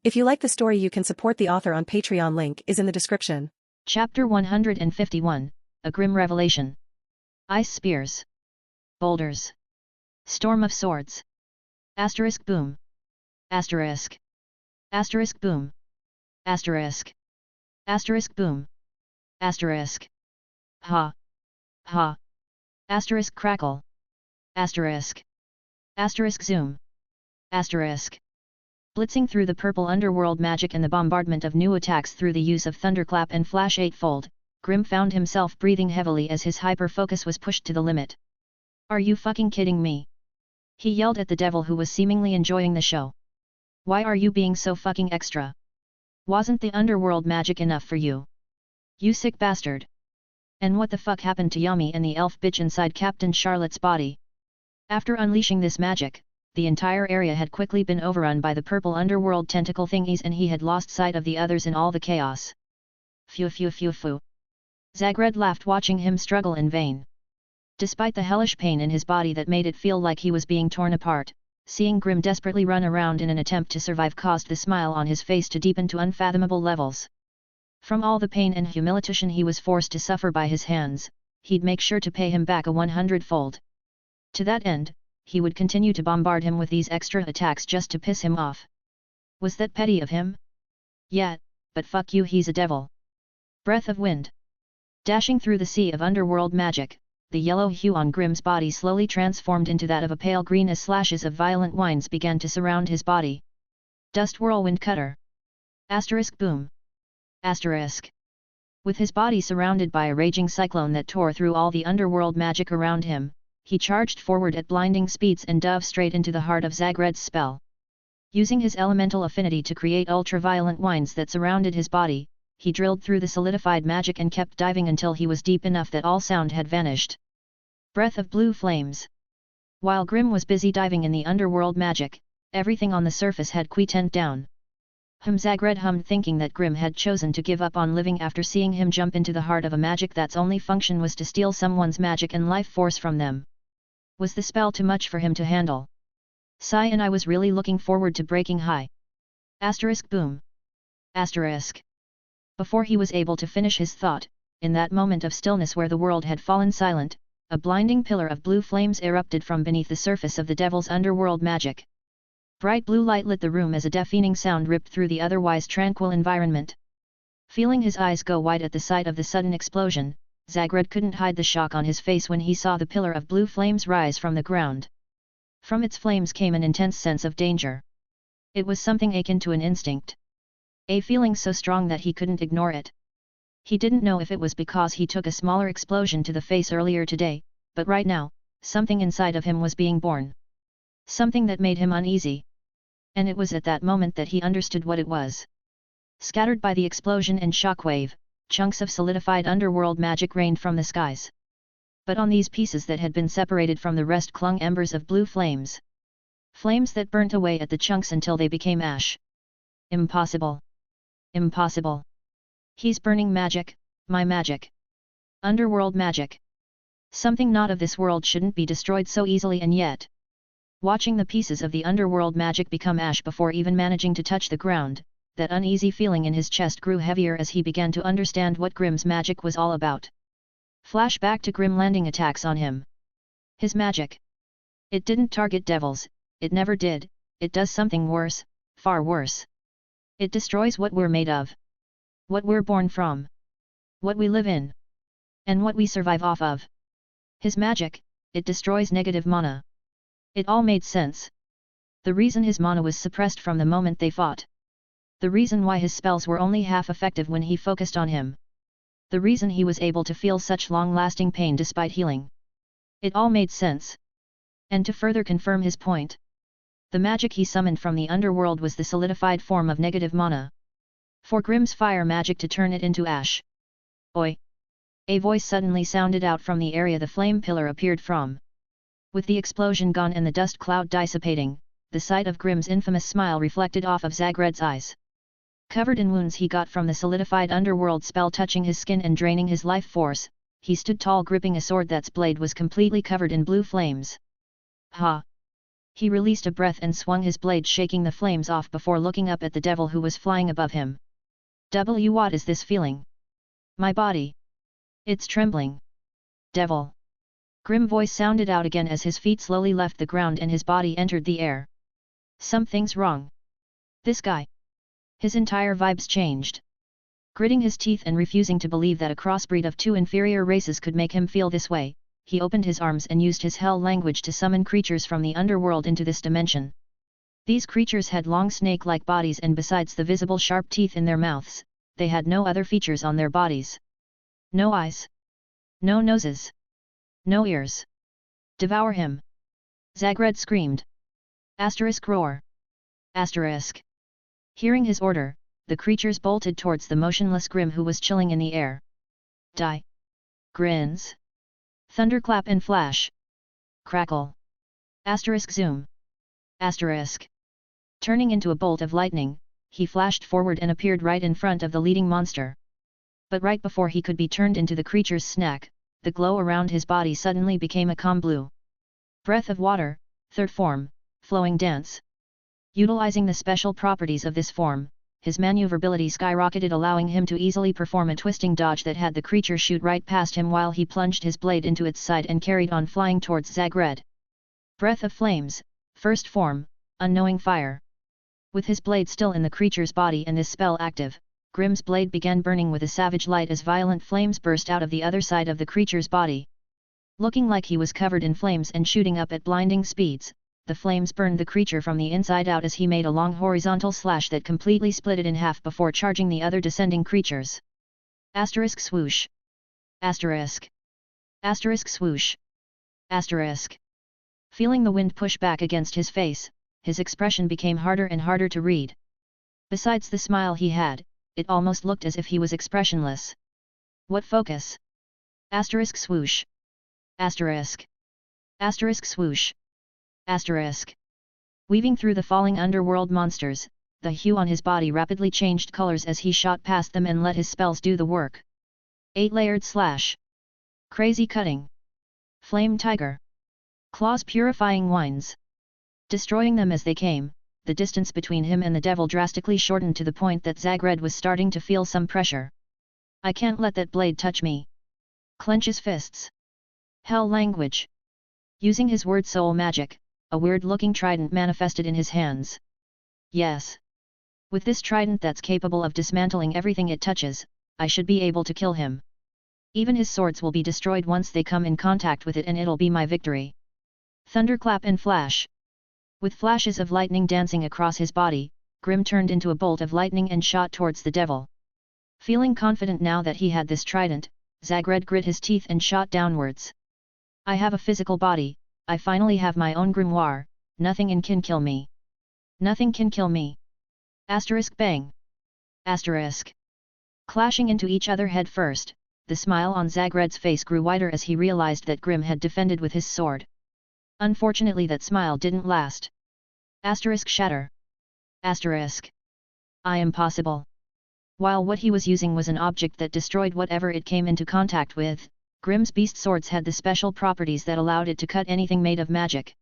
If you like the story, you can support the author on Patreon. Link is in the description. Chapter 151, A Grim Revelation. Ice Spears. Boulders. Storm of Swords. Asterisk boom. Asterisk. Asterisk boom. Asterisk. Asterisk boom. Asterisk. Ha. Ha. Asterisk crackle. Asterisk. Asterisk zoom. Asterisk. Blitzing through the purple underworld magic and the bombardment of new attacks through the use of Thunderclap and Flash Eightfold, Grim found himself breathing heavily as his hyper-focus was pushed to the limit. "Are you fucking kidding me?" he yelled at the devil, who was seemingly enjoying the show. "Why are you being so fucking extra? Wasn't the underworld magic enough for you? You sick bastard! And what the fuck happened to Yami and the elf bitch inside Captain Charlotte's body?" After unleashing this magic, the entire area had quickly been overrun by the purple underworld tentacle thingies, and he had lost sight of the others in all the chaos. Phew phew phew phew. Zagred laughed, watching him struggle in vain. Despite the hellish pain in his body that made it feel like he was being torn apart, seeing Grim desperately run around in an attempt to survive caused the smile on his face to deepen to unfathomable levels. From all the pain and humiliation he was forced to suffer by his hands, he'd make sure to pay him back a 100-fold. To that end, he would continue to bombard him with these extra attacks just to piss him off. Was that petty of him? Yeah, but fuck you, he's a devil. Breath of wind. Dashing through the sea of underworld magic, the yellow hue on Grim's body slowly transformed into that of a pale green as slashes of violent winds began to surround his body. Dust whirlwind cutter. Asterisk boom. Asterisk. With his body surrounded by a raging cyclone that tore through all the underworld magic around him, he charged forward at blinding speeds and dove straight into the heart of Zagred's spell. Using his elemental affinity to create ultra-violent winds that surrounded his body, he drilled through the solidified magic and kept diving until he was deep enough that all sound had vanished. Breath of blue flames. While Grim was busy diving in the underworld magic, everything on the surface had quietened down. Zagred hummed, thinking that Grim had chosen to give up on living after seeing him jump into the heart of a magic that's only function was to steal someone's magic and life force from them. Was the spell too much for him to handle? Sigh, and I was really looking forward to breaking high. Asterisk boom. Asterisk. Before he was able to finish his thought, in that moment of stillness where the world had fallen silent, a blinding pillar of blue flames erupted from beneath the surface of the devil's underworld magic. Bright blue light lit the room as a deafening sound ripped through the otherwise tranquil environment. Feeling his eyes go wide at the sight of the sudden explosion, Zagred couldn't hide the shock on his face when he saw the pillar of blue flames rise from the ground. From its flames came an intense sense of danger. It was something akin to an instinct. A feeling so strong that he couldn't ignore it. He didn't know if it was because he took a smaller explosion to the face earlier today, but right now, something inside of him was being born. Something that made him uneasy. And it was at that moment that he understood what it was. Scattered by the explosion and shockwave, chunks of solidified underworld magic rained from the skies. But on these pieces that had been separated from the rest clung embers of blue flames. Flames that burnt away at the chunks until they became ash. Impossible. Impossible. He's burning magic, my magic. Underworld magic. Something not of this world shouldn't be destroyed so easily, and yet. Watching the pieces of the underworld magic become ash before even managing to touch the ground, that uneasy feeling in his chest grew heavier as he began to understand what Grim's magic was all about. Flashback to Grim landing attacks on him. His magic. It didn't target devils, it never did, it does something worse, far worse. It destroys what we're made of. What we're born from. What we live in. And what we survive off of. His magic, it destroys negative mana. It all made sense. The reason his mana was suppressed from the moment they fought. The reason why his spells were only half effective when he focused on him. The reason he was able to feel such long-lasting pain despite healing. It all made sense. And to further confirm his point, the magic he summoned from the underworld was the solidified form of negative mana. For Grim's fire magic to turn it into ash. Oi! A voice suddenly sounded out from the area the flame pillar appeared from. With the explosion gone and the dust cloud dissipating, the sight of Grim's infamous smile reflected off of Zagred's eyes. Covered in wounds he got from the solidified underworld spell touching his skin and draining his life force, he stood tall gripping a sword that's blade was completely covered in blue flames. Ha! He released a breath and swung his blade, shaking the flames off before looking up at the devil who was flying above him. What is this feeling? My body. It's trembling. Devil. Grim voice sounded out again as his feet slowly left the ground and his body entered the air. Something's wrong. This guy. His entire vibes changed. Gritting his teeth and refusing to believe that a crossbreed of two inferior races could make him feel this way, he opened his arms and used his hell language to summon creatures from the underworld into this dimension. These creatures had long snake-like bodies, and besides the visible sharp teeth in their mouths, they had no other features on their bodies. No eyes. No noses. No ears. Devour him! Zagred screamed. Roar. Hearing his order, the creatures bolted towards the motionless Grim, who was chilling in the air. Die! Grins. Thunderclap and flash. Crackle. Zoom. Turning into a bolt of lightning, he flashed forward and appeared right in front of the leading monster. But right before he could be turned into the creature's snack, the glow around his body suddenly became a calm blue. Breath of water, third form, flowing dance. Utilizing the special properties of this form, his maneuverability skyrocketed, allowing him to easily perform a twisting dodge that had the creature shoot right past him while he plunged his blade into its side and carried on flying towards Zagred. Breath of flames, first form, unknowing fire. With his blade still in the creature's body and this spell active, Grim's blade began burning with a savage light as violent flames burst out of the other side of the creature's body. Looking like he was covered in flames and shooting up at blinding speeds, the flames burned the creature from the inside out as he made a long horizontal slash that completely split it in half before charging the other descending creatures. Swoosh. Swoosh. Feeling the wind push back against his face, his expression became harder and harder to read. Besides the smile he had, it almost looked as if he was expressionless. What focus? Swoosh. Swoosh. Weaving through the falling underworld monsters, the hue on his body rapidly changed colors as he shot past them and let his spells do the work. 8-layered slash. Crazy cutting. Flame tiger. Claws purifying winds. Destroying them as they came, the distance between him and the devil drastically shortened to the point that Zagred was starting to feel some pressure. I can't let that blade touch me. Clenches fists. Hell language. Using his word soul magic, a weird-looking trident manifested in his hands. Yes. With this trident that's capable of dismantling everything it touches, I should be able to kill him. Even his swords will be destroyed once they come in contact with it, and it'll be my victory. Thunderclap and flash. With flashes of lightning dancing across his body, Grim turned into a bolt of lightning and shot towards the devil. Feeling confident now that he had this trident, Zagred grit his teeth and shot downwards. I have a physical body, I finally have my own grimoire, nothing can kill me. Nothing can kill me. Bang. Clashing into each other head first, the smile on Zagred's face grew wider as he realized that Grim had defended with his sword. Unfortunately that smile didn't last. Shatter. I am possible. While what he was using was an object that destroyed whatever it came into contact with, Grim's beast swords had the special properties that allowed it to cut anything made of magic.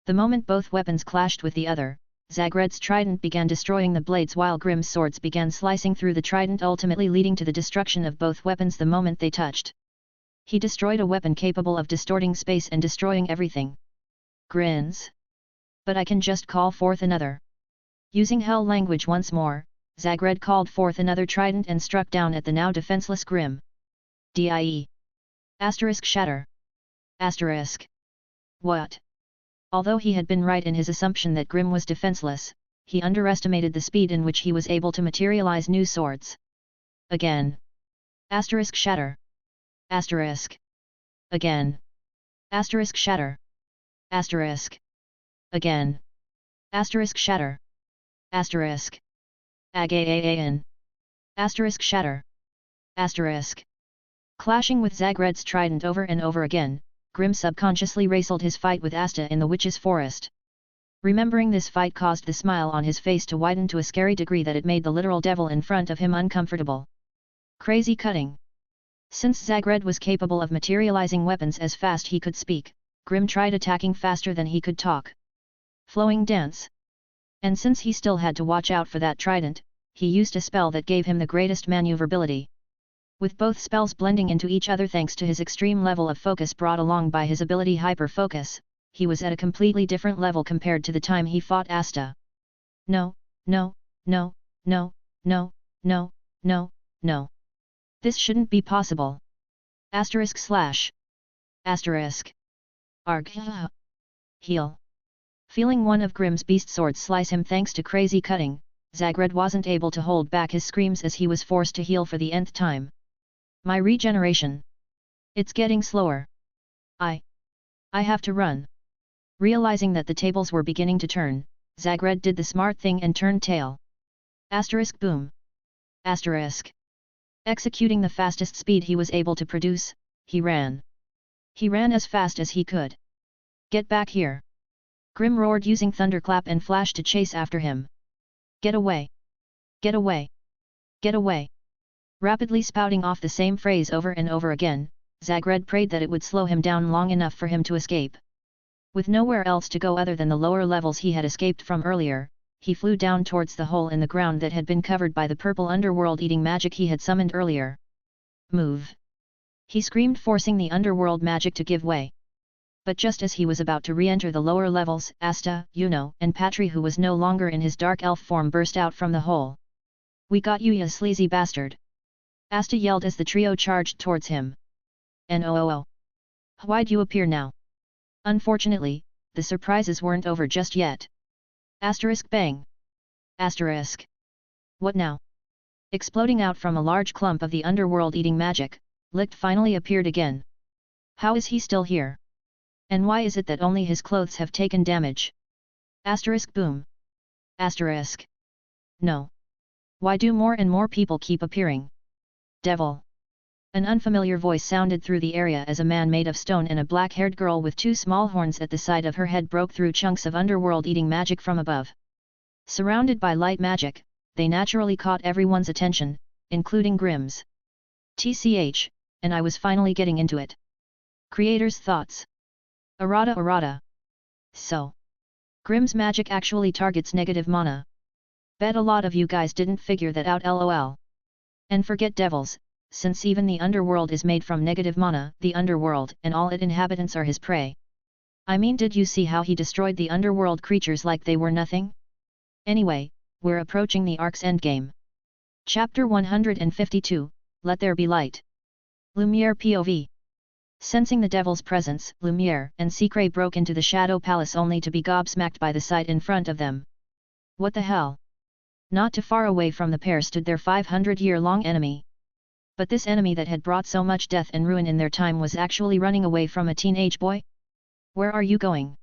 The moment both weapons clashed with the other, Zagred's trident began destroying the blades while Grim's swords began slicing through the trident, ultimately leading to the destruction of both weapons the moment they touched. He destroyed a weapon capable of distorting space and destroying everything. Grins. But I can just call forth another. Using hell language once more, Zagred called forth another trident and struck down at the now defenseless Grim. Die. Shatter. What? Although he had been right in his assumption that Grim was defenseless, he underestimated the speed in which he was able to materialize new swords. Again. Shatter. Again. Shatter. Again. Shatter. Again. Shatter. Clashing with Zagred's trident over and over again, Grim subconsciously wrestled his fight with Asta in the Witch's Forest. Remembering this fight caused the smile on his face to widen to a scary degree that it made the literal devil in front of him uncomfortable. Crazy cutting. Since Zagred was capable of materializing weapons as fast he could speak, Grim tried attacking faster than he could talk. Flowing dance. And since he still had to watch out for that trident, he used a spell that gave him the greatest maneuverability. With both spells blending into each other thanks to his extreme level of focus brought along by his ability Hyper-Focus, he was at a completely different level compared to the time he fought Asta. No, no, no, no, no, no, no, no. This shouldn't be possible. Asterisk slash. Asterisk. Arg. Heal. Feeling one of Grimm's beast swords slice him thanks to crazy cutting, Zagred wasn't able to hold back his screams as he was forced to heal for the nth time. My regeneration. It's getting slower. I have to run. Realizing that the tables were beginning to turn, Zagred did the smart thing and turned tail. Asterisk boom. Asterisk. Executing the fastest speed he was able to produce, he ran. He ran as fast as he could. Get back here. Grimm roared using Thunderclap and Flash to chase after him. Get away! Get away! Get away! Rapidly spouting off the same phrase over and over again, Zagred prayed that it would slow him down long enough for him to escape. With nowhere else to go other than the lower levels he had escaped from earlier, he flew down towards the hole in the ground that had been covered by the purple underworld-eating magic he had summoned earlier. Move! He screamed, forcing the underworld magic to give way. But just as he was about to re-enter the lower levels, Asta, Yuno, and Patry, who was no longer in his dark elf form, burst out from the hole. We got you, ya sleazy bastard! Asta yelled as the trio charged towards him. "No! Why'd you appear now?" Unfortunately, the surprises weren't over just yet. Asterisk bang! Asterisk. What now? Exploding out from a large clump of the underworld-eating magic, Licht finally appeared again. How is he still here? And why is it that only his clothes have taken damage? Asterisk boom. Asterisk. No. Why do more and more people keep appearing? Devil. An unfamiliar voice sounded through the area as a man made of stone and a black-haired girl with two small horns at the side of her head broke through chunks of underworld-eating magic from above. Surrounded by light magic, they naturally caught everyone's attention, including Grimm's. TCH, and I was finally getting into it. Creator's thoughts. Errata. So. Grimm's magic actually targets negative mana. Bet a lot of you guys didn't figure that out, lol. And forget devils, since even the underworld is made from negative mana, the underworld and all its inhabitants are his prey. I mean, did you see how he destroyed the underworld creatures like they were nothing? Anyway, we're approaching the arc's endgame. Chapter 152, Let There Be Light. Lumiere POV. Sensing the devil's presence, Lumiere and Secret broke into the Shadow Palace only to be gobsmacked by the sight in front of them. What the hell? Not too far away from the pair stood their 500-year-long enemy. But this enemy that had brought so much death and ruin in their time was actually running away from a teenage boy? Where are you going?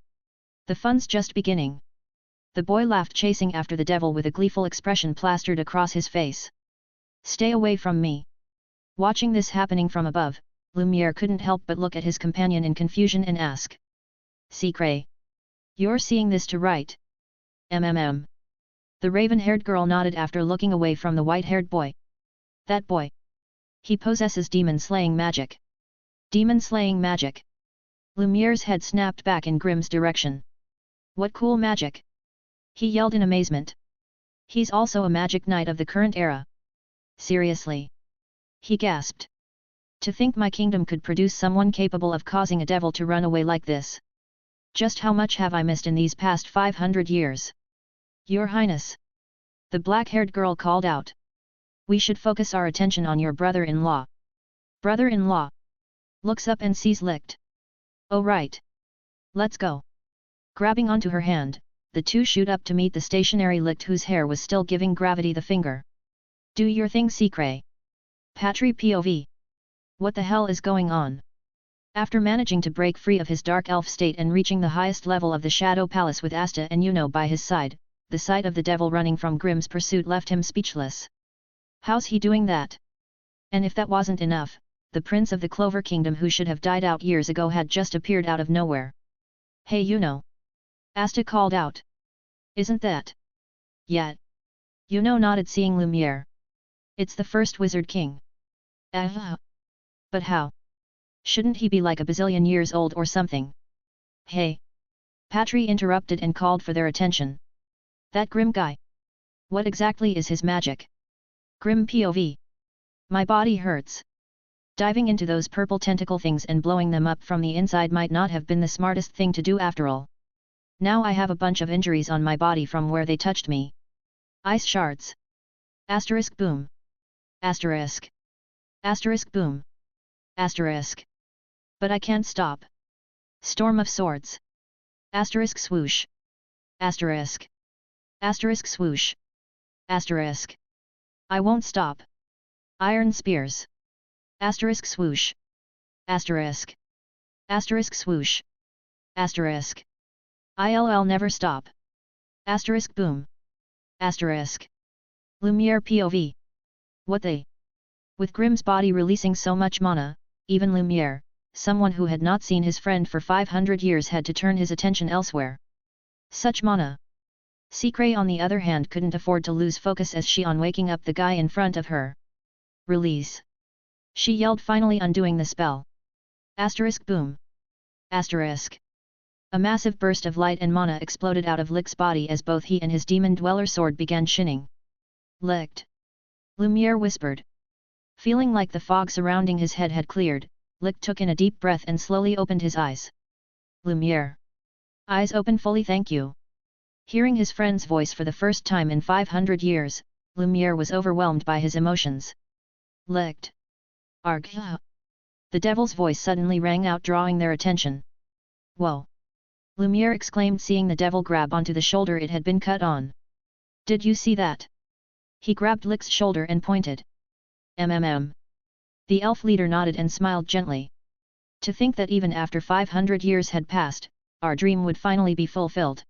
The fun's just beginning. The boy laughed, chasing after the devil with a gleeful expression plastered across his face. Stay away from me. Watching this happening from above, Lumiere couldn't help but look at his companion in confusion and ask. Secret. You're seeing this too, right? The raven-haired girl nodded after looking away from the white-haired boy. That boy. He possesses demon-slaying magic. Demon-slaying magic. Lumiere's head snapped back in Grimm's direction. What cool magic! He yelled in amazement. He's also a magic knight of the current era. Seriously? He gasped. To think my kingdom could produce someone capable of causing a devil to run away like this. Just how much have I missed in these past 500 years? Your Highness! The black-haired girl called out. We should focus our attention on your brother-in-law. Brother-in-law? Looks up and sees Licht. Oh right. Let's go. Grabbing onto her hand, the two shoot up to meet the stationary Licht, whose hair was still giving gravity the finger. Do your thing, Secret. Patry POV. What the hell is going on? After managing to break free of his dark elf state and reaching the highest level of the Shadow Palace with Asta and Yuno by his side, the sight of the devil running from Grimm's pursuit left him speechless. How's he doing that? And if that wasn't enough, the Prince of the Clover Kingdom, who should have died out years ago, had just appeared out of nowhere. Hey Yuno! Asta called out. Isn't that? Yeah. Yuno nodded, seeing Lumiere. It's the first Wizard King. But how? Shouldn't he be like a bazillion years old or something? Hey! Patri interrupted and called for their attention. That Grim guy. What exactly is his magic? Grim POV. My body hurts. Diving into those purple tentacle things and blowing them up from the inside might not have been the smartest thing to do after all. Now I have a bunch of injuries on my body from where they touched me. Ice shards. Asterisk boom. Asterisk. Asterisk boom. Asterisk. But I can't stop. Storm of swords. Asterisk swoosh. Asterisk. Asterisk swoosh. Asterisk. I won't stop. Iron spears. Asterisk swoosh. Asterisk. Asterisk swoosh. Asterisk. ILL never stop. Asterisk boom. Asterisk. Lumiere POV. What they? With Grimm's body releasing so much mana, even Lumiere, someone who had not seen his friend for 500 years, had to turn his attention elsewhere. Such mana. Secret on the other hand couldn't afford to lose focus as she on waking up the guy in front of her. Release. She yelled, finally undoing the spell. Asterisk boom. Asterisk. A massive burst of light and mana exploded out of Lick's body as both he and his demon dweller sword began shining. Licked. Lumiere whispered. Feeling like the fog surrounding his head had cleared, Lick took in a deep breath and slowly opened his eyes. Lumiere. Eyes open fully, thank you. Hearing his friend's voice for the first time in 500 years, Lumiere was overwhelmed by his emotions. Licked. Arg. The devil's voice suddenly rang out, drawing their attention. Whoa! Lumiere exclaimed, seeing the devil grab onto the shoulder it had been cut on. Did you see that? He grabbed Lick's shoulder and pointed. MMM. The elf leader nodded and smiled gently. To think that even after 500 years had passed, our dream would finally be fulfilled.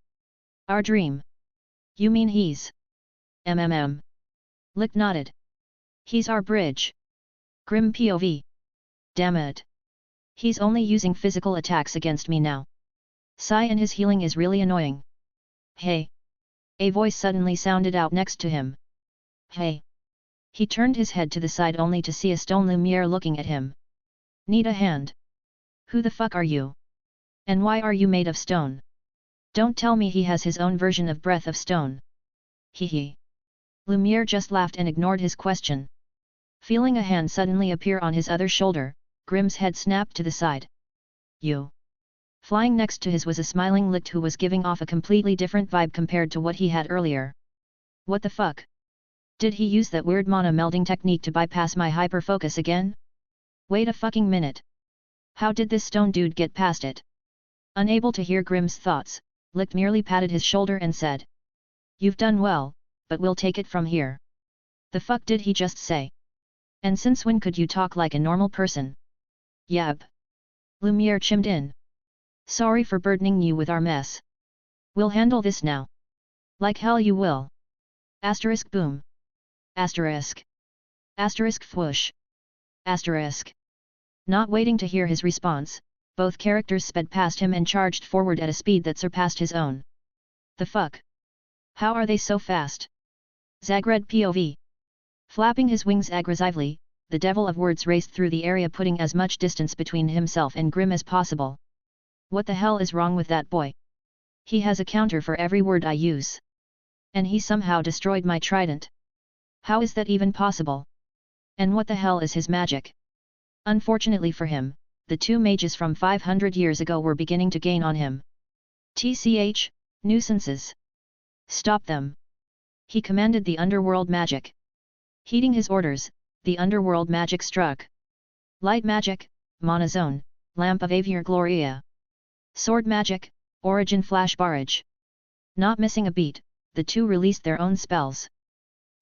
Our dream? You mean he's? MMM. Lick nodded. He's our bridge. Grim POV. Damn it. He's only using physical attacks against me now. Sigh, and his healing is really annoying. Hey. A voice suddenly sounded out next to him. Hey. He turned his head to the side only to see a stone Lumiere looking at him. Need a hand? Who the fuck are you? And why are you made of stone? Don't tell me he has his own version of Breath of Stone. Hee hee. Lumiere just laughed and ignored his question. Feeling a hand suddenly appear on his other shoulder, Grimm's head snapped to the side. You. Flying next to his was a smiling Licht who was giving off a completely different vibe compared to what he had earlier. What the fuck? Did he use that weird mana melding technique to bypass my hyper-focus again? Wait a fucking minute. How did this stone dude get past it? Unable to hear Grimm's thoughts, Licht merely patted his shoulder and said. You've done well, but we'll take it from here. The fuck did he just say? And since when could you talk like a normal person? Yab. Lumiere chimed in. Sorry for burdening you with our mess. We'll handle this now. Like hell you will. Asterisk boom. Asterisk. Asterisk whoosh. Asterisk. Not waiting to hear his response, both characters sped past him and charged forward at a speed that surpassed his own. The fuck? How are they so fast? Zagred POV. Flapping his wings aggressively, the devil of words raced through the area, putting as much distance between himself and Grimm as possible. What the hell is wrong with that boy? He has a counter for every word I use. And he somehow destroyed my trident. How is that even possible? And what the hell is his magic? Unfortunately for him, the two mages from 500 years ago were beginning to gain on him. TCH, nuisances. Stop them. He commanded the underworld magic. Heeding his orders, the underworld magic struck. Light magic, Mana Zone, Lamp of Avier Gloria. Sword magic, Origin Flash Barrage. Not missing a beat, the two released their own spells.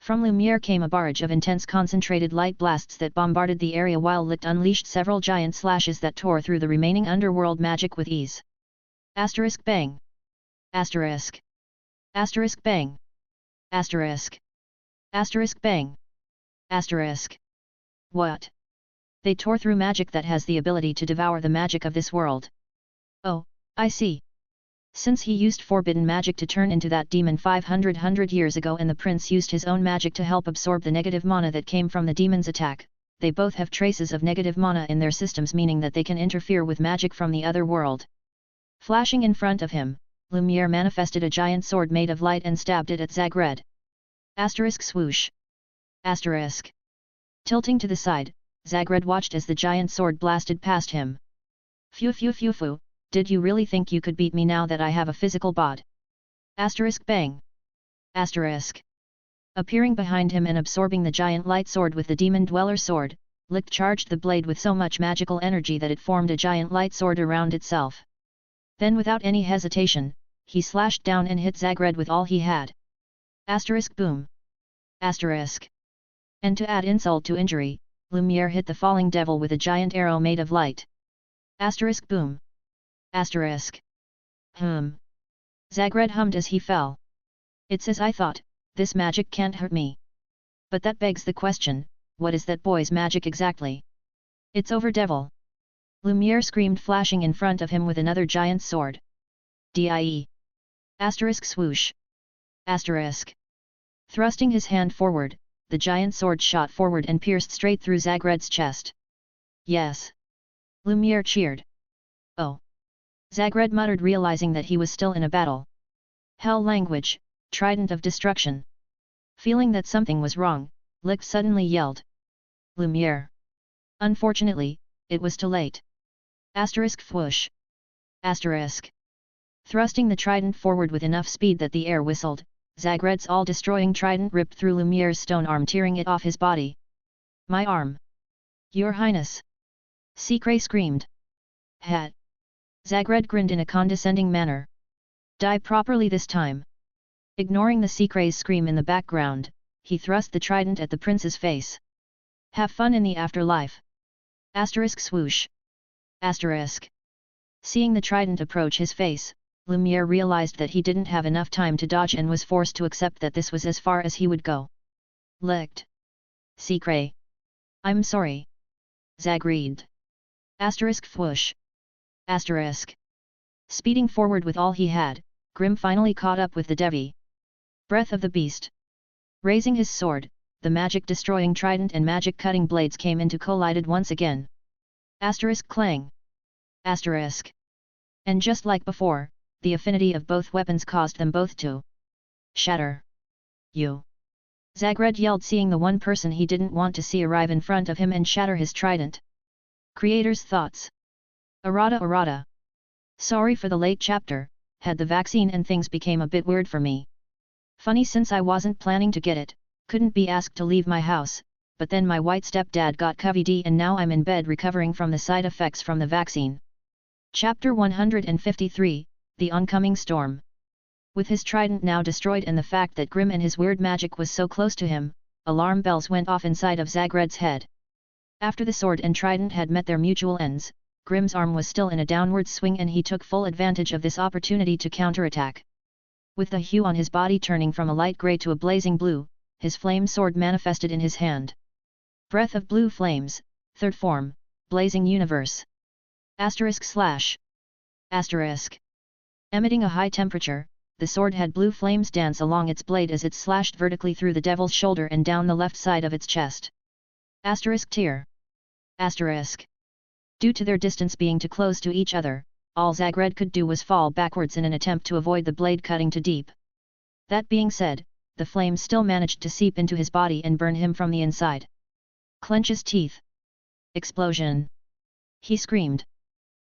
From Lumiere came a barrage of intense concentrated light blasts that bombarded the area, while Licht unleashed several giant slashes that tore through the remaining underworld magic with ease. Asterisk bang. Asterisk. Asterisk bang. Asterisk. Asterisk bang. Asterisk. What? They tore through magic that has the ability to devour the magic of this world. Oh, I see. Since he used forbidden magic to turn into that demon 500 years ago, and the prince used his own magic to help absorb the negative mana that came from the demon's attack, they both have traces of negative mana in their systems, meaning that they can interfere with magic from the other world. Flashing in front of him, Lumiere manifested a giant sword made of light and stabbed it at Zagred. Asterisk swoosh. Asterisk. Tilting to the side, Zagred watched as the giant sword blasted past him. Phew phew phew phew, did you really think you could beat me now that I have a physical bod? Asterisk bang. Asterisk. Appearing behind him and absorbing the giant light sword with the Demon Dweller sword, Licht charged the blade with so much magical energy that it formed a giant light sword around itself. Then without any hesitation, he slashed down and hit Zagred with all he had. Asterisk boom. Asterisk. And to add insult to injury, Lumiere hit the falling devil with a giant arrow made of light. Asterisk boom. Asterisk. Zagred hummed as he fell. It's as I thought, this magic can't hurt me. But that begs the question, what is that boy's magic exactly? It's over, devil! Lumiere screamed, flashing in front of him with another giant sword. Die! Asterisk swoosh. Asterisk. Thrusting his hand forward, the giant sword shot forward and pierced straight through Zagred's chest. Yes! Lumiere cheered. Oh! Zagred muttered, realizing that he was still in a battle. Hell language, trident of destruction. Feeling that something was wrong, Licht suddenly yelled. Lumiere! Unfortunately, it was too late. Asterisk whoosh. Asterisk. Thrusting the trident forward with enough speed that the air whistled, Zagred's all-destroying trident ripped through Lumiere's stone arm, tearing it off his body. My arm! Your Highness! Secret screamed. Hat! Zagred grinned in a condescending manner. Die properly this time! Ignoring the Secret's scream in the background, he thrust the trident at the prince's face. Have fun in the afterlife! Asterisk swoosh. Asterisk. Seeing the trident approach his face, Lumiere realized that he didn't have enough time to dodge and was forced to accept that this was as far as he would go. Licht. Secret. I'm sorry. Zagred. Asterisk whoosh. Asterisk. Speeding forward with all he had, Grimm finally caught up with the Devi. Breath of the Beast. Raising his sword, the magic-destroying trident and magic-cutting blades came into collided once again. Asterisk clang. Asterisk. And just like before, the affinity of both weapons caused them both to shatter. You! Zagred yelled, seeing the one person he didn't want to see arrive in front of him and shatter his trident. Creator's thoughts. Errata. Sorry for the late chapter, had the vaccine and things became a bit weird for me. Funny since I wasn't planning to get it, couldn't be asked to leave my house, but then my white stepdad got COVID and now I'm in bed recovering from the side effects from the vaccine. Chapter 153, The Oncoming Storm. With his trident now destroyed and the fact that Grimm and his weird magic was so close to him, alarm bells went off inside of Zagred's head. After the sword and trident had met their mutual ends, Grimm's arm was still in a downward swing and he took full advantage of this opportunity to counterattack. With the hue on his body turning from a light grey to a blazing blue, his flame sword manifested in his hand. Breath of blue flames, third form, blazing universe. Asterisk slash. Asterisk. Emitting a high temperature, the sword had blue flames dance along its blade as it slashed vertically through the devil's shoulder and down the left side of its chest. Asterisk tear. Asterisk. Due to their distance being too close to each other, all Zagred could do was fall backwards in an attempt to avoid the blade cutting too deep. That being said, the flames still managed to seep into his body and burn him from the inside. Clenches teeth. Explosion! He screamed.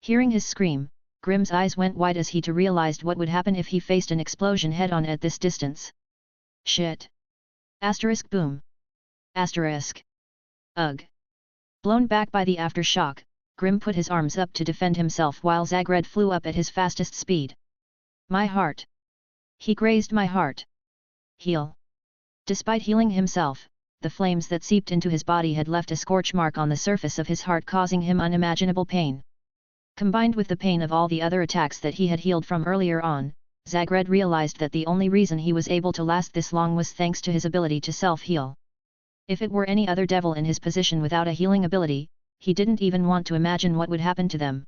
Hearing his scream, Grimm's eyes went wide as he too realized what would happen if he faced an explosion head-on at this distance. Shit! Asterisk boom! Asterisk. Ugh! Blown back by the aftershock, Grimm put his arms up to defend himself while Zagred flew up at his fastest speed. My heart! He grazed my heart! Heal! Despite healing himself, the flames that seeped into his body had left a scorch mark on the surface of his heart, causing him unimaginable pain. Combined with the pain of all the other attacks that he had healed from earlier on, Zagred realized that the only reason he was able to last this long was thanks to his ability to self-heal. If it were any other devil in his position without a healing ability, he didn't even want to imagine what would happen to them.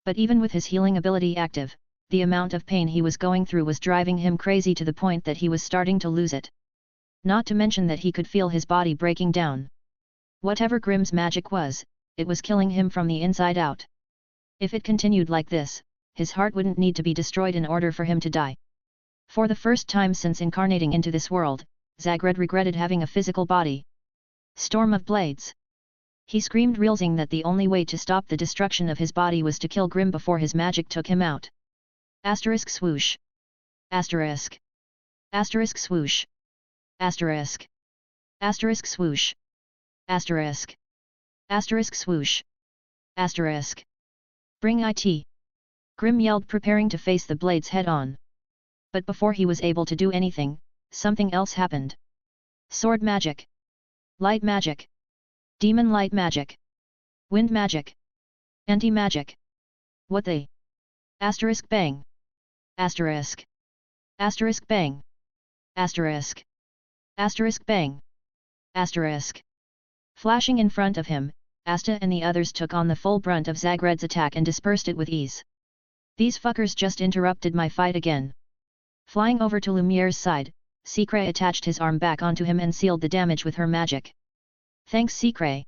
But even with his healing ability active, the amount of pain he was going through was driving him crazy to the point that he was starting to lose it. Not to mention that he could feel his body breaking down. Whatever Grimm's magic was, it was killing him from the inside out. If it continued like this, his heart wouldn't need to be destroyed in order for him to die. For the first time since incarnating into this world, Zagred regretted having a physical body. Storm of Blades. He screamed, realizing that the only way to stop the destruction of his body was to kill Grimm before his magic took him out. Asterisk swoosh. Asterisk. Asterisk swoosh. Asterisk. Asterisk swoosh. Asterisk. Asterisk swoosh. Asterisk. Bring it. Grimm yelled, preparing to face the blades head-on. But before he was able to do anything, something else happened. Sword magic. Light magic. Demon light magic. Wind magic. Anti-magic. What the? Asterisk bang. Asterisk. Asterisk bang. Asterisk. Asterisk bang. Asterisk. Flashing in front of him, Asta and the others took on the full brunt of Zagred's attack and dispersed it with ease. These fuckers just interrupted my fight again. Flying over to Lumiere's side, Secret attached his arm back onto him and sealed the damage with her magic. Thanks, Secret.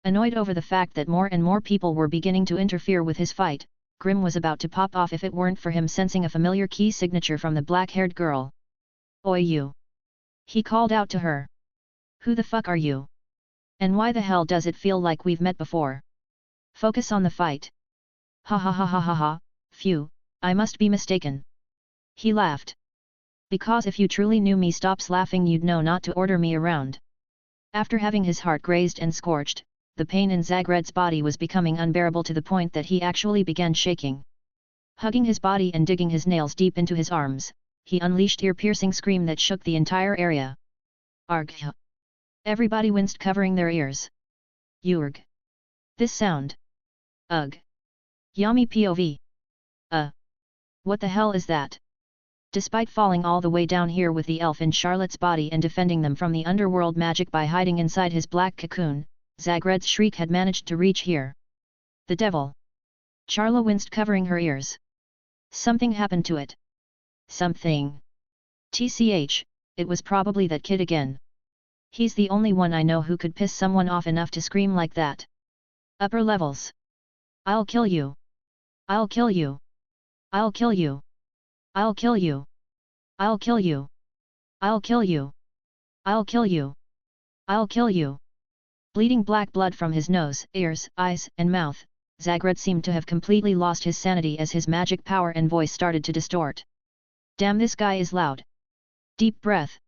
Annoyed over the fact that more and more people were beginning to interfere with his fight, Grimm was about to pop off if it weren't for him sensing a familiar key signature from the black-haired girl. Oi you! He called out to her. Who the fuck are you? And why the hell does it feel like we've met before? Focus on the fight. Ha ha ha ha ha ha, phew, I must be mistaken. He laughed. Because if you truly knew me, stops laughing, you'd know not to order me around. After having his heart grazed and scorched, the pain in Zagred's body was becoming unbearable to the point that he actually began shaking. Hugging his body and digging his nails deep into his arms, he unleashed ear-piercing scream that shook the entire area. Argh! Everybody winced, covering their ears. Urg! This sound! Ugh! Yummy POV! What the hell is that? Despite falling all the way down here with the elf in Charlotte's body and defending them from the underworld magic by hiding inside his black cocoon, Zagred's shriek had managed to reach here. The devil! Charla winced, covering her ears. Something happened to it. Something. TCH, it was probably that kid again. He's the only one I know who could piss someone off enough to scream like that. Upper levels. I'll kill you. I'll kill you. I'll kill you. I'll kill you. I'll kill you. I'll kill you. I'll kill you. I'll kill you. Bleeding black blood from his nose, ears, eyes, and mouth, Zagred seemed to have completely lost his sanity as his magic power and voice started to distort. Damn, this guy is loud. Deep breath.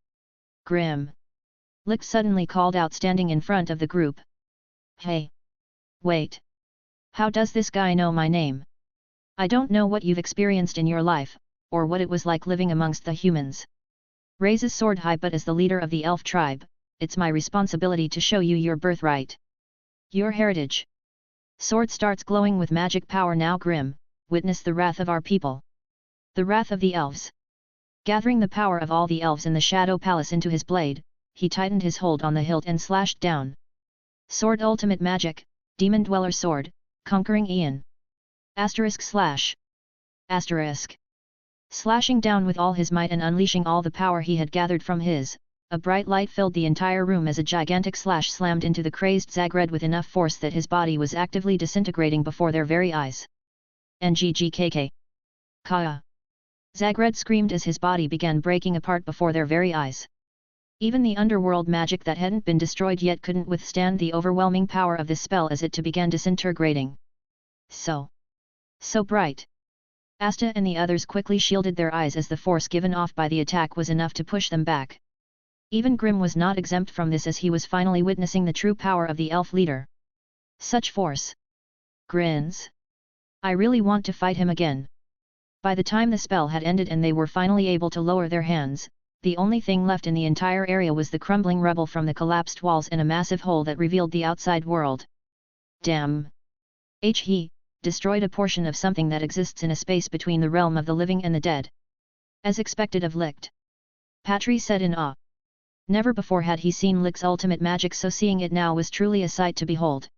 Grimm. Lick suddenly called out, standing in front of the group. Hey! Wait! How does this guy know my name? I don't know what you've experienced in your life, or what it was like living amongst the humans. Raises sword high, but as the leader of the elf tribe, it's my responsibility to show you your birthright. Your heritage. Sword starts glowing with magic power now. Grimm, witness the wrath of our people. The wrath of the elves. Gathering the power of all the elves in the Shadow Palace into his blade, he tightened his hold on the hilt and slashed down. Sword ultimate magic, Demon Dweller sword, conquering Ian. Asterisk slash. Asterisk. Slashing down with all his might and unleashing all the power he had gathered from his, a bright light filled the entire room as a gigantic slash slammed into the crazed Zagred with enough force that his body was actively disintegrating before their very eyes. NGGKK. Kaya. Zagred screamed as his body began breaking apart before their very eyes. Even the underworld magic that hadn't been destroyed yet couldn't withstand the overwhelming power of this spell as it too began disintegrating. So bright. Asta and the others quickly shielded their eyes as the force given off by the attack was enough to push them back. Even Grimm was not exempt from this as he was finally witnessing the true power of the elf leader. Such force. Grins. I really want to fight him again. By the time the spell had ended and they were finally able to lower their hands, the only thing left in the entire area was the crumbling rubble from the collapsed walls and a massive hole that revealed the outside world. Damn. He destroyed a portion of something that exists in a space between the realm of the living and the dead. As expected of Licht. Patry said in awe. Never before had he seen Licht's ultimate magic, so seeing it now was truly a sight to behold.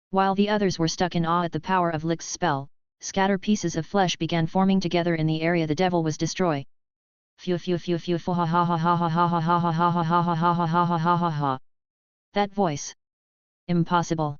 While the others were stuck in awe at the power of Licht's spell, scatter pieces of flesh began forming together in the area the devil was destroy. Phew phew phew phew phew ha ha ha ha ha ha ha ha ha ha ha ha ha ha ha ha ha ha ha. That voice. Impossible.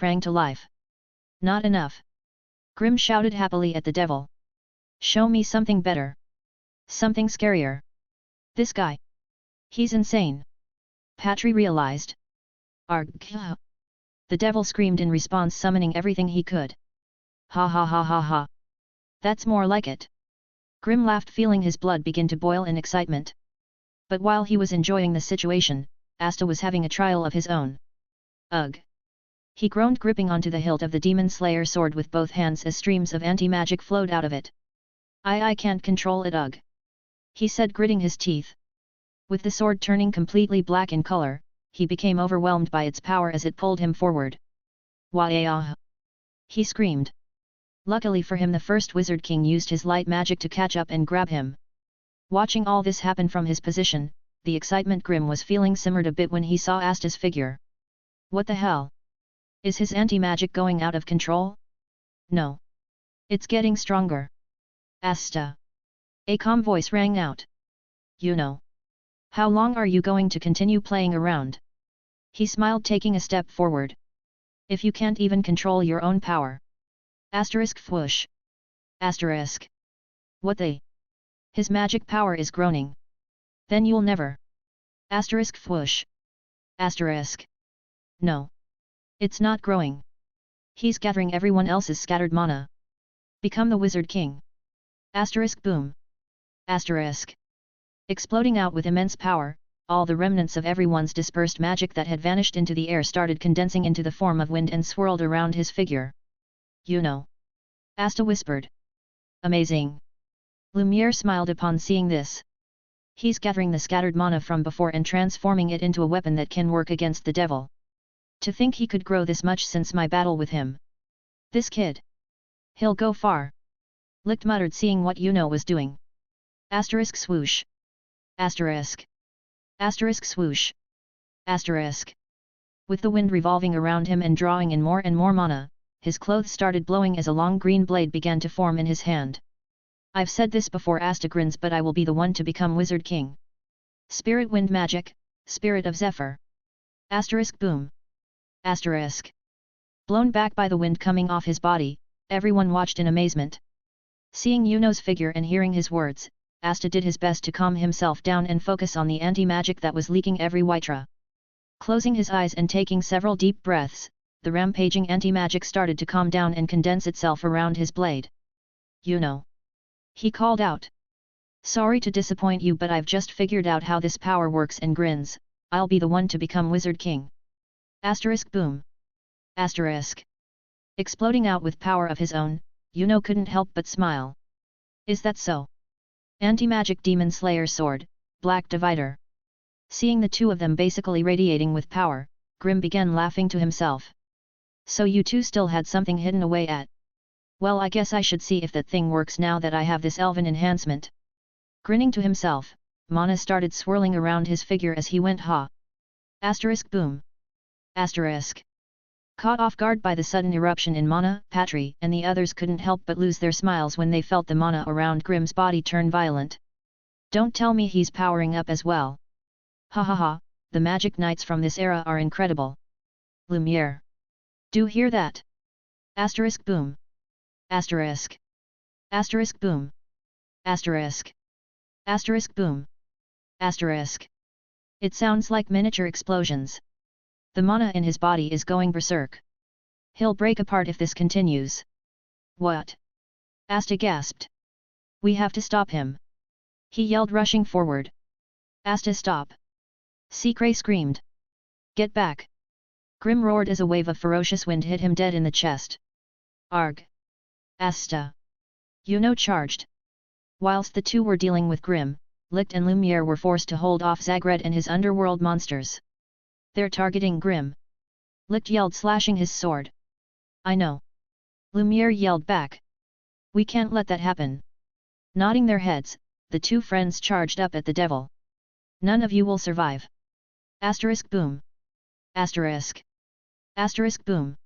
sprang to life. Not enough. Grimm shouted happily at the devil. Show me something better. Something scarier. This guy. He's insane. Patry realized. Argh! The devil screamed in response, summoning everything he could. Ha ha ha ha ha. That's more like it. Grimm laughed, feeling his blood begin to boil in excitement. But while he was enjoying the situation, Asta was having a trial of his own. Ugh! He groaned, gripping onto the hilt of the Demon Slayer sword with both hands as streams of anti-magic flowed out of it. I can't control it, ugh! He said, gritting his teeth. With the sword turning completely black in color, he became overwhelmed by its power as it pulled him forward. Wah-ah! He screamed. Luckily for him, the first Wizard King used his light magic to catch up and grab him. Watching all this happen from his position, the excitement Grimm was feeling simmered a bit when he saw Asta's figure. What the hell? Is his anti-magic going out of control? No. It's getting stronger. Asta. A calm voice rang out. You know. How long are you going to continue playing around? He smiled, taking a step forward. If you can't even control your own power. Asterisk whoosh. Asterisk. What the? His magic power is groaning. Then you'll never. Asterisk whoosh. Asterisk. No. It's not growing. He's gathering everyone else's scattered mana. Become the Wizard King. Asterisk boom. Asterisk. Exploding out with immense power, all the remnants of everyone's dispersed magic that had vanished into the air started condensing into the form of wind and swirled around his figure. You know. Asta whispered. Amazing. Lumiere smiled upon seeing this. He's gathering the scattered mana from before and transforming it into a weapon that can work against the devil. To think he could grow this much since my battle with him. This kid. He'll go far. Licht muttered, seeing what Yuno was doing. Asterisk swoosh. Asterisk. Asterisk swoosh. Asterisk. With the wind revolving around him and drawing in more and more mana, his clothes started blowing as a long green blade began to form in his hand. I've said this before, Asta grins, but I will be the one to become Wizard King. Spirit wind magic, spirit of Zephyr. Asterisk boom. Asterisk. Blown back by the wind coming off his body, everyone watched in amazement. Seeing Yuno's figure and hearing his words, Asta did his best to calm himself down and focus on the anti-magic that was leaking every Wytra. Closing his eyes and taking several deep breaths, the rampaging anti-magic started to calm down and condense itself around his blade. Yuno. He called out. Sorry to disappoint you, but I've just figured out how this power works, and grins. I'll be the one to become Wizard King. Asterisk boom. Asterisk. Exploding out with power of his own, Yuno couldn't help but smile. Is that so? Anti-magic Demon Slayer sword, Black Divider. Seeing the two of them basically radiating with power, Grimm began laughing to himself. So you two still had something hidden away at. Well, I guess I should see if that thing works now that I have this elven enhancement. Grinning to himself, mana started swirling around his figure as he went ha. Asterisk boom. Asterisk. Caught off guard by the sudden eruption in mana, Patry and the others couldn't help but lose their smiles when they felt the mana around Grimm's body turn violent. Don't tell me he's powering up as well. Ha ha ha, the magic knights from this era are incredible. Lumiere. Do hear that? Asterisk boom. Asterisk. Asterisk boom. Asterisk. Asterisk boom. Asterisk. It sounds like miniature explosions. The mana in his body is going berserk. He'll break apart if this continues. What? Asta gasped. We have to stop him. He yelled, rushing forward. Asta, stop. Secret screamed. Get back. Grim roared as a wave of ferocious wind hit him dead in the chest. Arg. Asta. Yuno charged. Whilst the two were dealing with Grim, Licht and Lumiere were forced to hold off Zagred and his underworld monsters. They're targeting Grim. Licht yelled, slashing his sword. I know. Lumiere yelled back. We can't let that happen. Nodding their heads, the two friends charged up at the devil. None of you will survive. Asterisk boom. Asterisk. Asterisk boom.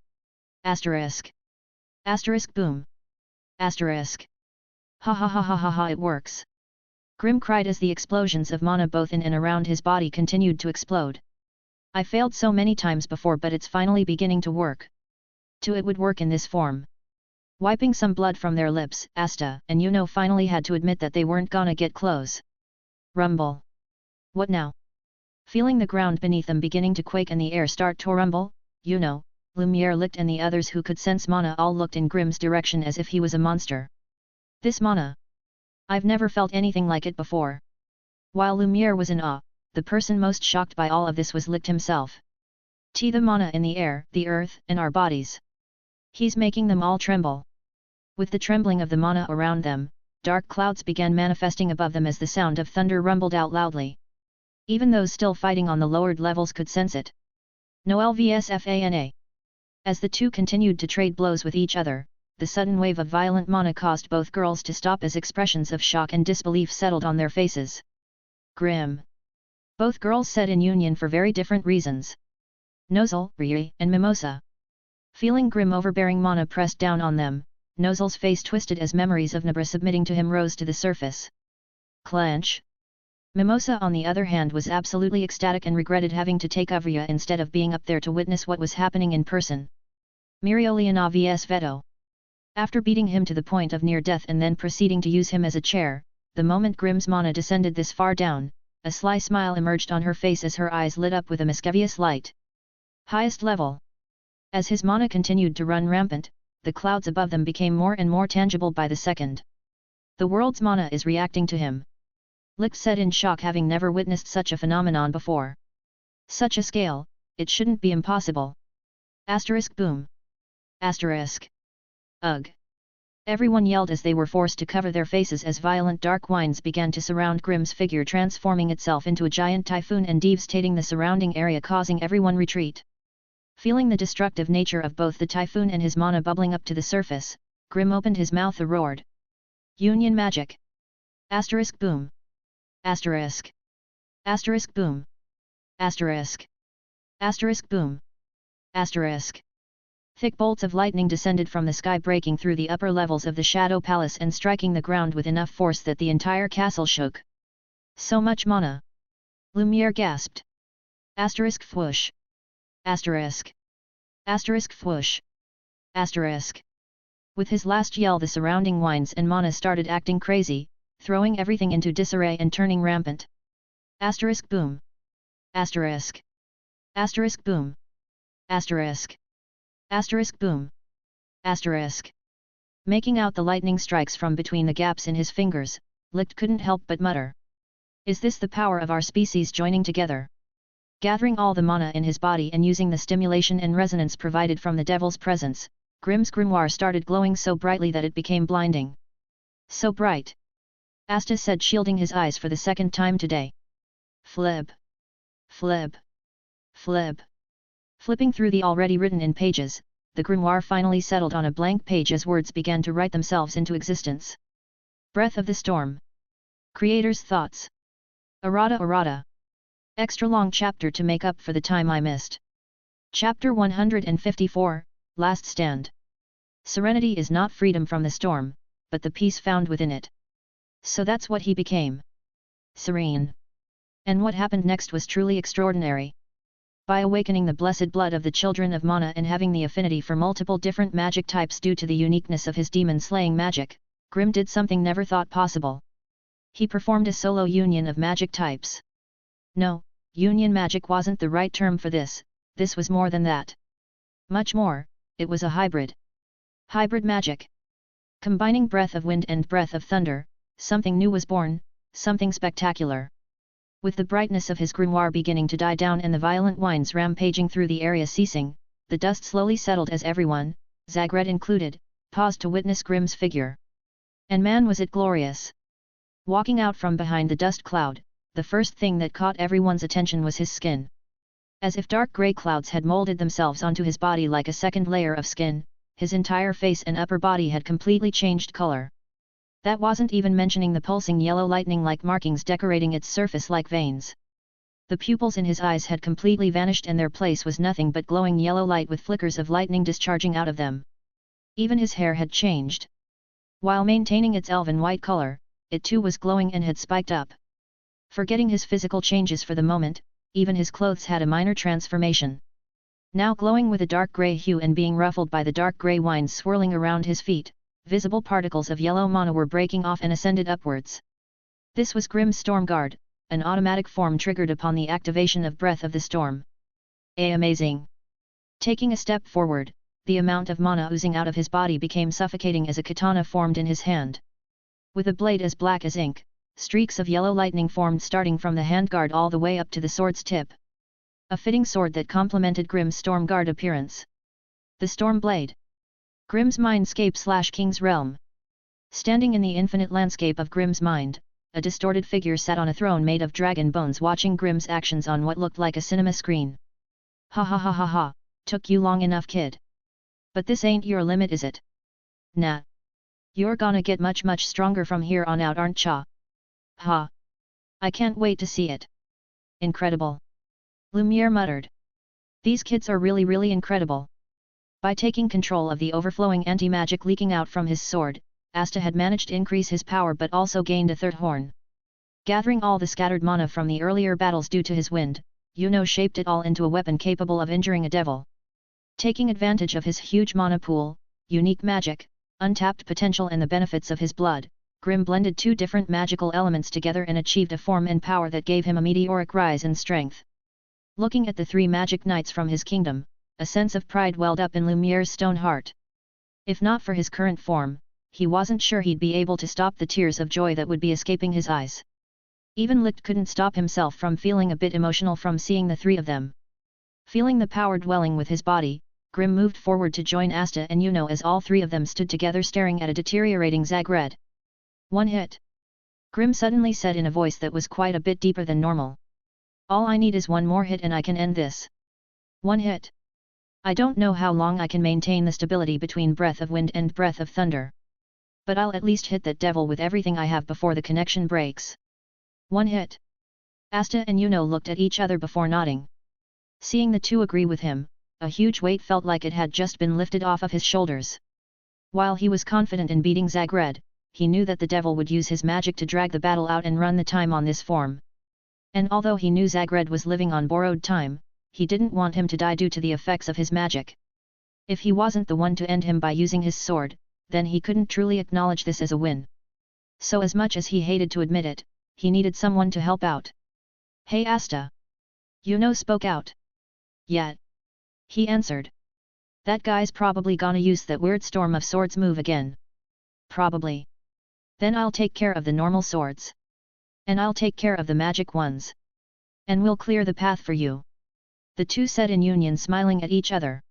Asterisk. Asterisk boom. Asterisk. Ha ha ha ha ha ha, it works. Grim cried as the explosions of mana both in and around his body continued to explode. I failed so many times before, but it's finally beginning to work. It would work in this form. Wiping some blood from their lips, Asta and Yuno finally had to admit that they weren't gonna get close. Rumble. What now? Feeling the ground beneath them beginning to quake and the air start to rumble, Yuno, Lumiere, Licht and the others who could sense mana all looked in Grim's direction as if he was a monster. This mana! I've never felt anything like it before. While Lumiere was in awe, the person most shocked by all of this was Licht himself. The mana in the air, the earth, and our bodies. He's making them all tremble. With the trembling of the mana around them, dark clouds began manifesting above them as the sound of thunder rumbled out loudly. Even those still fighting on the lowered levels could sense it. No LVSFANA. As the two continued to trade blows with each other, the sudden wave of violent mana caused both girls to stop as expressions of shock and disbelief settled on their faces. Grim. Both girls said in union for very different reasons. Nozel, Rie, and Mimosa. Feeling Grim overbearing mana pressed down on them, Nozel's face twisted as memories of Nabra submitting to him rose to the surface. Clench. Mimosa on the other hand was absolutely ecstatic and regretted having to take Avria instead of being up there to witness what was happening in person. Mirioliana vs Veto. After beating him to the point of near death and then proceeding to use him as a chair, the moment Grim's mana descended this far down, a sly smile emerged on her face as her eyes lit up with a mischievous light. Highest level. As his mana continued to run rampant, the clouds above them became more and more tangible by the second. The world's mana is reacting to him. Licht said in shock, having never witnessed such a phenomenon before. Such a scale, it shouldn't be impossible. Asterisk boom. Asterisk. Ugh. Everyone yelled as they were forced to cover their faces as violent dark winds began to surround Grim's figure, transforming itself into a giant typhoon and devastating the surrounding area, causing everyone retreat. Feeling the destructive nature of both the typhoon and his mana bubbling up to the surface, Grim opened his mouth and roared. Union magic. Asterisk boom. Asterisk. Asterisk boom. Asterisk. Asterisk boom. Asterisk. Thick bolts of lightning descended from the sky, breaking through the upper levels of the Shadow Palace and striking the ground with enough force that the entire castle shook. So much mana! Lumiere gasped. Asterisk whoosh. Asterisk. Asterisk whoosh. Asterisk. With his last yell, the surrounding winds and mana started acting crazy, throwing everything into disarray and turning rampant. Asterisk boom. Asterisk. Asterisk boom. Asterisk. Asterisk boom. Asterisk. Making out the lightning strikes from between the gaps in his fingers, Licht couldn't help but mutter. Is this the power of our species joining together? Gathering all the mana in his body and using the stimulation and resonance provided from the devil's presence, Grim's grimoire started glowing so brightly that it became blinding. So bright! Asta said, shielding his eyes for the second time today. Flib. Flib. Flib. Flipping through the already written in pages, the grimoire finally settled on a blank page as words began to write themselves into existence. Breath of the Storm. Creator's thoughts. Errata errata. Extra long chapter to make up for the time I missed. Chapter 154, Last Stand. Serenity is not freedom from the storm, but the peace found within it. So that's what he became. Serene. And what happened next was truly extraordinary. By awakening the blessed blood of the children of Mana and having the affinity for multiple different magic types due to the uniqueness of his demon-slaying magic, Grimm did something never thought possible. He performed a solo union of magic types. No, union magic wasn't the right term for this was more than that. Much more, it was a hybrid. Hybrid magic. Combining breath of wind and breath of thunder, something new was born, something spectacular. With the brightness of his grimoire beginning to die down and the violent winds rampaging through the area ceasing, the dust slowly settled as everyone, Zagred included, paused to witness Grimm's figure. And man was it glorious! Walking out from behind the dust cloud, the first thing that caught everyone's attention was his skin. As if dark grey clouds had molded themselves onto his body like a second layer of skin, his entire face and upper body had completely changed color. That wasn't even mentioning the pulsing yellow lightning-like markings decorating its surface like veins. The pupils in his eyes had completely vanished and their place was nothing but glowing yellow light with flickers of lightning discharging out of them. Even his hair had changed. While maintaining its elven white color, it too was glowing and had spiked up. Forgetting his physical changes for the moment, even his clothes had a minor transformation. Now glowing with a dark grey hue and being ruffled by the dark grey winds swirling around his feet, visible particles of yellow mana were breaking off and ascended upwards. This was Grimm's Storm Guard, an automatic form triggered upon the activation of Breath of the Storm. Amazing! Taking a step forward, the amount of mana oozing out of his body became suffocating as a katana formed in his hand. With a blade as black as ink, streaks of yellow lightning formed starting from the handguard all the way up to the sword's tip. A fitting sword that complemented Grimm's Storm Guard appearance. The Storm Blade. Grimm's Mindscape/King's Realm. Standing in the infinite landscape of Grimm's mind, a distorted figure sat on a throne made of dragon bones watching Grimm's actions on what looked like a cinema screen. Ha ha ha ha ha, took you long enough, kid. But this ain't your limit, is it? Nah. You're gonna get much stronger from here on out, aren't ya? Ha. I can't wait to see it. Incredible. Lumiere muttered. These kids are really incredible. By taking control of the overflowing anti-magic leaking out from his sword, Asta had managed to increase his power but also gained a third horn. Gathering all the scattered mana from the earlier battles due to his wind, Yuno shaped it all into a weapon capable of injuring a devil. Taking advantage of his huge mana pool, unique magic, untapped potential and the benefits of his blood, Grimm blended two different magical elements together and achieved a form and power that gave him a meteoric rise in strength. Looking at the three magic knights from his kingdom, a sense of pride welled up in Lumiere's stone heart. If not for his current form, he wasn't sure he'd be able to stop the tears of joy that would be escaping his eyes. Even Licht couldn't stop himself from feeling a bit emotional from seeing the three of them. Feeling the power dwelling with his body, Grimm moved forward to join Asta and Yuno as all three of them stood together staring at a deteriorating Zagred. One hit. Grimm suddenly said in a voice that was quite a bit deeper than normal. All I need is one more hit and I can end this. One hit. I don't know how long I can maintain the stability between Breath of Wind and Breath of Thunder. But I'll at least hit that devil with everything I have before the connection breaks. One hit. Asta and Yuno looked at each other before nodding. Seeing the two agree with him, a huge weight felt like it had just been lifted off of his shoulders. While he was confident in beating Zagred, he knew that the devil would use his magic to drag the battle out and run the time on this form. And although he knew Zagred was living on borrowed time, he didn't want him to die due to the effects of his magic. If he wasn't the one to end him by using his sword, then he couldn't truly acknowledge this as a win. So as much as he hated to admit it, he needed someone to help out. Hey Asta! Yuno spoke out. Yeah. He answered. That guy's probably gonna use that weird Storm of Swords move again. Probably. Then I'll take care of the normal swords. And I'll take care of the magic ones. And we'll clear the path for you. The two said in union, smiling at each other.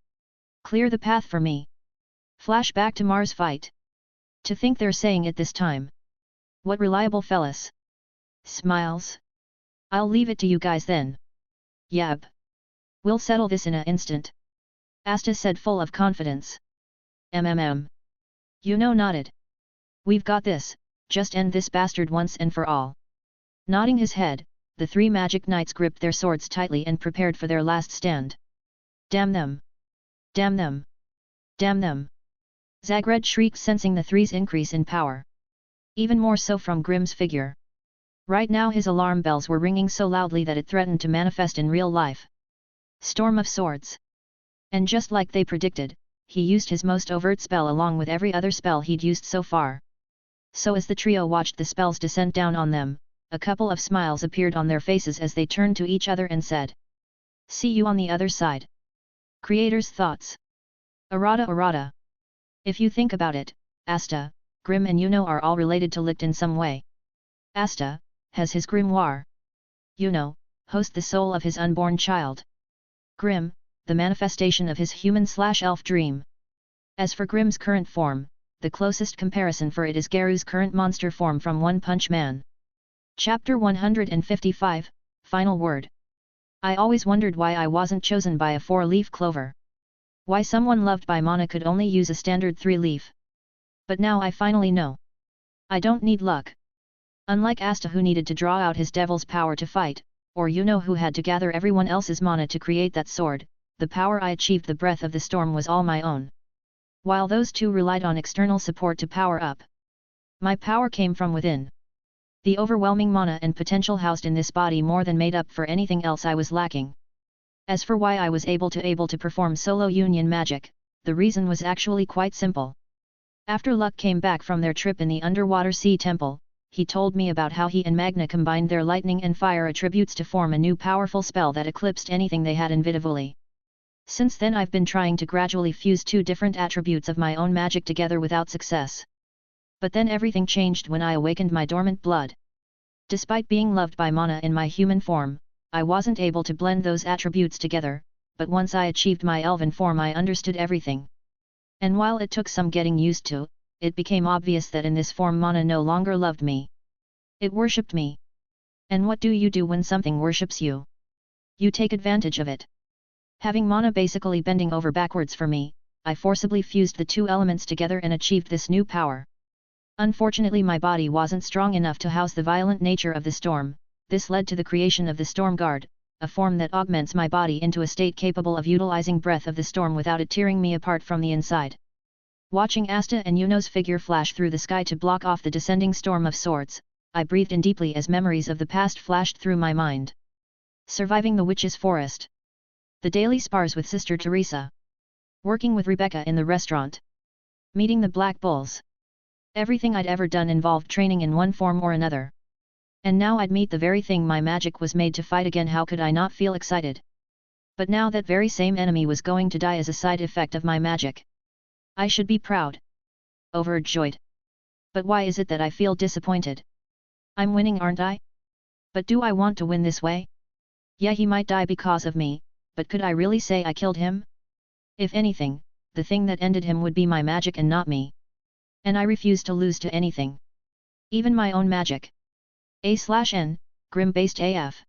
Clear the path for me. Flashback to Mars fight. To think they're saying it this time. What reliable fellas. Smiles. I'll leave it to you guys then. Yep. We'll settle this in an instant. Asta said full of confidence. MMM. Yuno nodded. We've got this, just end this bastard once and for all. Nodding his head, the three magic knights gripped their swords tightly and prepared for their last stand. Damn them! Damn them! Damn them! Zagred shrieked, sensing the three's increase in power. Even more so from Grimm's figure. Right now his alarm bells were ringing so loudly that it threatened to manifest in real life. Storm of Swords. And just like they predicted, he used his most overt spell along with every other spell he'd used so far. So as the trio watched the spells descend down on them, a couple of smiles appeared on their faces as they turned to each other and said, "See you on the other side." Creator's thoughts. Errata. If you think about it, Asta, Grimm and Yuno are all related to Licht in some way. Asta has his grimoire. Yuno hosts the soul of his unborn child. Grimm, the manifestation of his human/elf dream. As for Grimm's current form, the closest comparison for it is Garu's current monster form from One Punch Man. Chapter 155, Final Word. I always wondered why I wasn't chosen by a 4-leaf clover. Why someone loved by Mana could only use a standard 3-leaf. But now I finally know. I don't need luck. Unlike Asta who needed to draw out his devil's power to fight, or Yuno who had to gather everyone else's mana to create that sword, the power I achieved, the breath of the storm, was all my own. While those two relied on external support to power up, my power came from within. The overwhelming mana and potential housed in this body more than made up for anything else I was lacking. As for why I was able to perform solo union magic, the reason was actually quite simple. After Luck came back from their trip in the underwater sea temple, he told me about how he and Magna combined their lightning and fire attributes to form a new powerful spell that eclipsed anything they had in Vidivuli. Since then I've been trying to gradually fuse two different attributes of my own magic together without success. But then everything changed when I awakened my dormant blood. Despite being loved by Mana in my human form, I wasn't able to blend those attributes together, but once I achieved my elven form I understood everything. And while it took some getting used to, it became obvious that in this form Mana no longer loved me. It worshipped me. And what do you do when something worships you? You take advantage of it. Having Mana basically bending over backwards for me, I forcibly fused the two elements together and achieved this new power. Unfortunately my body wasn't strong enough to house the violent nature of the storm. This led to the creation of the Storm Guard, a form that augments my body into a state capable of utilizing breath of the storm without it tearing me apart from the inside. Watching Asta and Yuno's figure flash through the sky to block off the descending storm of swords, I breathed in deeply as memories of the past flashed through my mind. Surviving the witch's forest. The daily spars with Sister Teresa. Working with Rebecca in the restaurant. Meeting the Black Bulls. Everything I'd ever done involved training in one form or another. And now I'd meet the very thing my magic was made to fight again. How could I not feel excited? But now that very same enemy was going to die as a side effect of my magic. I should be proud. Overjoyed. But why is it that I feel disappointed? I'm winning, aren't I? But do I want to win this way? Yeah, he might die because of me, but could I really say I killed him? If anything, the thing that ended him would be my magic and not me. And I refuse to lose to anything. Even my own magic. A/N, Grimm-based AF.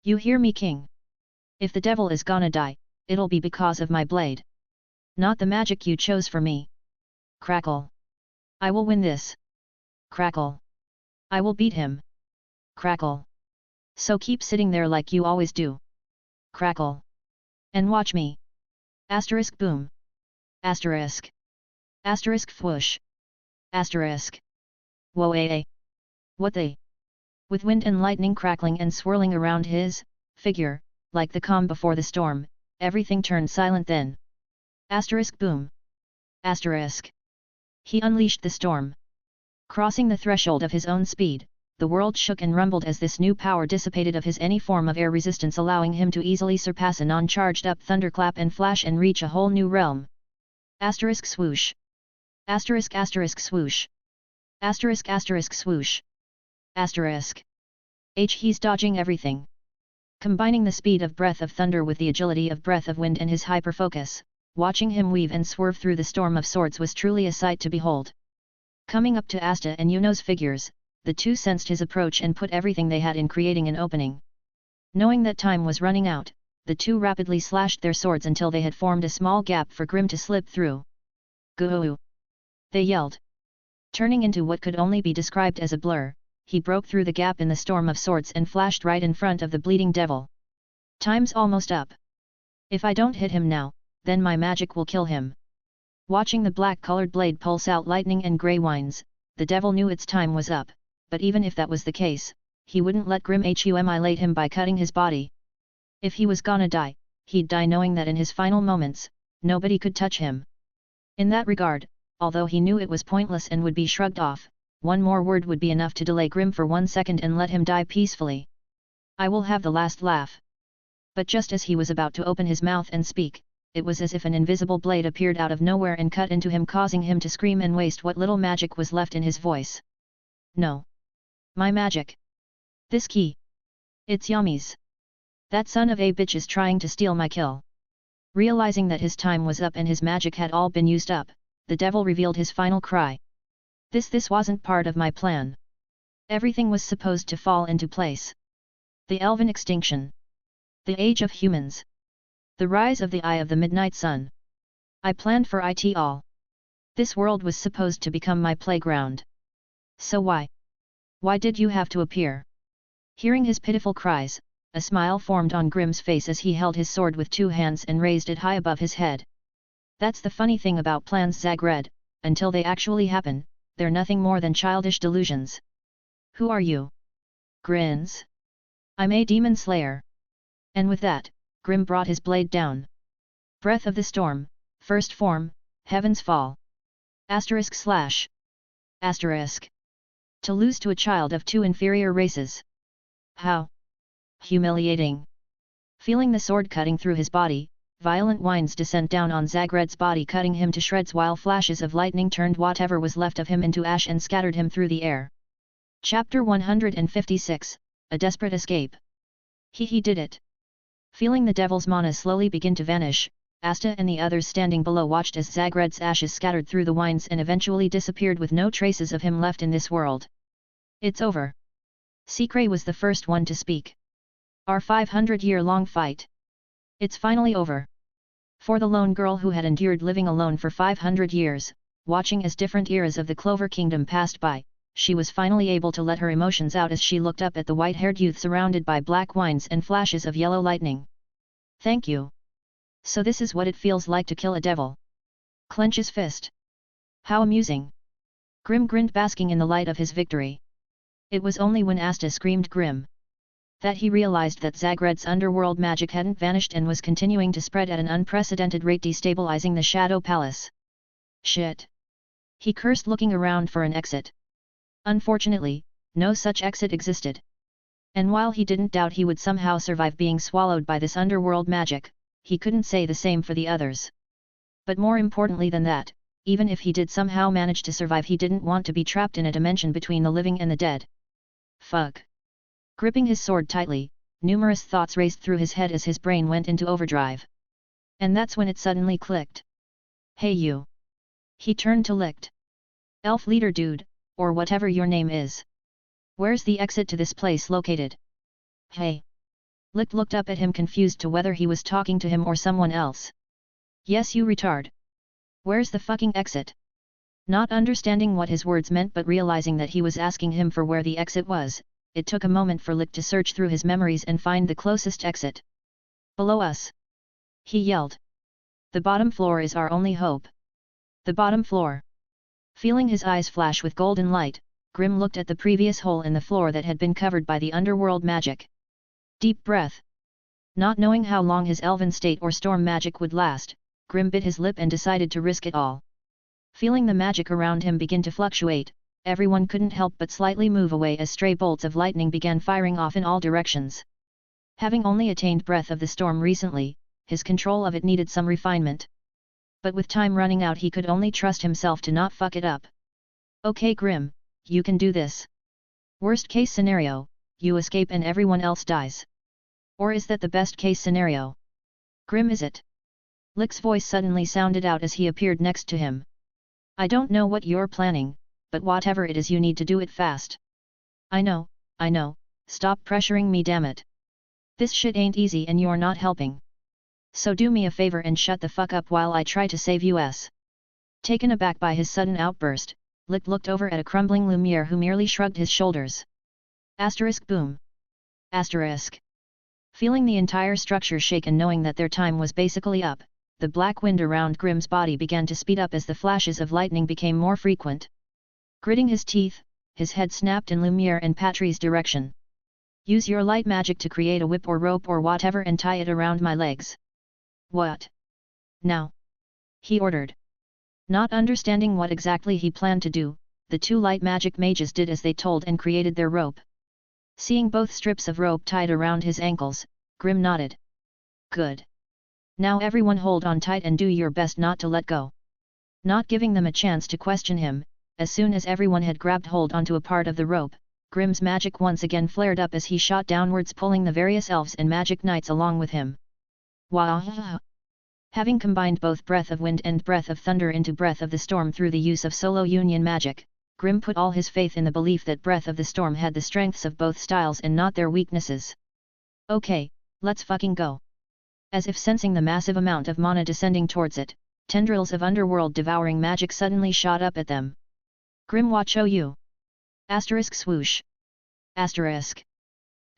You hear me, King? If the devil is gonna die, it'll be because of my blade. Not the magic you chose for me. Crackle. I will win this. Crackle. I will beat him. Crackle. So keep sitting there like you always do. Crackle. And watch me. Asterisk boom. Asterisk. Asterisk whoosh. Asterisk. Whoa, what the? With wind and lightning crackling and swirling around his figure, like the calm before the storm, everything turned silent then. Asterisk boom. Asterisk. He unleashed the storm. Crossing the threshold of his own speed, the world shook and rumbled as this new power dissipated of his any form of air resistance, allowing him to easily surpass a non-charged up thunderclap and flash and reach a whole new realm. Asterisk swoosh. Asterisk asterisk swoosh. Asterisk asterisk swoosh. Asterisk. He's dodging everything. Combining the speed of Breath of Thunder with the agility of Breath of Wind and his hyperfocus, watching him weave and swerve through the storm of swords was truly a sight to behold. Coming up to Asta and Yuno's figures, the two sensed his approach and put everything they had in creating an opening. Knowing that time was running out, the two rapidly slashed their swords until they had formed a small gap for Grimm to slip through. Goo! They yelled. Turning into what could only be described as a blur, he broke through the gap in the storm of swords and flashed right in front of the bleeding devil. Time's almost up. If I don't hit him now, then my magic will kill him. Watching the black-colored blade pulse out lightning and grey winds, the devil knew its time was up, but even if that was the case, he wouldn't let Grimm humiliate him by cutting his body. If he was gonna die, he'd die knowing that in his final moments, nobody could touch him. In that regard, although he knew it was pointless and would be shrugged off, one more word would be enough to delay Grimm for 1 second and let him die peacefully. I will have the last laugh. But just as he was about to open his mouth and speak, it was as if an invisible blade appeared out of nowhere and cut into him, causing him to scream and waste what little magic was left in his voice. No. My magic. This key. It's Yumi's. That son of a bitch is trying to steal my kill. Realizing that his time was up and his magic had all been used up, the devil revealed his final cry. This wasn't part of my plan. Everything was supposed to fall into place. The elven extinction. The age of humans. The rise of the Eye of the Midnight Sun. I planned for it all. This world was supposed to become my playground. So why? Why did you have to appear? Hearing his pitiful cries, a smile formed on Grimm's face as he held his sword with 2 hands and raised it high above his head. That's the funny thing about plans, Zagred, until they actually happen, they're nothing more than childish delusions. Who are you? Grins. I'm a demon slayer. And with that, Grimm brought his blade down. Breath of the Storm, First Form, Heaven's Fall. */ To lose to a child of 2 inferior races. How humiliating. Feeling the sword cutting through his body, violent winds descent down on Zagred's body, cutting him to shreds while flashes of lightning turned whatever was left of him into ash and scattered him through the air. Chapter 156, A Desperate Escape. He did it. Feeling the devil's mana slowly begin to vanish, Asta and the others standing below watched as Zagred's ashes scattered through the winds and eventually disappeared with no traces of him left in this world. It's over. Secret was the first one to speak. Our 500-year-long fight. It's finally over. For the lone girl who had endured living alone for 500 years, watching as different eras of the Clover Kingdom passed by, she was finally able to let her emotions out as she looked up at the white-haired youth surrounded by black winds and flashes of yellow lightning. Thank you. So this is what it feels like to kill a devil. Clench his fist. How amusing. Grimm grinned, basking in the light of his victory. It was only when Asta screamed Grimm that he realized that Zagred's underworld magic hadn't vanished and was continuing to spread at an unprecedented rate, destabilizing the Shadow Palace. Shit. He cursed, looking around for an exit. Unfortunately, no such exit existed. And while he didn't doubt he would somehow survive being swallowed by this underworld magic, he couldn't say the same for the others. But more importantly than that, even if he did somehow manage to survive, he didn't want to be trapped in a dimension between the living and the dead. Fuck. Gripping his sword tightly, numerous thoughts raced through his head as his brain went into overdrive. And that's when it suddenly clicked. Hey you. He turned to Licht. Elf leader dude, or whatever your name is. Where's the exit to this place located? Hey. Licht looked up at him, confused to whether he was talking to him or someone else. Yes, you retard. Where's the fucking exit? Not understanding what his words meant but realizing that he was asking him for where the exit was, it took a moment for Licht to search through his memories and find the closest exit. Below us. He yelled. The bottom floor is our only hope. The bottom floor. Feeling his eyes flash with golden light, Grimm looked at the previous hole in the floor that had been covered by the underworld magic. Deep breath. Not knowing how long his elven state or storm magic would last, Grimm bit his lip and decided to risk it all. Feeling the magic around him begin to fluctuate, everyone couldn't help but slightly move away as stray bolts of lightning began firing off in all directions. Having only attained Breath of the Storm recently, his control of it needed some refinement. But with time running out, he could only trust himself to not fuck it up. Okay Grimm, you can do this. Worst case scenario, you escape and everyone else dies. Or is that the best case scenario? Grimm, is it? Licht's voice suddenly sounded out as he appeared next to him. I don't know what you're planning, but whatever it is, you need to do it fast. I know, stop pressuring me, damn it. This shit ain't easy and you're not helping. So do me a favor and shut the fuck up while I try to save us. Taken aback by his sudden outburst, Licht looked over at a crumbling Lumiere who merely shrugged his shoulders. Boom. Feeling the entire structure shake and knowing that their time was basically up, the black wind around Grimm's body began to speed up as the flashes of lightning became more frequent. Gritting his teeth, his head snapped in Lumiere and Patri's direction. Use your light magic to create a whip or rope or whatever and tie it around my legs. What? Now? He ordered. Not understanding what exactly he planned to do, the two light magic mages did as they told and created their rope. Seeing both strips of rope tied around his ankles, Grim nodded. Good. Now everyone hold on tight and do your best not to let go. Not giving them a chance to question him, as soon as everyone had grabbed hold onto a part of the rope, Grim's magic once again flared up as he shot downwards, pulling the various elves and magic knights along with him. Wow! Having combined both Breath of Wind and Breath of Thunder into Breath of the Storm through the use of solo union magic, Grim put all his faith in the belief that Breath of the Storm had the strengths of both styles and not their weaknesses. Okay, let's fucking go. As if sensing the massive amount of mana descending towards it, tendrils of underworld devouring magic suddenly shot up at them. Grim watch OU. Asterisk swoosh. Asterisk.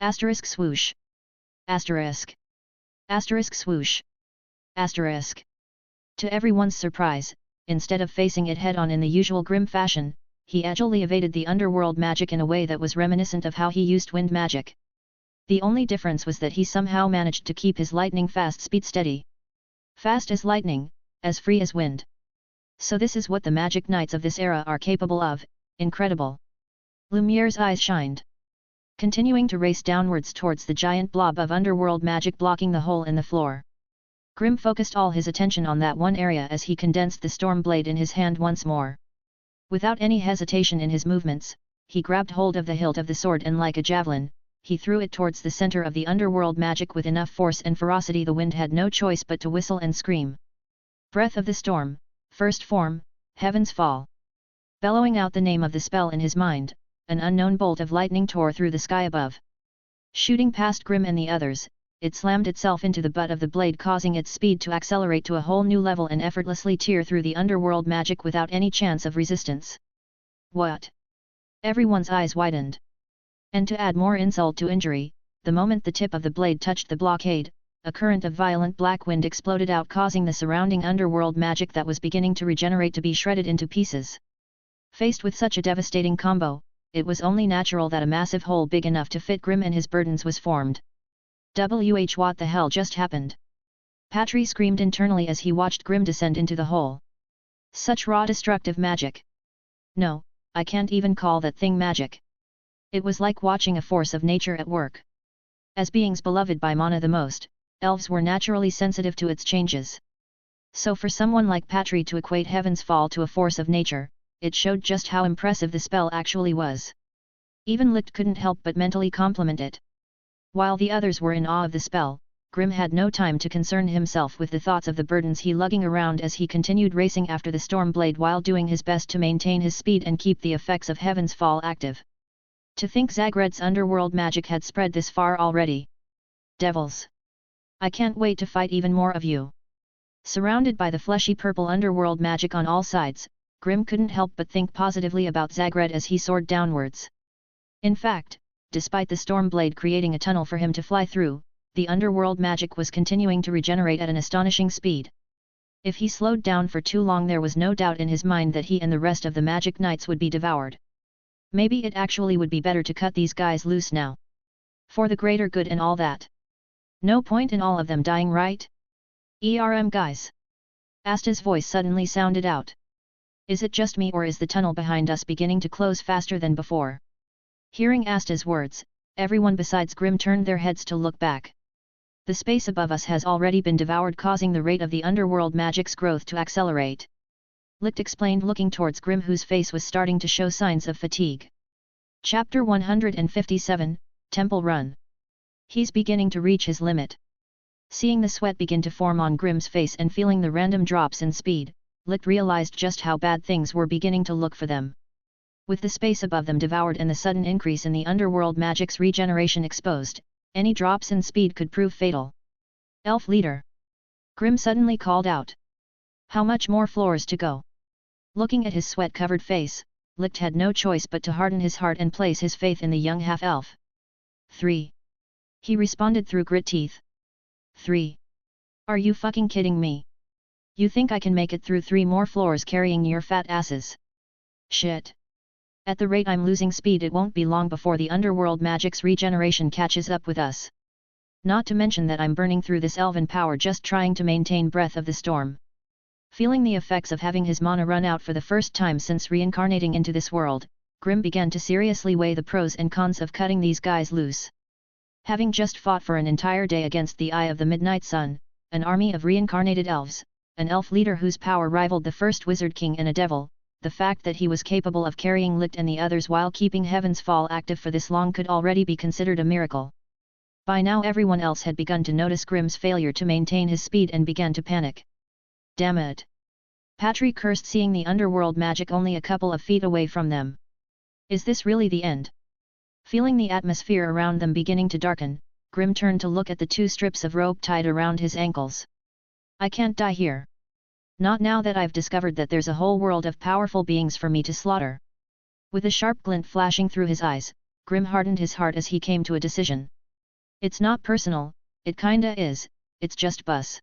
Asterisk swoosh. Asterisk. Asterisk swoosh. Asterisk. To everyone's surprise, instead of facing it head-on in the usual Grim fashion, he agilely evaded the underworld magic in a way that was reminiscent of how he used wind magic. The only difference was that he somehow managed to keep his lightning-fast speed steady. Fast as lightning, as free as wind. So this is what the magic knights of this era are capable of, incredible. Lumiere's eyes shined. Continuing to race downwards towards the giant blob of underworld magic blocking the hole in the floor. Grim focused all his attention on that one area as he condensed the storm blade in his hand once more. Without any hesitation in his movements, he grabbed hold of the hilt of the sword and like a javelin, he threw it towards the center of the underworld magic with enough force and ferocity the wind had no choice but to whistle and scream. Breath of the Storm, First Form, Heaven's Fall. Bellowing out the name of the spell in his mind, an unknown bolt of lightning tore through the sky above. Shooting past Grim and the others, it slammed itself into the butt of the blade, causing its speed to accelerate to a whole new level and effortlessly tear through the underworld magic without any chance of resistance. What? Everyone's eyes widened. And to add more insult to injury, the moment the tip of the blade touched the blockade, a current of violent black wind exploded out, causing the surrounding underworld magic that was beginning to regenerate to be shredded into pieces. Faced with such a devastating combo, it was only natural that a massive hole big enough to fit Grim and his burdens was formed. What the hell just happened? Patry screamed internally as he watched Grim descend into the hole. Such raw destructive magic. No, I can't even call that thing magic. It was like watching a force of nature at work. As beings beloved by mana the most, elves were naturally sensitive to its changes. So for someone like Patry to equate Heaven's Fall to a force of nature, it showed just how impressive the spell actually was. Even Licht couldn't help but mentally compliment it. While the others were in awe of the spell, Grim had no time to concern himself with the thoughts of the burdens he lugging around as he continued racing after the storm blade while doing his best to maintain his speed and keep the effects of Heaven's Fall active. To think Zagred's underworld magic had spread this far already. Devils! I can't wait to fight even more of you. Surrounded by the fleshy purple underworld magic on all sides, Grim couldn't help but think positively about Zagred as he soared downwards. In fact, despite the storm blade creating a tunnel for him to fly through, the underworld magic was continuing to regenerate at an astonishing speed. If he slowed down for too long, there was no doubt in his mind that he and the rest of the magic knights would be devoured. Maybe it actually would be better to cut these guys loose now. For the greater good and all that. No point in all of them dying, right? Guys. Asta's voice suddenly sounded out. Is it just me, or is the tunnel behind us beginning to close faster than before? Hearing Asta's words, everyone besides Grim turned their heads to look back. The space above us has already been devoured, causing the rate of the underworld magic's growth to accelerate. Licht explained, looking towards Grim, whose face was starting to show signs of fatigue. Chapter 157, Temple Run. He's beginning to reach his limit. Seeing the sweat begin to form on Grim's face and feeling the random drops in speed, Licht realized just how bad things were beginning to look for them. With the space above them devoured and the sudden increase in the underworld magic's regeneration exposed, any drops in speed could prove fatal. Elf leader! Grim suddenly called out. How much more floors to go? Looking at his sweat-covered face, Licht had no choice but to harden his heart and place his faith in the young half-elf. 3. He responded through grit teeth. 3. Are you fucking kidding me? You think I can make it through 3 more floors carrying your fat asses? Shit. At the rate I'm losing speed, it won't be long before the underworld magic's regeneration catches up with us. Not to mention that I'm burning through this elven power just trying to maintain Breath of the Storm. Feeling the effects of having his mana run out for the first time since reincarnating into this world, Grim began to seriously weigh the pros and cons of cutting these guys loose. Having just fought for an entire day against the Eye of the Midnight Sun, an army of reincarnated elves, an elf leader whose power rivaled the first Wizard King and a devil, the fact that he was capable of carrying Licht and the others while keeping Heaven's Fall active for this long could already be considered a miracle. By now everyone else had begun to notice Grim's failure to maintain his speed and began to panic. Damn it! Patry cursed, seeing the underworld magic only a couple of feet away from them. Is this really the end? Feeling the atmosphere around them beginning to darken, Grim turned to look at the 2 strips of rope tied around his ankles. I can't die here. Not now that I've discovered that there's a whole world of powerful beings for me to slaughter. With a sharp glint flashing through his eyes, Grim hardened his heart as he came to a decision. It's not personal, it kinda is, it's just bus.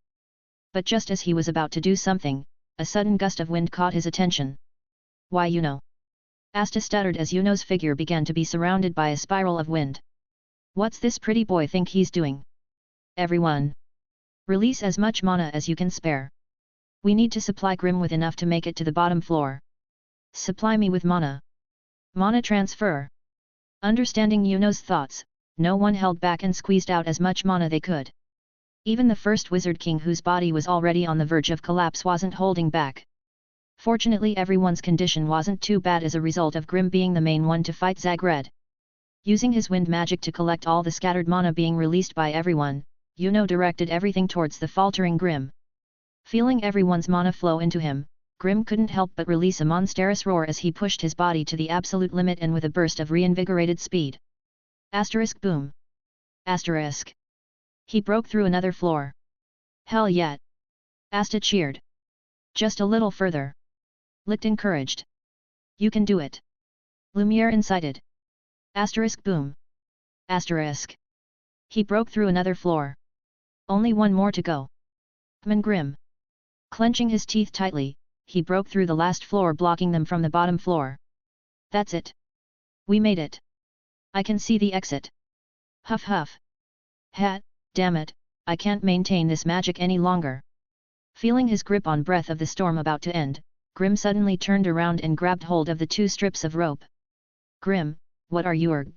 But just as he was about to do something, a sudden gust of wind caught his attention. Why, Yuno? Asta stuttered as Yuno's figure began to be surrounded by a spiral of wind. What's this pretty boy think he's doing? Everyone! Release as much mana as you can spare. We need to supply Grim with enough to make it to the bottom floor. Supply me with mana. Mana transfer. Understanding Yuno's thoughts, no one held back and squeezed out as much mana they could. Even the first Wizard King, whose body was already on the verge of collapse, wasn't holding back. Fortunately everyone's condition wasn't too bad as a result of Grim being the main one to fight Zagred. Using his wind magic to collect all the scattered mana being released by everyone, Yuno directed everything towards the faltering Grim. Feeling everyone's mana flow into him, Grim couldn't help but release a monstrous roar as he pushed his body to the absolute limit and with a burst of reinvigorated speed. Asterisk boom. Asterisk. He broke through another floor. Hell yeah! Asta cheered. Just a little further. Licht encouraged. You can do it. Lumiere incited. Asterisk boom. Asterisk. He broke through another floor. Only one more to go. Hman Grim. Clenching his teeth tightly, he broke through the last floor, blocking them from the bottom floor. That's it. We made it. I can see the exit. Huff huff. Ha, damn it, I can't maintain this magic any longer. Feeling his grip on Breath of the Storm about to end, Grim suddenly turned around and grabbed hold of the 2 strips of rope. Grim, what are you?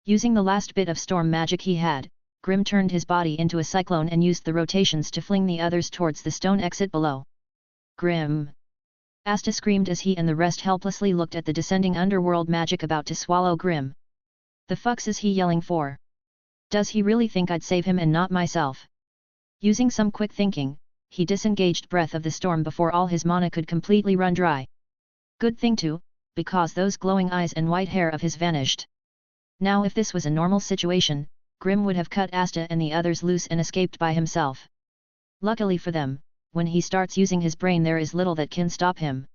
Using the last bit of storm magic he had, Grim turned his body into a cyclone and used the rotations to fling the others towards the stone exit below. Grim! Asta screamed as he and the rest helplessly looked at the descending underworld magic about to swallow Grim. The fucks is he yelling for? Does he really think I'd save him and not myself? Using some quick thinking, he disengaged Breath of the Storm before all his mana could completely run dry. Good thing too, because those glowing eyes and white hair of his vanished. Now if this was a normal situation, Grim would have cut Asta and the others loose and escaped by himself. Luckily for them, when he starts using his brain there is little that can stop him.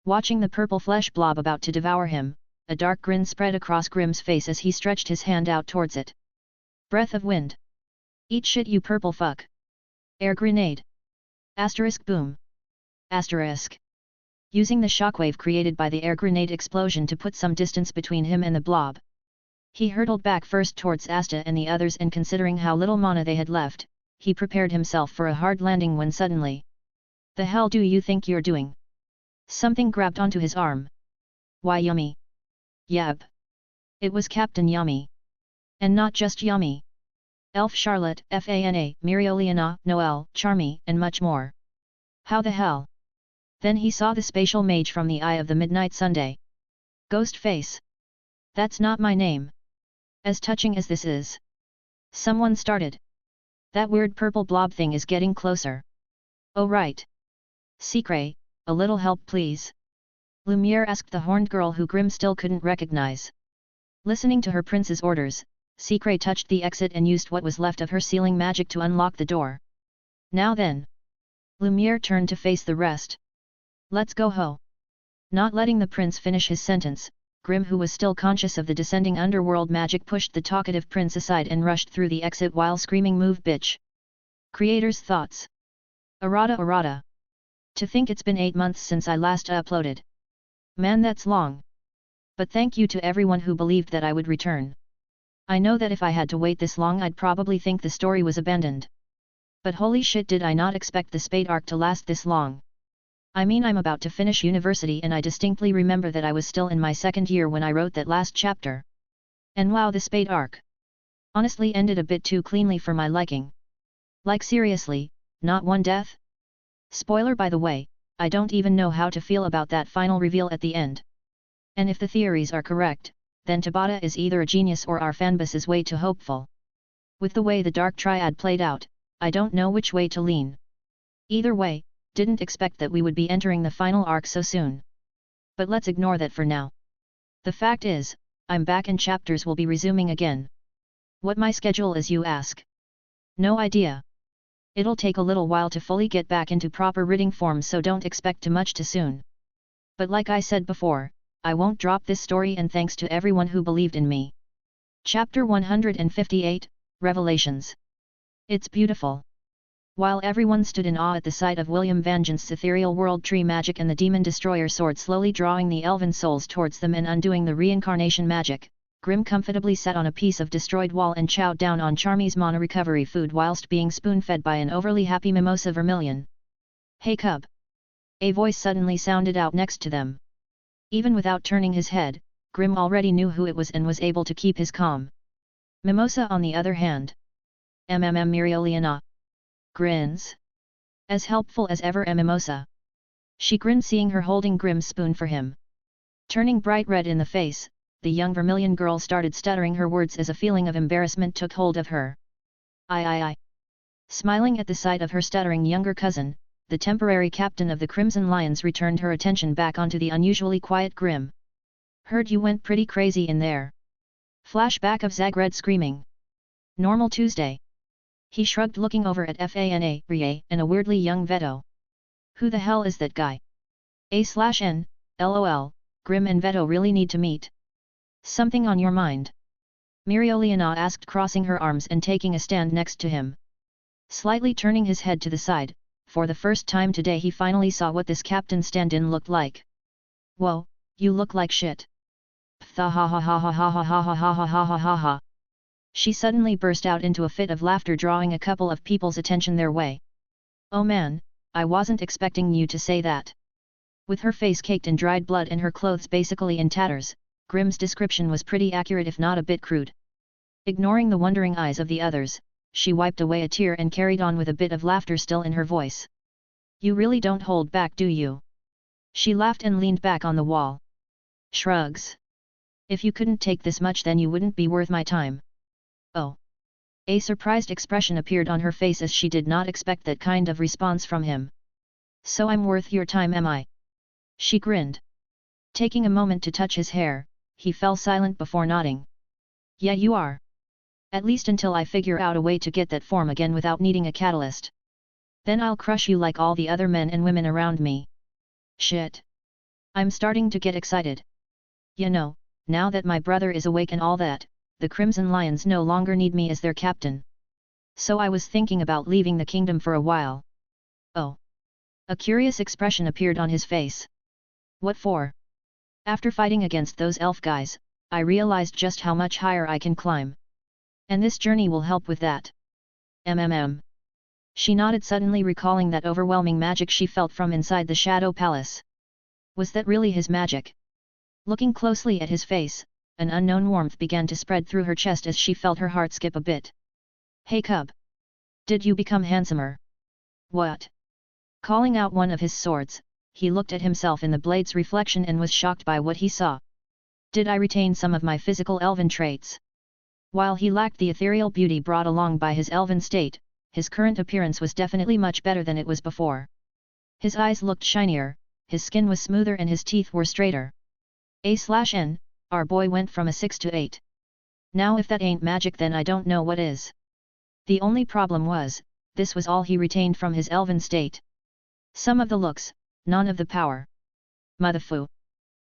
Watching the purple flesh blob about to devour him, a dark grin spread across Grim's face as he stretched his hand out towards it. Breath of wind. Eat shit, you purple fuck. Air grenade. Asterisk boom. Asterisk. Using the shockwave created by the air grenade explosion to put some distance between him and the blob. He hurtled back first towards Asta and the others, and considering how little mana they had left, he prepared himself for a hard landing when suddenly. The hell do you think you're doing? Something grabbed onto his arm. Why, Yummy. Yep. It was Captain Yummy. And not just Yummy. Elf Charlotte, Fana, Mirioliana, Noelle, Charmy, and much more. How the hell? Then he saw the spatial mage from the Eye of the Midnight Sunday. Ghostface. That's not my name. As touching as this is. Someone started. That weird purple blob thing is getting closer. Oh right. Secret, a little help please. Lumiere asked the horned girl who Grim still couldn't recognize. Listening to her prince's orders, Secret touched the exit and used what was left of her sealing magic to unlock the door. Now then. Lumiere turned to face the rest. Let's go ho. Not letting the prince finish his sentence, Grim, who was still conscious of the descending underworld magic, pushed the talkative prince aside and rushed through the exit while screaming, "Move bitch!" Creator's thoughts. Errata errata. To think it's been 8 months since I last uploaded. Man, that's long. But thank you to everyone who believed that I would return. I know that if I had to wait this long I'd probably think the story was abandoned. But holy shit, did I not expect the Spade arc to last this long. I mean, I'm about to finish university and I distinctly remember that I was still in my second year when I wrote that last chapter. And wow, the Spade arc honestly ended a bit too cleanly for my liking. Like seriously, not one death? Spoiler by the way, I don't even know how to feel about that final reveal at the end. And if the theories are correct, then Tabata is either a genius or our fanbase is way too hopeful. With the way the Dark Triad played out, I don't know which way to lean. Either way, didn't expect that we would be entering the final arc so soon. But let's ignore that for now. The fact is, I'm back and chapters will be resuming again. What my schedule is, you ask? No idea. It'll take a little while to fully get back into proper reading form, so don't expect too much too soon. But like I said before, I won't drop this story, and thanks to everyone who believed in me. Chapter 158, Revelations. It's beautiful. While everyone stood in awe at the sight of William Vengeance's ethereal world tree magic and the demon destroyer sword slowly drawing the elven souls towards them and undoing the reincarnation magic, Grimm comfortably sat on a piece of destroyed wall and chowed down on Charmy's mana recovery food whilst being spoon-fed by an overly happy Mimosa Vermilion. "Hey cub!" A voice suddenly sounded out next to them. Even without turning his head, Grimm already knew who it was and was able to keep his calm. Mimosa on the other hand. Mirioliana. Grins. As helpful as ever, Mimosa. She grinned, seeing her holding Grimm's spoon for him. Turning bright red in the face, the young Vermilion girl started stuttering her words as a feeling of embarrassment took hold of her. I. Smiling at the sight of her stuttering younger cousin, the temporary captain of the Crimson Lions returned her attention back onto the unusually quiet Grimm. "Heard you went pretty crazy in there." Flashback of Zagred screaming. Normal Tuesday. He shrugged, looking over at Fana, Rie, and a weirdly young Veto. "Who the hell is that guy?" A/N, LOL, Grimm and Veto really need to meet. "Something on your mind?" Mirioliana asked, crossing her arms and taking a stand next to him. Slightly turning his head to the side, for the first time today he finally saw what this captain stand-in looked like. "Whoa, you look like shit." "Ptha ha ha ha ha ha ha ha ha ha ha ha ha ha." She suddenly burst out into a fit of laughter, drawing a couple of people's attention their way. "Oh man, I wasn't expecting you to say that." With her face caked in dried blood and her clothes basically in tatters, Grimm's description was pretty accurate if not a bit crude. Ignoring the wondering eyes of the others, she wiped away a tear and carried on with a bit of laughter still in her voice. "You really don't hold back, do you?" She laughed and leaned back on the wall. Shrugs. "If you couldn't take this much, then you wouldn't be worth my time." "Oh." A surprised expression appeared on her face as she did not expect that kind of response from him. "So I'm worth your time, am I?" She grinned. Taking a moment to touch his hair, he fell silent before nodding. "Yeah, you are. At least until I figure out a way to get that form again without needing a catalyst. Then I'll crush you like all the other men and women around me." "Shit. I'm starting to get excited. You know, now that my brother is awake and all that, the Crimson Lions no longer need me as their captain. So I was thinking about leaving the kingdom for a while." "Oh." A curious expression appeared on his face. "What for?" "After fighting against those elf guys, I realized just how much higher I can climb. And this journey will help with that." She nodded, suddenly recalling that overwhelming magic she felt from inside the Shadow Palace. Was that really his magic? Looking closely at his face, an unknown warmth began to spread through her chest as she felt her heart skip a bit. "Hey cub! Did you become handsomer?" "What?" Calling out one of his swords, he looked at himself in the blade's reflection and was shocked by what he saw. "Did I retain some of my physical elven traits?" While he lacked the ethereal beauty brought along by his elven state, his current appearance was definitely much better than it was before. His eyes looked shinier, his skin was smoother and his teeth were straighter. A/N, our boy went from a 6 to 8. Now if that ain't magic, then I don't know what is. The only problem was, this was all he retained from his elven state. Some of the looks, none of the power. Motherfu.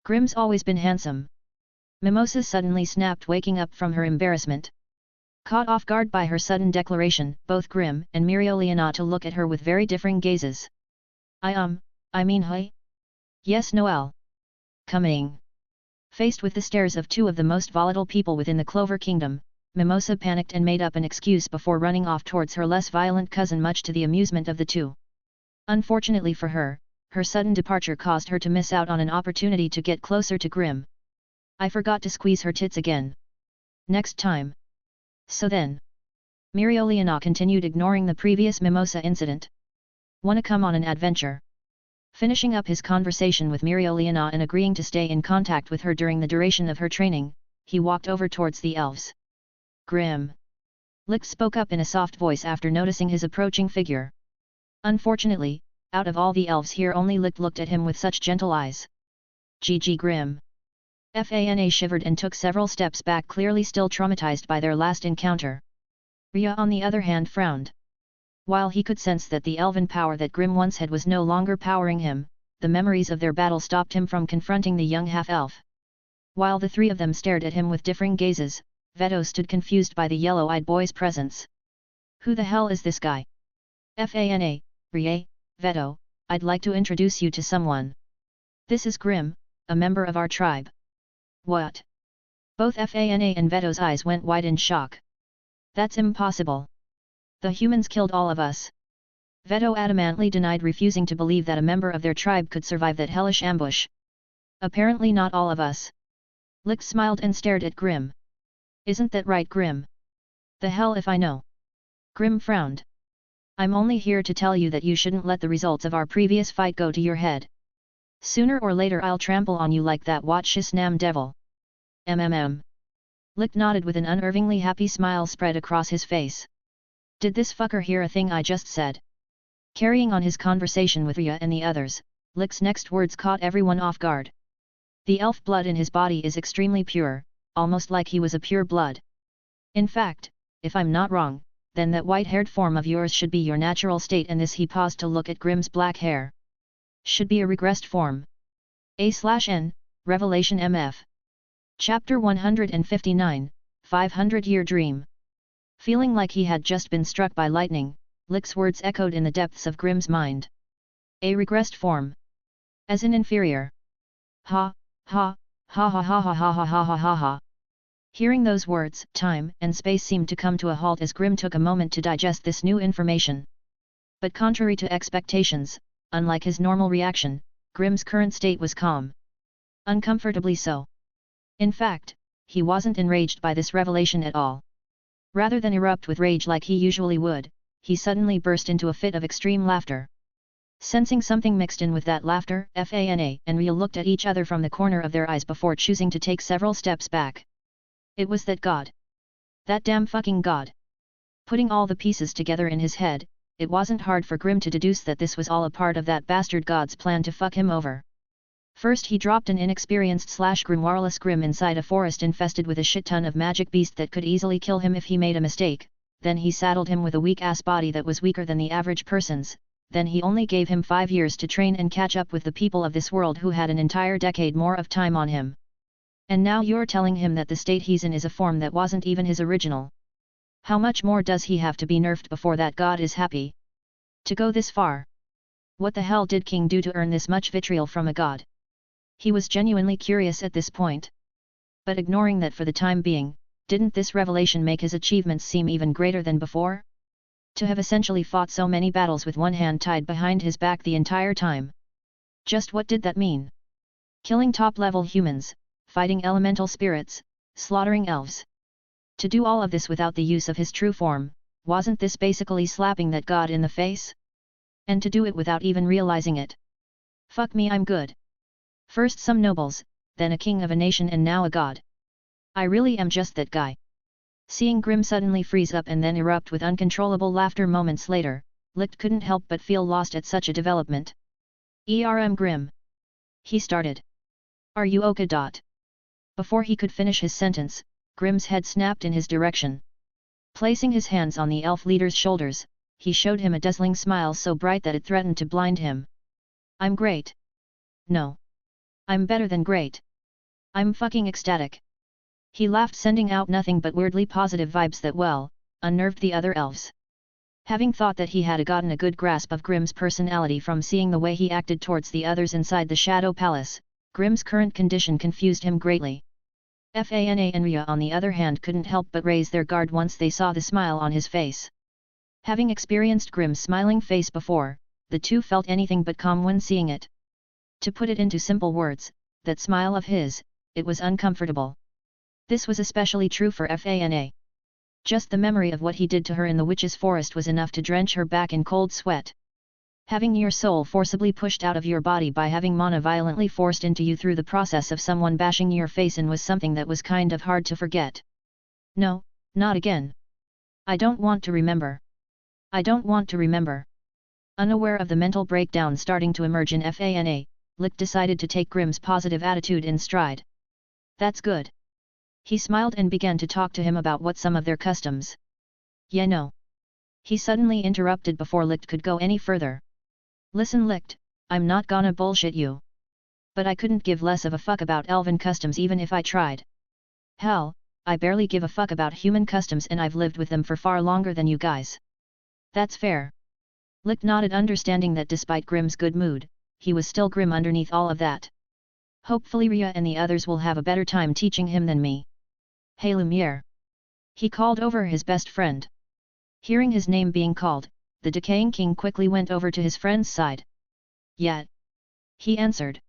Grimm's always been handsome. Mimosa suddenly snapped, waking up from her embarrassment. Caught off guard by her sudden declaration, both Grimm and Mirioliana look at her with very differing gazes. I mean hey? Yes, Noel. Coming. Faced with the stares of two of the most volatile people within the Clover Kingdom, Mimosa panicked and made up an excuse before running off towards her less violent cousin, much to the amusement of the two. Unfortunately for her, her sudden departure caused her to miss out on an opportunity to get closer to Grimm. I forgot to squeeze her tits again. Next time. So then. Mereoleona continued, ignoring the previous Mimosa incident. Wanna come on an adventure? Finishing up his conversation with Mereoleona and agreeing to stay in contact with her during the duration of her training, he walked over towards the elves. Grimm. Licht spoke up in a soft voice after noticing his approaching figure. Unfortunately, out of all the elves here, only Licht looked at him with such gentle eyes. GG Grimm. Fana shivered and took several steps back, clearly still traumatized by their last encounter. Rhea on the other hand frowned. While he could sense that the elven power that Grimm once had was no longer powering him, the memories of their battle stopped him from confronting the young half-elf. While the three of them stared at him with differing gazes, Veto stood confused by the yellow-eyed boy's presence. Who the hell is this guy? Fana, Rhea, Veto, I'd like to introduce you to someone. This is Grimm, a member of our tribe. What? Both Fana and Veto's eyes went wide in shock. That's impossible. The humans killed all of us. Veto adamantly denied, refusing to believe that a member of their tribe could survive that hellish ambush. Apparently not all of us. Licht smiled and stared at Grimm. Isn't that right, Grimm? The hell if I know. Grimm frowned. I'm only here to tell you that you shouldn't let the results of our previous fight go to your head. Sooner or later I'll trample on you like that Watchisnam devil. Licht nodded with an unnervingly happy smile spread across his face. Did this fucker hear a thing I just said? Carrying on his conversation with Rhea and the others, Licht's next words caught everyone off guard. The elf blood in his body is extremely pure, almost like he was a pure blood. In fact, if I'm not wrong, then that white-haired form of yours should be your natural state, and this, he paused to look at Grimm's black hair. Should be a regressed form. A/N, Revelation MF. Chapter 159, 500-Year Dream. Feeling like he had just been struck by lightning, Licht's words echoed in the depths of Grimm's mind. A regressed form. As in inferior. Ha, ha, ha ha ha ha ha ha ha ha ha ha. Hearing those words, time and space seemed to come to a halt as Grimm took a moment to digest this new information. But contrary to expectations, unlike his normal reaction, Grimm's current state was calm. Uncomfortably so. In fact, he wasn't enraged by this revelation at all. Rather than erupt with rage like he usually would, he suddenly burst into a fit of extreme laughter. Sensing something mixed in with that laughter, Fana and Rhea looked at each other from the corner of their eyes before choosing to take several steps back. It was that god. That damn fucking god. Putting all the pieces together in his head, it wasn't hard for Grimm to deduce that this was all a part of that bastard god's plan to fuck him over. First he dropped an inexperienced / grimoireless Grimm inside a forest infested with a shit ton of magic beast that could easily kill him if he made a mistake, then he saddled him with a weak-ass body that was weaker than the average person's, then he only gave him 5 years to train and catch up with the people of this world who had an entire decade more of time on him. And now you're telling him that the state he's in is a form that wasn't even his original. How much more does he have to be nerfed before that god is happy? To go this far? What the hell did King do to earn this much vitriol from a god? He was genuinely curious at this point. But ignoring that for the time being, didn't this revelation make his achievements seem even greater than before? To have essentially fought so many battles with one hand tied behind his back the entire time. Just what did that mean? Killing top-level humans, fighting elemental spirits, slaughtering elves. To do all of this without the use of his true form, wasn't this basically slapping that god in the face? And to do it without even realizing it. Fuck me, I'm good. First some nobles, then a king of a nation, and now a god. I really am just that guy. Seeing Grimm suddenly freeze up and then erupt with uncontrollable laughter moments later, Licht couldn't help but feel lost at such a development. Grimm. He started. Are you okay? Before he could finish his sentence, Grimm's head snapped in his direction. Placing his hands on the elf leader's shoulders, he showed him a dazzling smile so bright that it threatened to blind him. I'm great. No. I'm better than great. I'm fucking ecstatic. He laughed, sending out nothing but weirdly positive vibes that unnerved the other elves. Having thought that he had gotten a good grasp of Grimm's personality from seeing the way he acted towards the others inside the Shadow Palace, Grimm's current condition confused him greatly. Fana and Rhea on the other hand couldn't help but raise their guard once they saw the smile on his face. Having experienced Grimm's smiling face before, the two felt anything but calm when seeing it. To put it into simple words, that smile of his, it was uncomfortable. This was especially true for Fana. Just the memory of what he did to her in the witch's forest was enough to drench her back in cold sweat. Having your soul forcibly pushed out of your body by having mana violently forced into you through the process of someone bashing your face in was something that was kind of hard to forget. No, not again. I don't want to remember. I don't want to remember. Unaware of the mental breakdown starting to emerge in Fana, Licht decided to take Grimm's positive attitude in stride. That's good. He smiled and began to talk to him about what some of their customs. Yeah, no. He suddenly interrupted before Licht could go any further. Listen Licht, I'm not gonna bullshit you. But I couldn't give less of a fuck about elven customs even if I tried. Hell, I barely give a fuck about human customs and I've lived with them for far longer than you guys. That's fair. Licht nodded, understanding that despite Grimm's good mood, he was still grim underneath all of that. Hopefully Rhea and the others will have a better time teaching him than me. Hey Lumiere! He called over his best friend. Hearing his name being called, the decaying king quickly went over to his friend's side. Yet, he answered.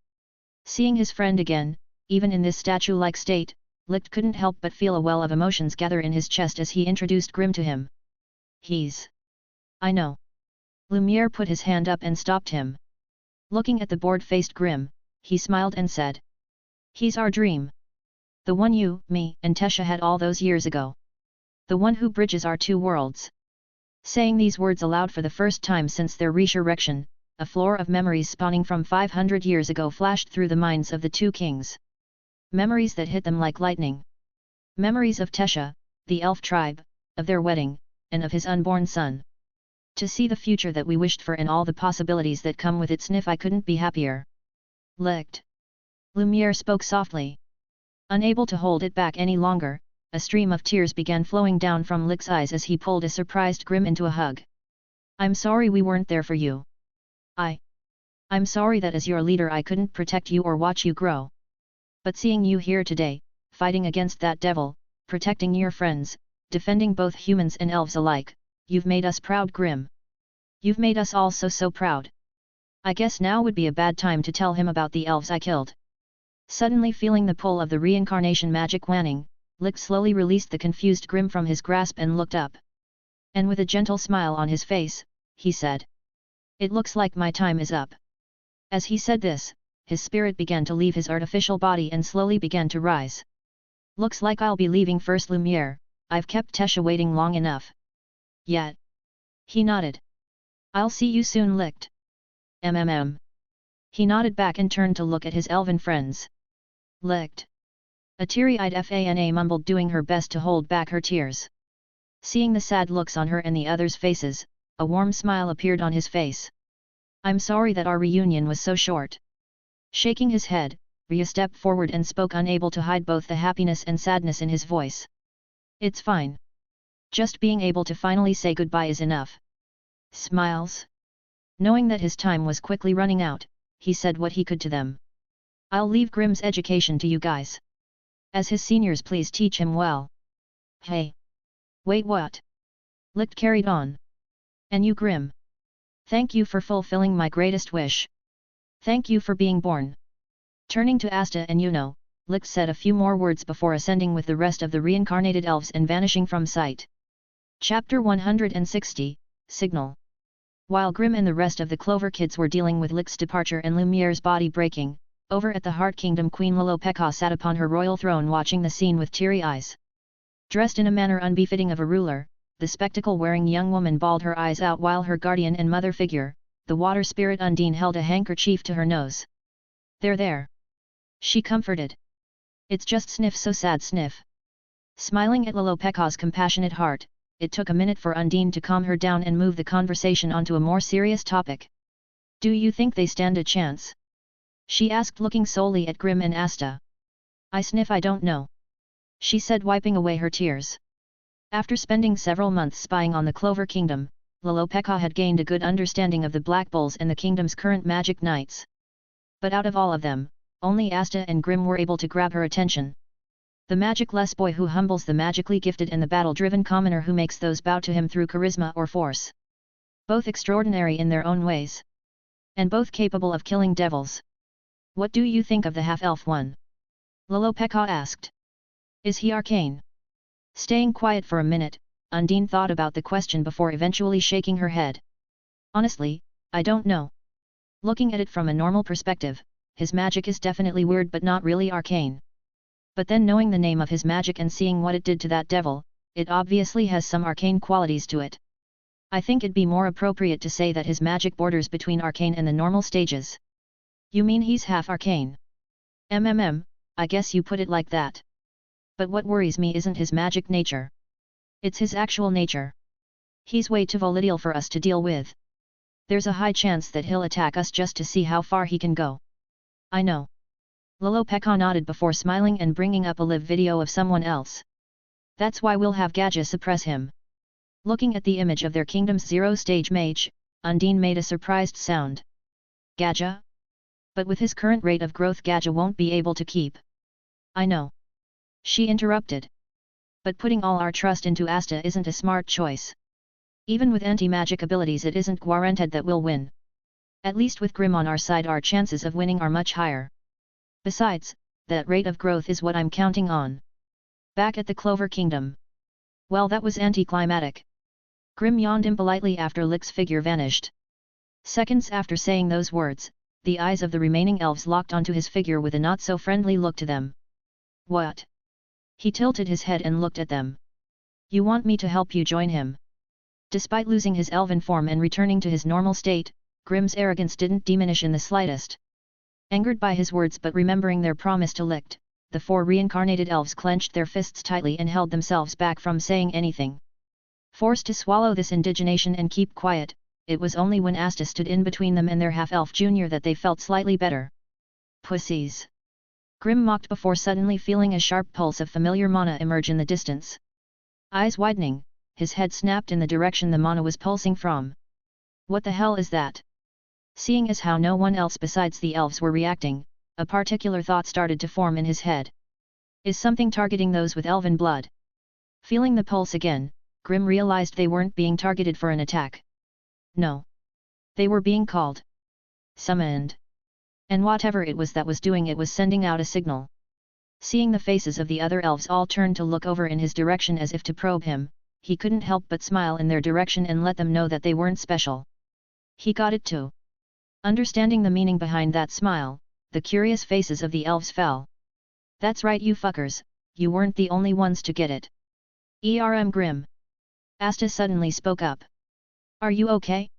Seeing his friend again, even in this statue-like state, Licht couldn't help but feel a well of emotions gather in his chest as he introduced Grimm to him. I know. Lumiere put his hand up and stopped him. Looking at the bored-faced Grimm, he smiled and said. He's our dream. The one you, me, and Tesha had all those years ago. The one who bridges our two worlds. Saying these words aloud for the first time since their resurrection, a floor of memories spawning from 500 years ago flashed through the minds of the two kings. Memories that hit them like lightning. Memories of Tesha, the elf tribe, of their wedding, and of his unborn son. To see the future that we wished for and all the possibilities that come with it. Sniff, I couldn't be happier. Licht. Lumiere spoke softly. Unable to hold it back any longer, a stream of tears began flowing down from Licht's eyes as he pulled a surprised Grimm into a hug. I'm sorry we weren't there for you. I'm sorry that as your leader I couldn't protect you or watch you grow. But seeing you here today, fighting against that devil, protecting your friends, defending both humans and elves alike, you've made us proud, Grimm. You've made us all so proud. I guess now would be a bad time to tell him about the elves I killed. Suddenly feeling the pull of the reincarnation magic waning, Licht slowly released the confused Grimm from his grasp and looked up. And with a gentle smile on his face, he said. It looks like my time is up. As he said this, his spirit began to leave his artificial body and slowly began to rise. Looks like I'll be leaving first, Lumiere. I've kept Tesha waiting long enough. Yet. He nodded. I'll see you soon, Licht. He nodded back and turned to look at his elven friends. Licht. A teary-eyed Fana mumbled, doing her best to hold back her tears. Seeing the sad looks on her and the others' faces, a warm smile appeared on his face. I'm sorry that our reunion was so short. Shaking his head, Rhea stepped forward and spoke, unable to hide both the happiness and sadness in his voice. It's fine. Just being able to finally say goodbye is enough. Smiles. Knowing that his time was quickly running out, he said what he could to them. I'll leave Grimm's education to you guys. As his seniors, please teach him well. Hey. Wait, what? Licht carried on. And you, Grimm. Thank you for fulfilling my greatest wish. Thank you for being born. Turning to Asta and Yuno, Licht said a few more words before ascending with the rest of the reincarnated elves and vanishing from sight. Chapter 160, Signal. While Grimm and the rest of the Clover Kids were dealing with Licht's departure and Lumiere's body breaking, over at the Heart Kingdom, Queen Lolopeka sat upon her royal throne watching the scene with teary eyes. Dressed in a manner unbefitting of a ruler, the spectacle-wearing young woman bawled her eyes out while her guardian and mother figure, the water spirit Undine, held a handkerchief to her nose. There. She comforted. It's just Sniff, so sad, Sniff. Smiling at Lolopeka's compassionate heart, it took a minute for Undine to calm her down and move the conversation onto a more serious topic. Do you think they stand a chance? She asked, looking solely at Grimm and Asta. Sniff, I don't know. She said, wiping away her tears. After spending several months spying on the Clover Kingdom, Lolopeka had gained a good understanding of the Black Bulls and the kingdom's current magic knights. But out of all of them, only Asta and Grimm were able to grab her attention. The magic-less boy who humbles the magically gifted and the battle-driven commoner who makes those bow to him through charisma or force. Both extraordinary in their own ways. And both capable of killing devils. What do you think of the half-elf one? Lolopeka asked. Is he arcane? Staying quiet for a minute, Undine thought about the question before eventually shaking her head. Honestly, I don't know. Looking at it from a normal perspective, his magic is definitely weird but not really arcane. But then knowing the name of his magic and seeing what it did to that devil, it obviously has some arcane qualities to it. I think it'd be more appropriate to say that his magic borders between arcane and the normal stages. You mean he's half arcane? I guess you put it like that. But what worries me isn't his magic nature. It's his actual nature. He's way too volatile for us to deal with. There's a high chance that he'll attack us just to see how far he can go. I know. Lolopeka nodded before smiling and bringing up a live video of someone else. That's why we'll have Gaja suppress him. Looking at the image of their kingdom's zero-stage mage, Undine made a surprised sound. Gaja? But with his current rate of growth Gaja won't be able to keep. I know. She interrupted. But putting all our trust into Asta isn't a smart choice. Even with anti-magic abilities it isn't guaranteed that we'll win. At least with Grimm on our side our chances of winning are much higher. Besides, that rate of growth is what I'm counting on. Back at the Clover Kingdom. Well, that was anticlimactic. Grimm yawned impolitely after Lick's figure vanished. Seconds after saying those words, the eyes of the remaining elves locked onto his figure with a not-so-friendly look to them. What? He tilted his head and looked at them. You want me to help you join him? Despite losing his elven form and returning to his normal state, Grimm's arrogance didn't diminish in the slightest. Angered by his words but remembering their promise to Licht, the four reincarnated elves clenched their fists tightly and held themselves back from saying anything. Forced to swallow this indignation and keep quiet, it was only when Asta stood in between them and their half-elf junior that they felt slightly better. Pussies! Grimm mocked before suddenly feeling a sharp pulse of familiar mana emerge in the distance. Eyes widening, his head snapped in the direction the mana was pulsing from. What the hell is that? Seeing as how no one else besides the elves were reacting, a particular thought started to form in his head. Is something targeting those with elven blood? Feeling the pulse again, Grimm realized they weren't being targeted for an attack. No. They were being called. Summoned. And whatever it was that was doing it was sending out a signal. Seeing the faces of the other elves all turn to look over in his direction as if to probe him, he couldn't help but smile in their direction and let them know that they weren't special. He got it too. Understanding the meaning behind that smile, the curious faces of the elves fell. That's right you fuckers, you weren't the only ones to get it. Grimm. Asta suddenly spoke up. Are you okay?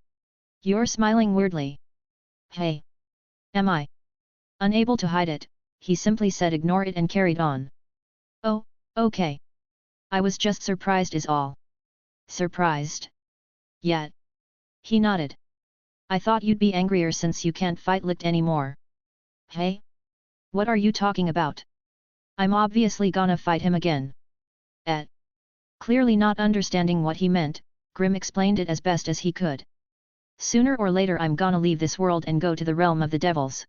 You're smiling weirdly. Hey. Am I? Unable to hide it, he simply said ignore it and carried on. Oh, okay. I was just surprised is all. Surprised? Yet. He nodded. I thought you'd be angrier since you can't fight Licht anymore. Hey? What are you talking about? I'm obviously gonna fight him again. Clearly not understanding what he meant, Grimm explained it as best as he could. Sooner or later I'm gonna leave this world and go to the realm of the devils.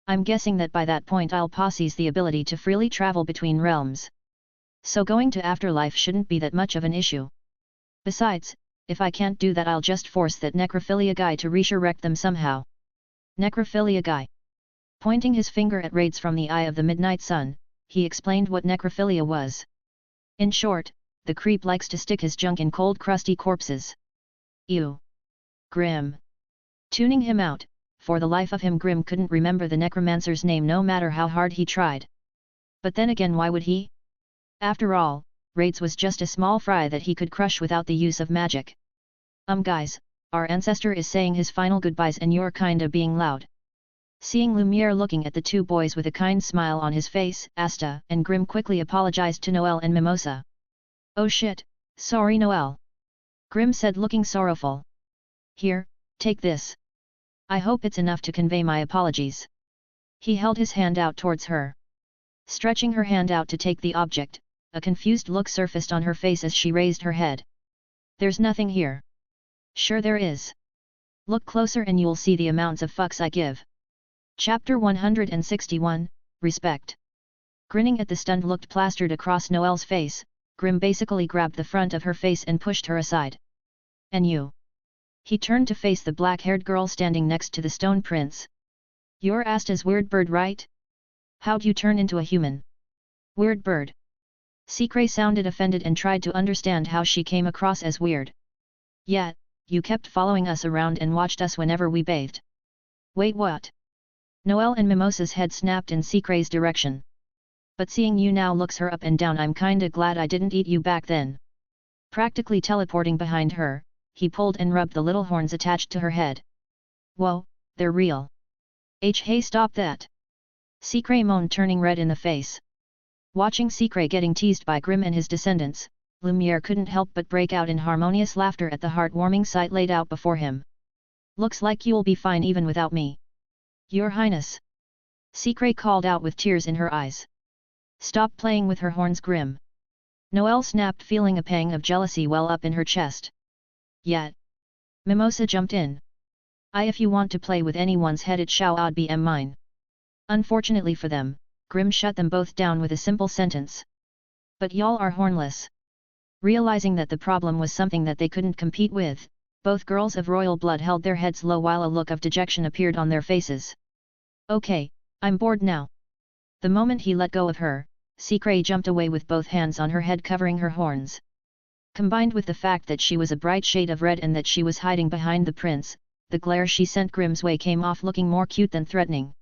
I'm guessing that by that point I'll possess the ability to freely travel between realms. So going to afterlife shouldn't be that much of an issue. Besides, if I can't do that I'll just force that necrophilia guy to resurrect them somehow. Necrophilia guy. Pointing his finger at raids from the eye of the midnight sun, he explained what necrophilia was. In short, the creep likes to stick his junk in cold crusty corpses. Ew. Grimm. Tuning him out, for the life of him Grimm couldn't remember the necromancer's name no matter how hard he tried. But then again why would he? After all, Raids was just a small fry that he could crush without the use of magic. Guys, our ancestor is saying his final goodbyes and you're kinda being loud. Seeing Lumiere looking at the two boys with a kind smile on his face, Asta and Grimm quickly apologized to Noelle and Mimosa. Oh shit, sorry Noelle. Grimm said looking sorrowful. Here, take this. I hope it's enough to convey my apologies. He held his hand out towards her. Stretching her hand out to take the object, a confused look surfaced on her face as she raised her head. There's nothing here. Sure there is. Look closer and you'll see the amounts of fucks I give. Chapter 161, Respect. Grinning at the stunned look plastered across Noelle's face, Grimm basically grabbed the front of her face and pushed her aside. And you? He turned to face the black-haired girl standing next to the stone prince. You're Asta's weird bird, right? How'd you turn into a human? Weird bird. Secret sounded offended and tried to understand how she came across as weird. Yet, you kept following us around and watched us whenever we bathed. Wait, what? Noelle and Mimosa's head snapped in Secret's direction. But seeing you now looks her up and down. I'm kinda glad I didn't eat you back then. Practically teleporting behind her, he pulled and rubbed the little horns attached to her head. Whoa, they're real. Hey, stop that. Secret moaned, turning red in the face. Watching Secret getting teased by Grimm and his descendants, Lumiere couldn't help but break out in harmonious laughter at the heartwarming sight laid out before him. Looks like you'll be fine even without me. Your Highness. Secret called out with tears in her eyes. Stop playing with her horns, Grimm. Noelle snapped, feeling a pang of jealousy well up in her chest. Yet. Mimosa jumped in. If you want to play with anyone's head, it shall be mine. Unfortunately for them, Grimm shut them both down with a simple sentence. But y'all are hornless. Realizing that the problem was something that they couldn't compete with, both girls of royal blood held their heads low while a look of dejection appeared on their faces. Okay, I'm bored now. The moment he let go of her, Secret jumped away with both hands on her head covering her horns. Combined with the fact that she was a bright shade of red and that she was hiding behind the prince, the glare she sent Grimm's way came off looking more cute than threatening.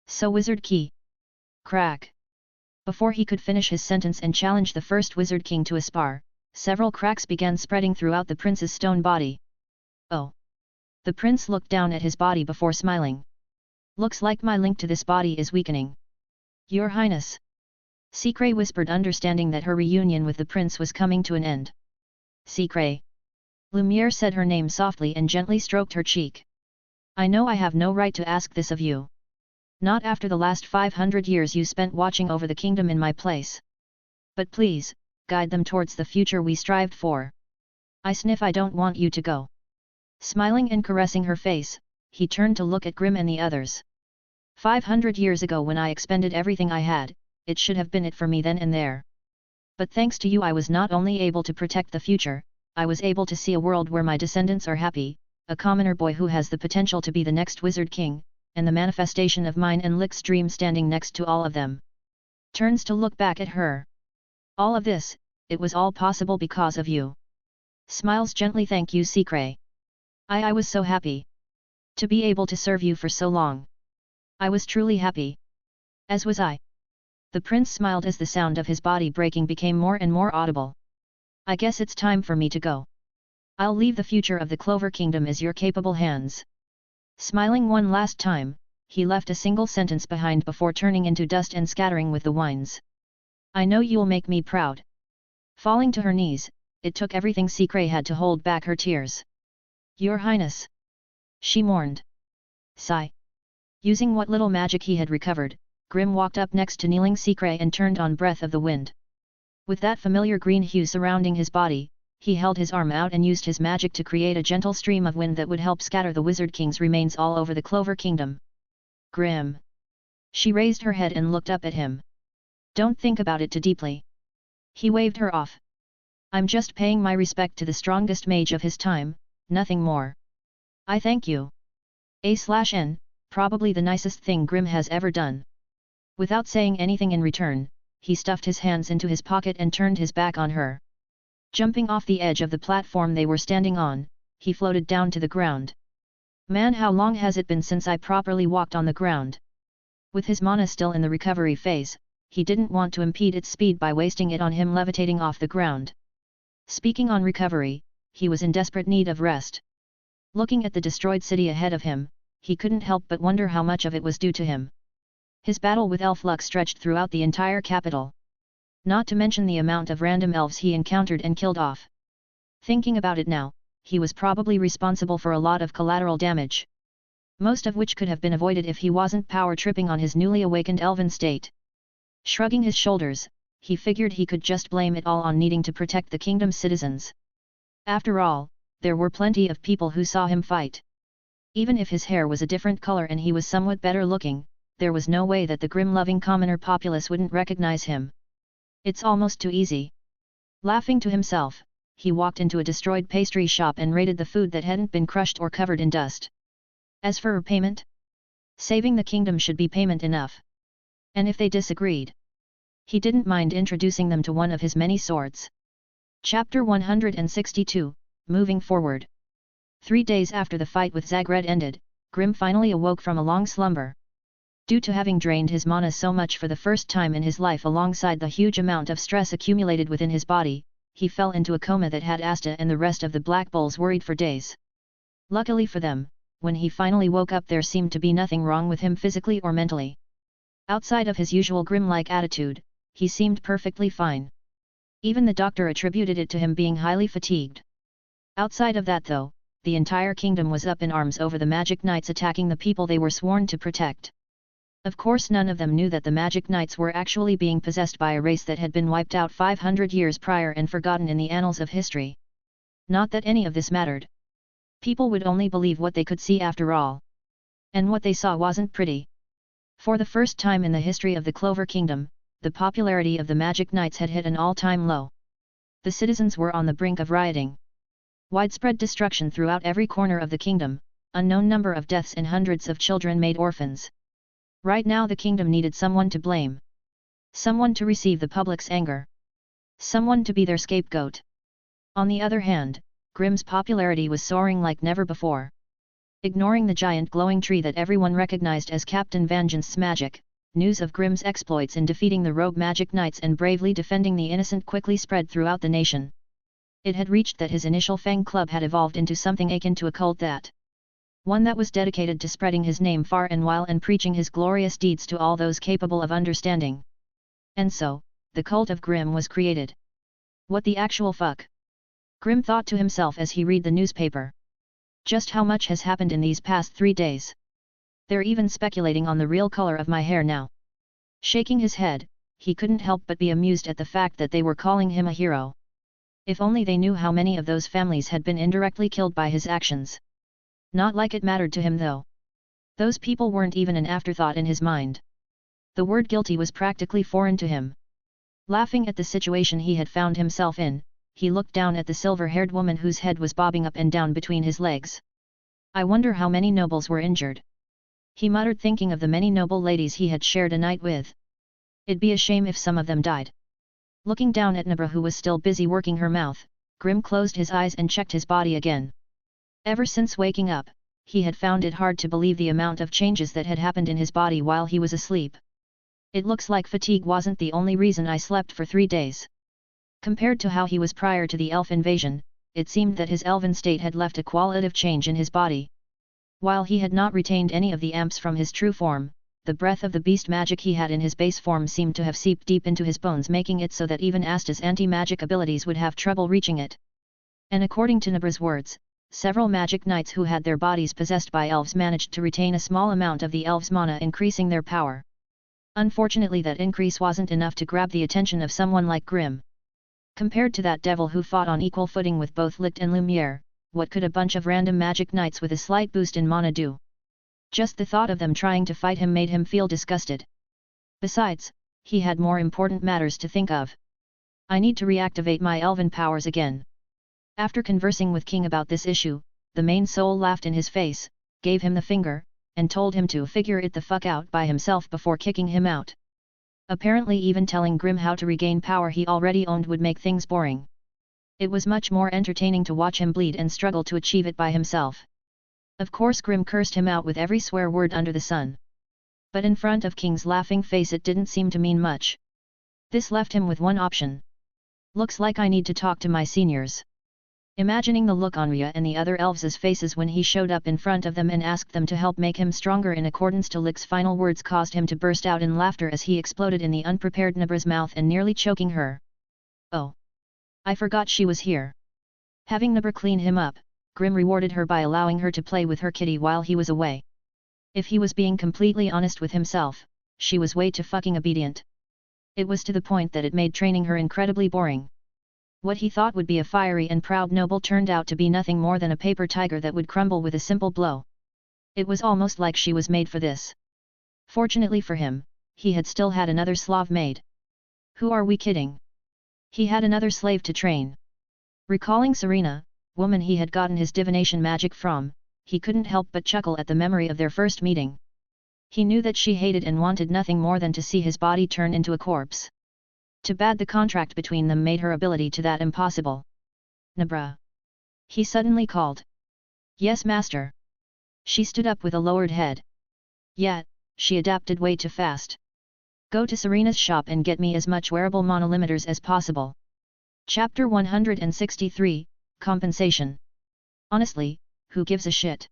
So Wizard Key. Crack. Before he could finish his sentence and challenge the first Wizard King to a spar, several cracks began spreading throughout the prince's stone body. Oh. The prince looked down at his body before smiling. Looks like my link to this body is weakening. Your Highness. Secret whispered, understanding that her reunion with the prince was coming to an end. Secret. Lumiere said her name softly and gently stroked her cheek. I know I have no right to ask this of you. Not after the last 500 years you spent watching over the kingdom in my place. But please, guide them towards the future we strived for. I sniff, I don't want you to go. Smiling and caressing her face, he turned to look at Grimm and the others. 500 years ago, when I expended everything I had, it should have been it for me then and there. But thanks to you I was not only able to protect the future, I was able to see a world where my descendants are happy, a commoner boy who has the potential to be the next Wizard King, and the manifestation of mine and Lick's dream standing next to all of them. Turns to look back at her. All of this, it was all possible because of you. Smiles gently. Thank you, Secret. I was so happy to be able to serve you for so long. I was truly happy. As was I. The prince smiled as the sound of his body breaking became more and more audible. I guess it's time for me to go. I'll leave the future of the Clover Kingdom in your capable hands. Smiling one last time, he left a single sentence behind before turning into dust and scattering with the winds. I know you'll make me proud. Falling to her knees, it took everything Secret had to hold back her tears. Your Highness. She mourned. Sigh. Using what little magic he had recovered, Grimm walked up next to kneeling Secret and turned on Breath of the Wind. With that familiar green hue surrounding his body, he held his arm out and used his magic to create a gentle stream of wind that would help scatter the Wizard King's remains all over the Clover Kingdom. Grimm. She raised her head and looked up at him. Don't think about it too deeply. He waved her off. I'm just paying my respect to the strongest mage of his time, nothing more. I thank you. A/N, probably the nicest thing Grimm has ever done. Without saying anything in return, he stuffed his hands into his pocket and turned his back on her. Jumping off the edge of the platform they were standing on, he floated down to the ground. Man, how long has it been since I properly walked on the ground? With his mana still in the recovery phase, he didn't want to impede its speed by wasting it on him levitating off the ground. Speaking on recovery, he was in desperate need of rest. Looking at the destroyed city ahead of him, he couldn't help but wonder how much of it was due to him. His battle with Elf Luck stretched throughout the entire capital. Not to mention the amount of random elves he encountered and killed off. Thinking about it now, he was probably responsible for a lot of collateral damage. Most of which could have been avoided if he wasn't power tripping on his newly awakened elven state. Shrugging his shoulders, he figured he could just blame it all on needing to protect the kingdom's citizens. After all, there were plenty of people who saw him fight. Even if his hair was a different color and he was somewhat better looking, there was no way that the grim-loving commoner populace wouldn't recognize him. It's almost too easy. Laughing to himself, he walked into a destroyed pastry shop and raided the food that hadn't been crushed or covered in dust. As for payment? Saving the kingdom should be payment enough. And if they disagreed? He didn't mind introducing them to one of his many swords. Chapter 162, Moving Forward. 3 days after the fight with Zagred ended, Grim finally awoke from a long slumber. Due to having drained his mana so much for the first time in his life alongside the huge amount of stress accumulated within his body, he fell into a coma that had Asta and the rest of the Black Bulls worried for days. Luckily for them, when he finally woke up there seemed to be nothing wrong with him physically or mentally. Outside of his usual grim-like attitude, he seemed perfectly fine. Even the doctor attributed it to him being highly fatigued. Outside of that though, the entire kingdom was up in arms over the Magic Knights attacking the people they were sworn to protect. Of course none of them knew that the Magic Knights were actually being possessed by a race that had been wiped out 500 years prior and forgotten in the annals of history. Not that any of this mattered. People would only believe what they could see after all. And what they saw wasn't pretty. For the first time in the history of the Clover Kingdom, the popularity of the Magic Knights had hit an all-time low. The citizens were on the brink of rioting. Widespread destruction throughout every corner of the kingdom, unknown number of deaths and hundreds of children made orphans. Right now the kingdom needed someone to blame. Someone to receive the public's anger. Someone to be their scapegoat. On the other hand, Grim's popularity was soaring like never before. Ignoring the giant glowing tree that everyone recognized as Captain Vengeance's magic, news of Grim's exploits in defeating the rogue Magic Knights and bravely defending the innocent quickly spread throughout the nation. It had reached that his initial Fang Club had evolved into something akin to a cult one that was dedicated to spreading his name far and wide and preaching his glorious deeds to all those capable of understanding. And so, the cult of Grim was created. What the actual fuck? Grim thought to himself as he read the newspaper. Just how much has happened in these past 3 days? They're even speculating on the real color of my hair now. Shaking his head, he couldn't help but be amused at the fact that they were calling him a hero. If only they knew how many of those families had been indirectly killed by his actions. Not like it mattered to him though. Those people weren't even an afterthought in his mind. The word guilty was practically foreign to him. Laughing at the situation he had found himself in, he looked down at the silver-haired woman whose head was bobbing up and down between his legs. I wonder how many nobles were injured. He muttered, thinking of the many noble ladies he had shared a night with. It'd be a shame if some of them died. Looking down at Nabra, who was still busy working her mouth, Grim closed his eyes and checked his body again. Ever since waking up, he had found it hard to believe the amount of changes that had happened in his body while he was asleep. It looks like fatigue wasn't the only reason I slept for 3 days. Compared to how he was prior to the elf invasion, it seemed that his elven state had left a qualitative change in his body. While he had not retained any of the amps from his true form, the breath of the beast magic he had in his base form seemed to have seeped deep into his bones, making it so that even Asta's anti-magic abilities would have trouble reaching it. And according to Nabra's words, several Magic Knights who had their bodies possessed by elves managed to retain a small amount of the elves' mana, increasing their power. Unfortunately, that increase wasn't enough to grab the attention of someone like Grim. Compared to that devil who fought on equal footing with both Licht and Lumiere, what could a bunch of random Magic Knights with a slight boost in mana do? Just the thought of them trying to fight him made him feel disgusted. Besides, he had more important matters to think of. I need to reactivate my elven powers again. After conversing with King about this issue, the main soul laughed in his face, gave him the finger, and told him to figure it the fuck out by himself before kicking him out. Apparently even telling Grim how to regain power he already owned would make things boring. It was much more entertaining to watch him bleed and struggle to achieve it by himself. Of course Grim cursed him out with every swear word under the sun. But in front of King's laughing face it didn't seem to mean much. This left him with one option. Looks like I need to talk to my seniors. Imagining the look on Rhea and the other elves' faces when he showed up in front of them and asked them to help make him stronger in accordance to Lick's final words caused him to burst out in laughter as he exploded in the unprepared Nabra's mouth and nearly choking her. Oh! I forgot she was here. Having Nabra clean him up, Grim rewarded her by allowing her to play with her kitty while he was away. If he was being completely honest with himself, she was way too fucking obedient. It was to the point that it made training her incredibly boring. What he thought would be a fiery and proud noble turned out to be nothing more than a paper tiger that would crumble with a simple blow. It was almost like she was made for this. Fortunately for him, he had still had another Slav maid. Who are we kidding? He had another slave to train. Recalling Serena, woman he had gotten his divination magic from, he couldn't help but chuckle at the memory of their first meeting. He knew that she hated and wanted nothing more than to see his body turn into a corpse. Too bad the contract between them made her ability to that impossible. Nabra. He suddenly called. Yes, master. She stood up with a lowered head. Yet, she adapted way too fast. Go to Serena's shop and get me as much wearable monolimiters as possible. Chapter 163, Compensation. Honestly, who gives a shit?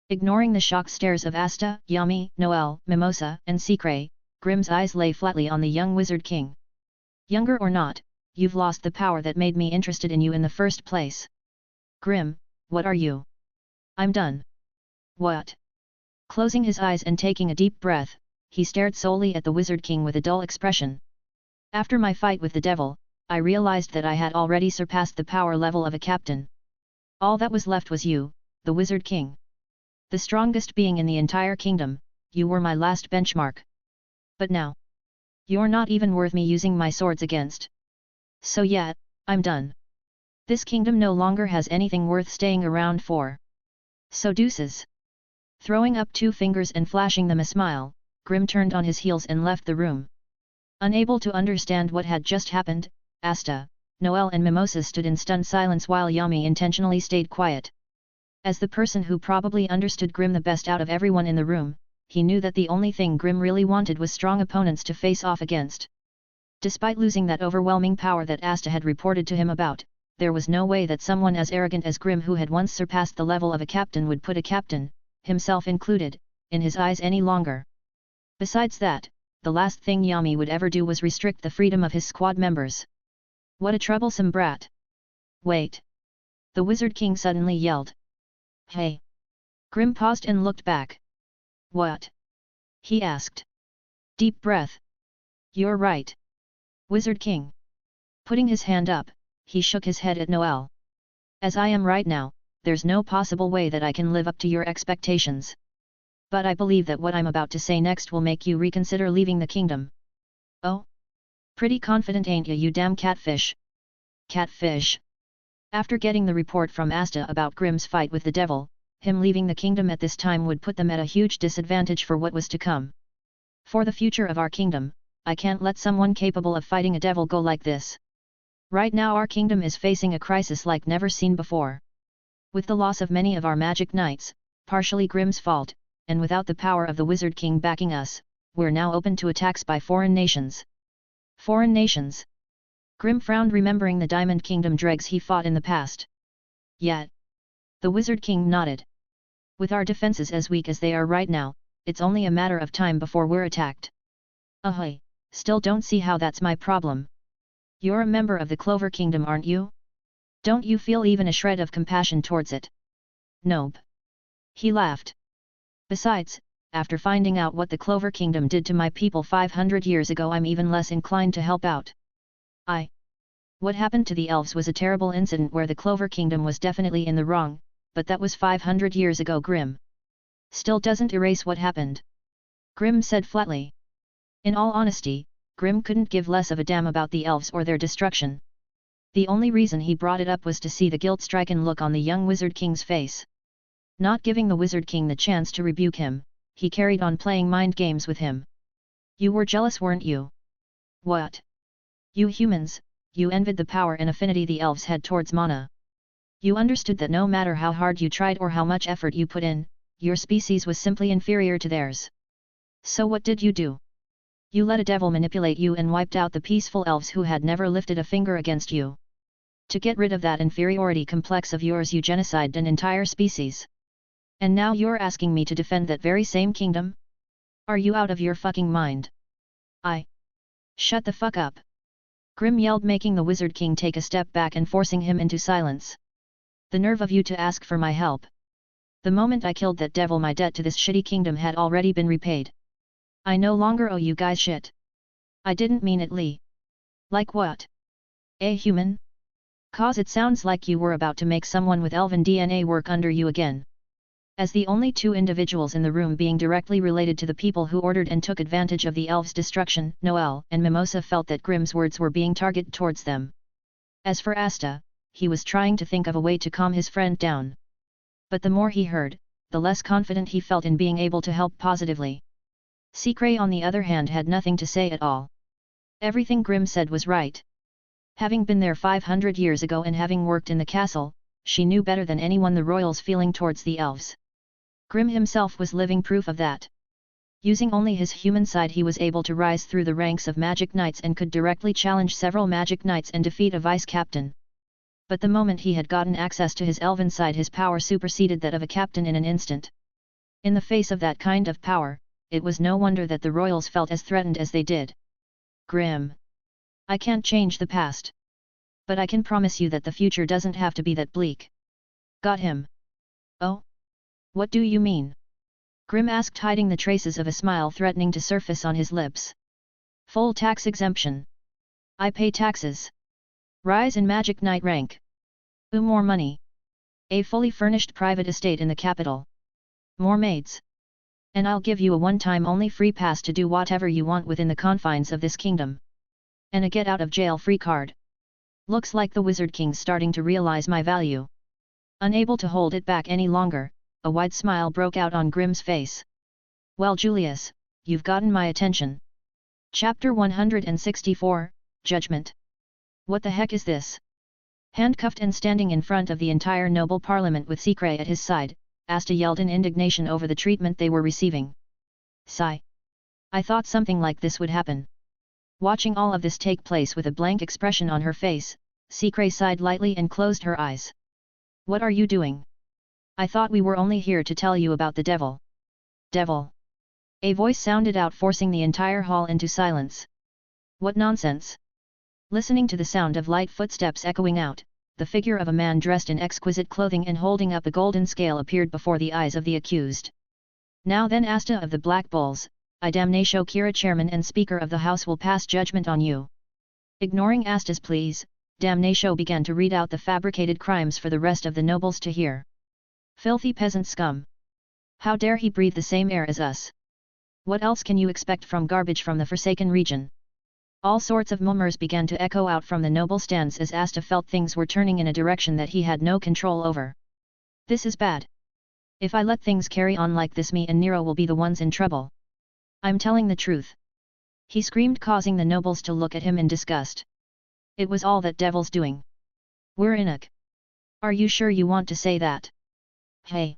Ignoring the shocked stares of Asta, Yami, Noel, Mimosa, and Secret, Grimm's eyes lay flatly on the young Wizard King. Younger or not, you've lost the power that made me interested in you in the first place. Grimm, what are you? I'm done. What? Closing his eyes and taking a deep breath, he stared solely at the Wizard King with a dull expression. After my fight with the devil, I realized that I had already surpassed the power level of a captain. All that was left was you, the Wizard King. The strongest being in the entire kingdom, you were my last benchmark. But now, you're not even worth me using my swords against. So yeah, I'm done. This kingdom no longer has anything worth staying around for. So deuces. Throwing up 2 fingers and flashing them a smile, Grimm turned on his heels and left the room. Unable to understand what had just happened, Asta, Noel and Mimosa stood in stunned silence while Yami intentionally stayed quiet. As the person who probably understood Grimm the best out of everyone in the room, he knew that the only thing Grimm really wanted was strong opponents to face off against. Despite losing that overwhelming power that Asta had reported to him about, there was no way that someone as arrogant as Grimm, who had once surpassed the level of a captain, would put a captain, himself included, in his eyes any longer. Besides that, the last thing Yami would ever do was restrict the freedom of his squad members. What a troublesome brat! Wait! The Wizard King suddenly yelled. Hey! Grimm paused and looked back. What? He asked. Deep breath. You're right. Wizard King. Putting his hand up, he shook his head at Noel. As I am right now, there's no possible way that I can live up to your expectations. But I believe that what I'm about to say next will make you reconsider leaving the kingdom. Oh? Pretty confident ain't ya, you damn catfish? Catfish? After getting the report from Asta about Grimm's fight with the devil, him leaving the kingdom at this time would put them at a huge disadvantage for what was to come. For the future of our kingdom, I can't let someone capable of fighting a devil go like this. Right now our kingdom is facing a crisis like never seen before. With the loss of many of our magic knights, partially Grimm's fault, and without the power of the Wizard King backing us, we're now open to attacks by foreign nations. Foreign nations? Grimm frowned, remembering the Diamond Kingdom dregs he fought in the past. Yet. The Wizard King nodded. With our defenses as weak as they are right now, it's only a matter of time before we're attacked. Ahoy, still don't see how that's my problem. You're a member of the Clover Kingdom, aren't you? Don't you feel even a shred of compassion towards it? Nope. He laughed. Besides, after finding out what the Clover Kingdom did to my people 500 years ago, I'm even less inclined to help out. What happened to the elves was a terrible incident where the Clover Kingdom was definitely in the wrong, but that was 500 years ago. Grimm. Still doesn't erase what happened. Grimm said flatly. In all honesty, Grimm couldn't give less of a damn about the elves or their destruction. The only reason he brought it up was to see the guilt-stricken look on the young Wizard King's face. Not giving the Wizard King the chance to rebuke him, he carried on playing mind games with him. You were jealous, weren't you? What? You humans, you envied the power and affinity the elves had towards mana. You understood that no matter how hard you tried or how much effort you put in, your species was simply inferior to theirs. So what did you do? You let a devil manipulate you and wiped out the peaceful elves who had never lifted a finger against you. To get rid of that inferiority complex of yours, you genocided an entire species. And now you're asking me to defend that very same kingdom? Are you out of your fucking mind? Shut the fuck up! Grimm yelled, making the Wizard King take a step back and forcing him into silence. The nerve of you to ask for my help. The moment I killed that devil, my debt to this shitty kingdom had already been repaid. I no longer owe you guys shit. I didn't mean it, Lee. Like what? Human? Cause it sounds like you were about to make someone with elven DNA work under you again. As the only two individuals in the room being directly related to the people who ordered and took advantage of the elves' destruction, Noel and Mimosa felt that Grimm's words were being targeted towards them. As for Asta, he was trying to think of a way to calm his friend down. But the more he heard, the less confident he felt in being able to help positively. Secret on the other hand had nothing to say at all. Everything Grimm said was right. Having been there 500 years ago and having worked in the castle, she knew better than anyone the royals' feeling towards the elves. Grimm himself was living proof of that. Using only his human side he was able to rise through the ranks of magic knights and could directly challenge several magic knights and defeat a vice-captain. But the moment he had gotten access to his elven side his power superseded that of a captain in an instant. In the face of that kind of power, it was no wonder that the royals felt as threatened as they did. Grimm. I can't change the past. But I can promise you that the future doesn't have to be that bleak. Got him? Oh? What do you mean? Grimm asked, hiding the traces of a smile threatening to surface on his lips. Full tax exemption. I pay taxes. Rise in magic knight rank. More money. A fully furnished private estate in the capital. More maids. And I'll give you a one-time only free pass to do whatever you want within the confines of this kingdom. And a get-out-of-jail-free card. Looks like the Wizard King's starting to realize my value. Unable to hold it back any longer, a wide smile broke out on Grimm's face. Well, Julius, you've gotten my attention. Chapter 164, Judgment. What the heck is this? Handcuffed and standing in front of the entire noble parliament with Secret at his side, Asta yelled in indignation over the treatment they were receiving. Sigh. I thought something like this would happen. Watching all of this take place with a blank expression on her face, Secret sighed lightly and closed her eyes. What are you doing? I thought we were only here to tell you about the devil. Devil. A voice sounded out, forcing the entire hall into silence. What nonsense! Listening to the sound of light footsteps echoing out, the figure of a man dressed in exquisite clothing and holding up a golden scale appeared before the eyes of the accused. Now then, Asta of the Black Bulls, I Damnatio Kira, chairman and speaker of the house, will pass judgment on you. Ignoring Asta's pleas, Damnatio began to read out the fabricated crimes for the rest of the nobles to hear. Filthy peasant scum! How dare he breathe the same air as us? What else can you expect from garbage from the Forsaken region? All sorts of murmurs began to echo out from the noble stands as Asta felt things were turning in a direction that he had no control over. This is bad. If I let things carry on like this, me and Nero will be the ones in trouble. I'm telling the truth. He screamed, causing the nobles to look at him in disgust. It was all that devil's doing. We're in a... Are you sure you want to say that? Hey!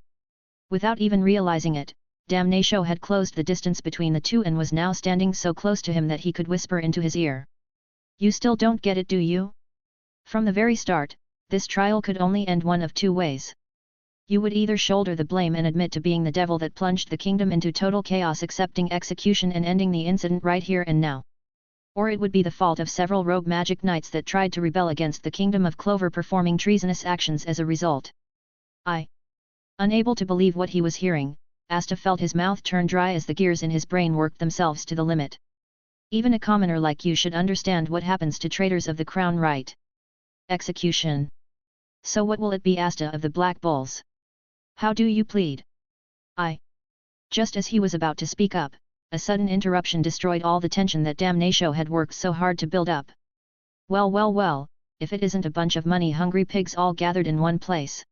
Without even realizing it, Damnatio had closed the distance between the two and was now standing so close to him that he could whisper into his ear. You still don't get it, do you? From the very start, this trial could only end one of two ways. You would either shoulder the blame and admit to being the devil that plunged the kingdom into total chaos, accepting execution and ending the incident right here and now. Or it would be the fault of several rogue magic knights that tried to rebel against the kingdom of Clover, performing treasonous actions as a result. Unable to believe what he was hearing, Asta felt his mouth turn dry as the gears in his brain worked themselves to the limit. Even a commoner like you should understand what happens to traitors of the crown, right? Execution. So what will it be, Asta of the Black Bulls? How do you plead? Just as he was about to speak up, a sudden interruption destroyed all the tension that Damnatio had worked so hard to build up. Well, if it isn't a bunch of money-hungry pigs all gathered in one place.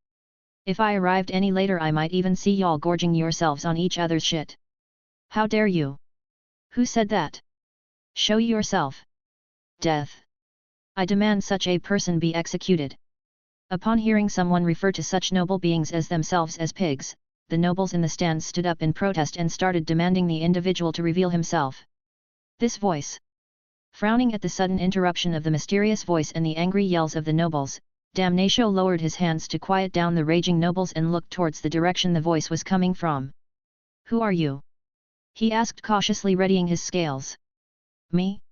If I arrived any later, I might even see y'all gorging yourselves on each other's shit. How dare you? Who said that? Show yourself. Death. I demand such a person be executed. Upon hearing someone refer to such noble beings as themselves as pigs, the nobles in the stands stood up in protest and started demanding the individual to reveal himself. This voice. Frowning at the sudden interruption of the mysterious voice and the angry yells of the nobles, Damnatio lowered his hands to quiet down the raging nobles and looked towards the direction the voice was coming from. Who are you? He asked cautiously, readying his scales. Me?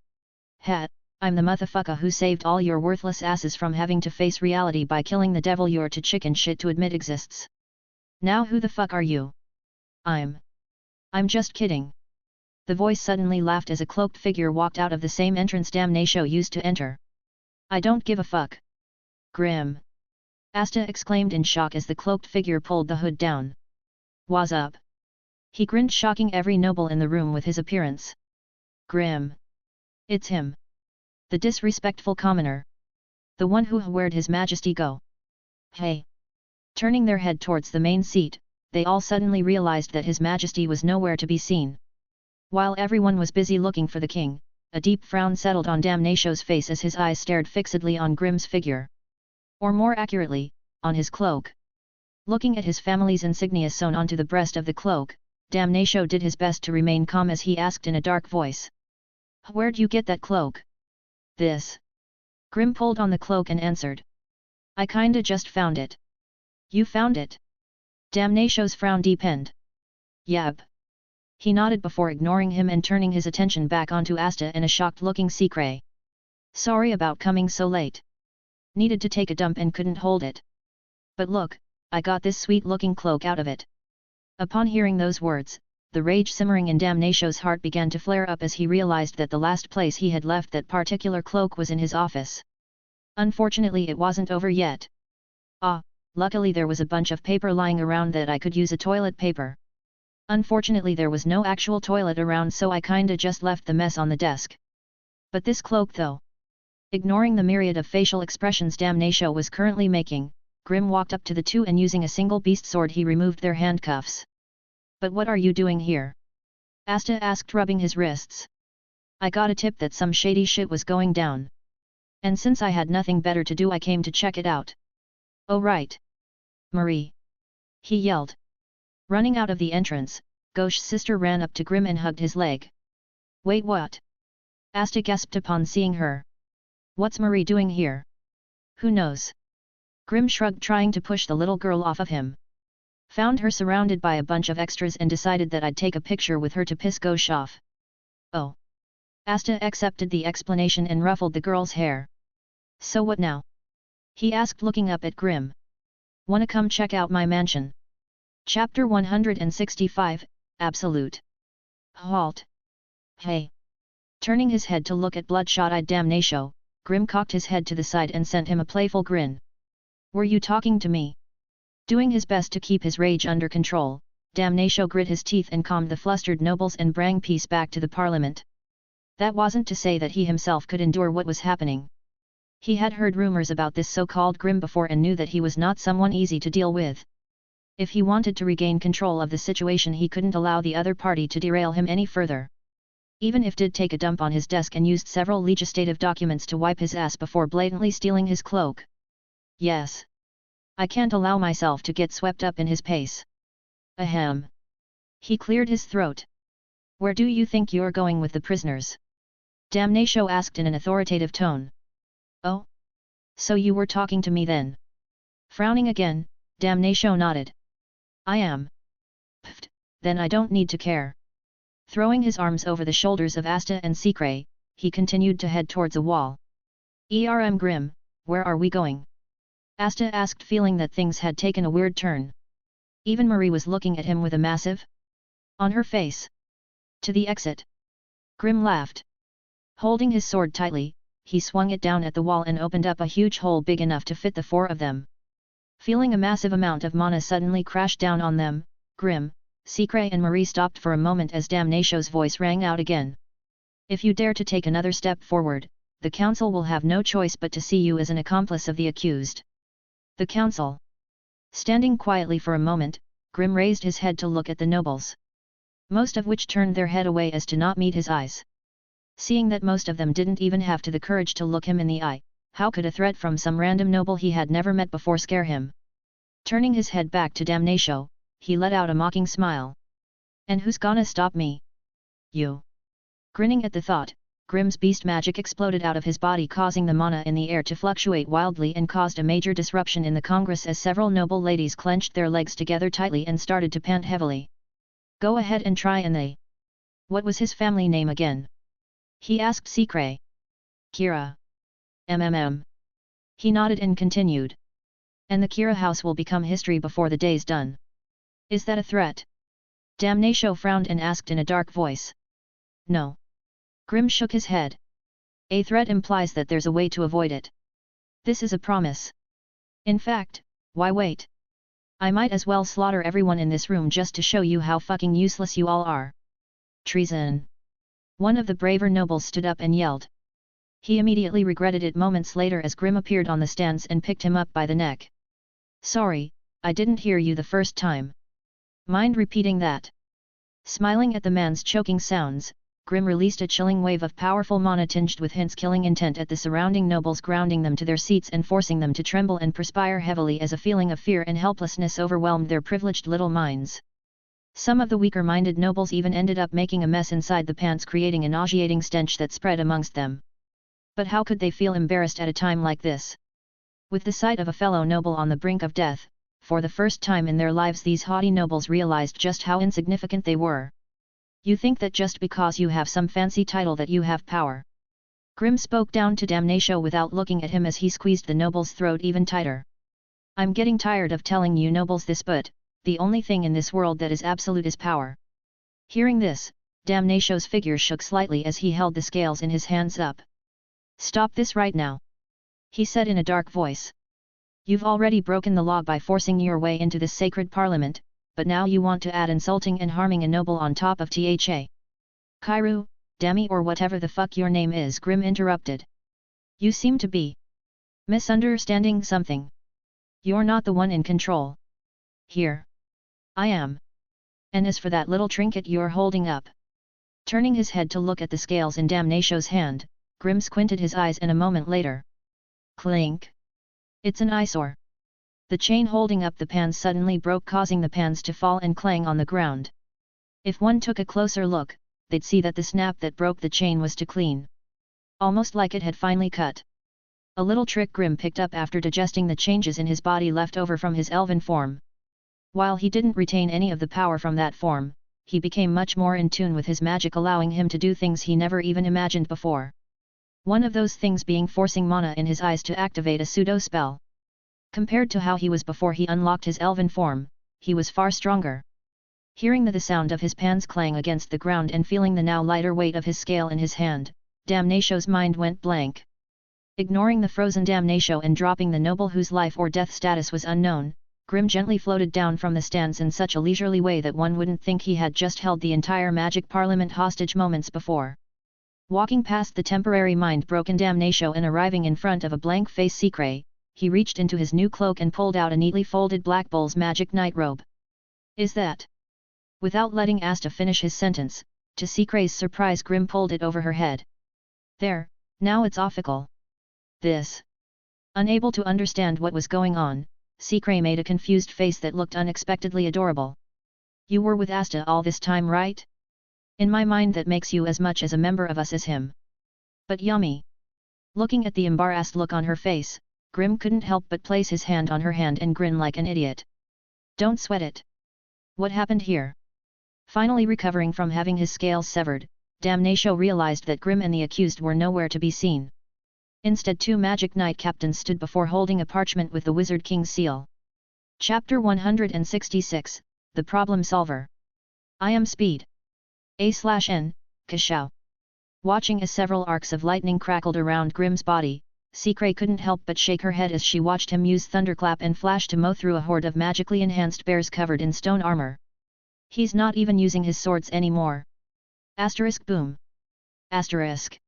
I'm the motherfucker who saved all your worthless asses from having to face reality by killing the devil you're too chicken shit to admit exists. Now who the fuck are you? I'm just kidding. The voice suddenly laughed as a cloaked figure walked out of the same entrance Damnatio used to enter. I don't give a fuck. Grimm. Asta exclaimed in shock as the cloaked figure pulled the hood down. "Was up?" He grinned, shocking every noble in the room with his appearance. "Grim. It's him. The disrespectful commoner. The one where'd His Majesty go? Hey!" Turning their head towards the main seat, they all suddenly realized that His Majesty was nowhere to be seen. While everyone was busy looking for the king, a deep frown settled on Damnation's face as his eyes stared fixedly on Grim's figure. Or more accurately, on his cloak. Looking at his family's insignia sewn onto the breast of the cloak, Damnation did his best to remain calm as he asked in a dark voice. "Where'd you get that cloak?" "This." Grim pulled on the cloak and answered. "I kinda just found it." "You found it?" Damnation's frown deepened. "Yep." He nodded before ignoring him and turning his attention back onto Asta and a shocked-looking Secret. "Sorry about coming so late. Needed to take a dump and couldn't hold it. But look, I got this sweet-looking cloak out of it." Upon hearing those words, the rage simmering in Damnation's heart began to flare up as he realized that the last place he had left that particular cloak was in his office. Unfortunately, it wasn't over yet. Luckily there was a bunch of paper lying around that I could use a toilet paper. Unfortunately there was no actual toilet around, so I kinda just left the mess on the desk. But this cloak though. Ignoring the myriad of facial expressions Damnation was currently making, Grim walked up to the two and using a single beast sword he removed their handcuffs. "But what are you doing here?" Asta asked, rubbing his wrists. "I got a tip that some shady shit was going down. And since I had nothing better to do, I came to check it out." "Oh right. Marie!" he yelled. Running out of the entrance, Gauche's sister ran up to Grim and hugged his leg. "Wait, what?" Asta gasped upon seeing her. "What's Marie doing here?" "Who knows?" Grim shrugged, trying to push the little girl off of him. "Found her surrounded by a bunch of extras and decided that I'd take a picture with her to piss Gauche off." "Oh." Asta accepted the explanation and ruffled the girl's hair. "So what now?" he asked, looking up at Grim. "Wanna come check out my mansion?" Chapter 165, Absolute. Halt! Hey! Turning his head to look at bloodshot-eyed Damnation, Grim cocked his head to the side and sent him a playful grin. "Were you talking to me?" Doing his best to keep his rage under control, Damnation grit his teeth and calmed the flustered nobles and brought peace back to the parliament. That wasn't to say that he himself could endure what was happening. He had heard rumors about this so-called Grim before and knew that he was not someone easy to deal with. If he wanted to regain control of the situation, he couldn't allow the other party to derail him any further. Even if did take a dump on his desk and used several legislative documents to wipe his ass before blatantly stealing his cloak. Yes. I can't allow myself to get swept up in his pace. Ahem. He cleared his throat. "Where do you think you're going with the prisoners?" Damnation asked in an authoritative tone. "Oh? So you were talking to me then?" Frowning again, Damnation nodded. "I am." "Pfft, then I don't need to care." Throwing his arms over the shoulders of Asta and Secret, he continued to head towards a wall. Grim, where are we going?" Asta asked, feeling that things had taken a weird turn. Even Marie was looking at him with a massive on her face. "To the exit." Grim laughed. Holding his sword tightly, he swung it down at the wall and opened up a huge hole big enough to fit the four of them. Feeling a massive amount of mana suddenly crash down on them, Grim, Secret and Marie stopped for a moment as Damnation's voice rang out again. "If you dare to take another step forward, the council will have no choice but to see you as an accomplice of the accused." The council. Standing quietly for a moment, Grim raised his head to look at the nobles. Most of which turned their head away as to not meet his eyes. Seeing that most of them didn't even have the courage to look him in the eye, how could a threat from some random noble he had never met before scare him? Turning his head back to Damnation, he let out a mocking smile. "And who's gonna stop me?" "You." Grinning at the thought, Grim's beast magic exploded out of his body, causing the mana in the air to fluctuate wildly and caused a major disruption in the Congress as several noble ladies clenched their legs together tightly and started to pant heavily. "Go ahead and try." "And they? What was his family name again?" he asked Secret. "Kira. He nodded and continued. "And the Kira house will become history before the day's done." "Is that a threat?" Damnation frowned and asked in a dark voice. "No." Grim shook his head. "A threat implies that there's a way to avoid it. This is a promise. In fact, why wait? I might as well slaughter everyone in this room just to show you how fucking useless you all are. Treason! One of the braver nobles stood up and yelled. He immediately regretted it moments later as Grimm appeared on the stands and picked him up by the neck. Sorry, I didn't hear you the first time. Mind repeating that? Smiling at the man's choking sounds, Grimm released a chilling wave of powerful mana tinged with hints killing intent at the surrounding nobles, grounding them to their seats and forcing them to tremble and perspire heavily as a feeling of fear and helplessness overwhelmed their privileged little minds. Some of the weaker-minded nobles even ended up making a mess inside the pants, creating a nauseating stench that spread amongst them. But how could they feel embarrassed at a time like this? With the sight of a fellow noble on the brink of death, for the first time in their lives these haughty nobles realized just how insignificant they were. You think that just because you have some fancy title that you have power? Grimm spoke down to Damnatio without looking at him as he squeezed the noble's throat even tighter. I'm getting tired of telling you nobles this, but the only thing in this world that is absolute is power. Hearing this, Damnatio's figure shook slightly as he held the scales in his hands up. Stop this right now, he said in a dark voice. You've already broken the law by forcing your way into this sacred parliament, but now you want to add insulting and harming a noble on top of Tha. Kairu, Dami, or whatever the fuck your name is, Grimm interrupted. You seem to be misunderstanding something. You're not the one in control. Here. I am. And as for that little trinket you're holding up. Turning his head to look at the scales in Damnatio's hand, Grimm squinted his eyes and a moment later. Clink. It's an eyesore. The chain holding up the pans suddenly broke, causing the pans to fall and clang on the ground. If one took a closer look, they'd see that the snap that broke the chain was too clean. Almost like it had finely cut. A little trick Grimm picked up after digesting the changes in his body left over from his elven form. While he didn't retain any of the power from that form, he became much more in tune with his magic, allowing him to do things he never even imagined before. One of those things being forcing mana in his eyes to activate a pseudo-spell. Compared to how he was before he unlocked his elven form, he was far stronger. Hearing the sound of his pans clang against the ground and feeling the now lighter weight of his scale in his hand, Damnatio's mind went blank. Ignoring the frozen Damnatio and dropping the noble whose life or death status was unknown, Grimm gently floated down from the stands in such a leisurely way that one wouldn't think he had just held the entire magic parliament hostage moments before. Walking past the temporary mind-broken Damnatio and arriving in front of a blank-faced Secret, he reached into his new cloak and pulled out a neatly folded Black Bull's magic night robe. Is that? Without letting Asta finish his sentence, to Secret's surprise Grimm pulled it over her head. There, now it's official. This. Unable to understand what was going on, Secret made a confused face that looked unexpectedly adorable. You were with Asta all this time, right? In my mind that makes you as much as a member of us as him. But yummy. Looking at the embarrassed look on her face, Grimm couldn't help but place his hand on her hand and grin like an idiot. Don't sweat it. What happened here? Finally recovering from having his scales severed, Damnatio realized that Grimm and the accused were nowhere to be seen. Instead, two Magic Knight captains stood before holding a parchment with the Wizard King's seal. Chapter 166, The Problem Solver. I am Speed. A/N, Kashao. Watching as several arcs of lightning crackled around Grimm's body, Secret couldn't help but shake her head as she watched him use Thunderclap and Flash to mow through a horde of magically enhanced bears covered in stone armor. He's not even using his swords anymore. Asterisk boom. Asterisk.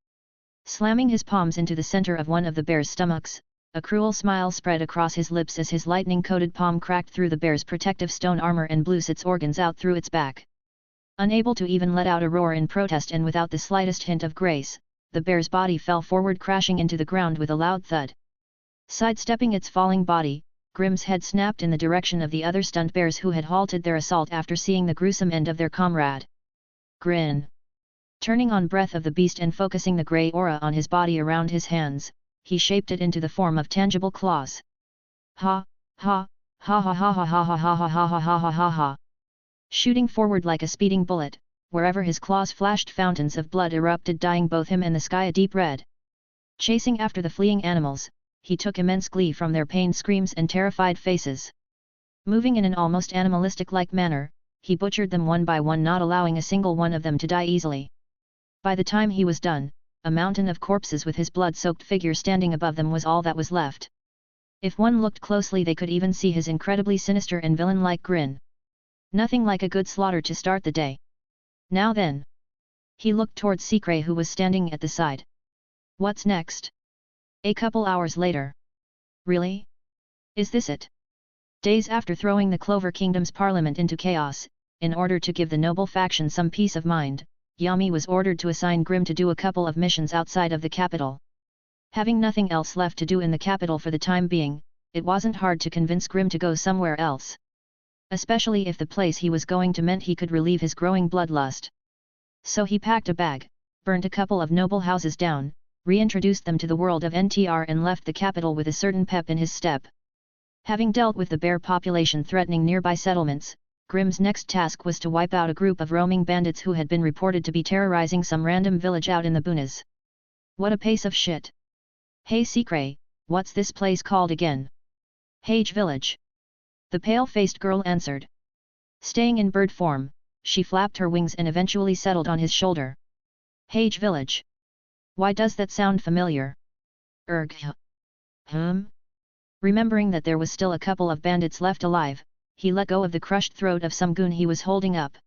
Slamming his palms into the center of one of the bear's stomachs, a cruel smile spread across his lips as his lightning-coated palm cracked through the bear's protective stone armor and blew its organs out through its back. Unable to even let out a roar in protest and without the slightest hint of grace, the bear's body fell forward, crashing into the ground with a loud thud. Sidestepping its falling body, Grimm's head snapped in the direction of the other stunned bears who had halted their assault after seeing the gruesome end of their comrade. Grin. Turning on breath of the beast and focusing the grey aura on his body around his hands, he shaped it into the form of tangible claws. Ha, ha, ha ha ha ha ha ha ha ha ha ha ha ha ha ha. Shooting forward like a speeding bullet, wherever his claws flashed, fountains of blood erupted, dyeing both him and the sky a deep red. Chasing after the fleeing animals, he took immense glee from their pained screams and terrified faces. Moving in an almost animalistic-like manner, he butchered them one by one, not allowing a single one of them to die easily. By the time he was done, a mountain of corpses with his blood-soaked figure standing above them was all that was left. If one looked closely they could even see his incredibly sinister and villain-like grin. Nothing like a good slaughter to start the day. Now then. He looked towards Secret who was standing at the side. What's next? A couple hours later. Really? Is this it? Days after throwing the Clover Kingdom's parliament into chaos, in order to give the noble faction some peace of mind, Yami was ordered to assign Grimm to do a couple of missions outside of the capital. Having nothing else left to do in the capital for the time being, it wasn't hard to convince Grimm to go somewhere else. Especially if the place he was going to meant he could relieve his growing bloodlust. So he packed a bag, burnt a couple of noble houses down, reintroduced them to the world of NTR and left the capital with a certain pep in his step. Having dealt with the bear population threatening nearby settlements, Grimm's next task was to wipe out a group of roaming bandits who had been reported to be terrorizing some random village out in the boonies. What a piece of shit! Hey Secret, what's this place called again? Hage Village. The pale-faced girl answered. Staying in bird form, she flapped her wings and eventually settled on his shoulder. Hage Village. Why does that sound familiar? Remembering that there was still a couple of bandits left alive, he let go of the crushed throat of some goon he was holding up.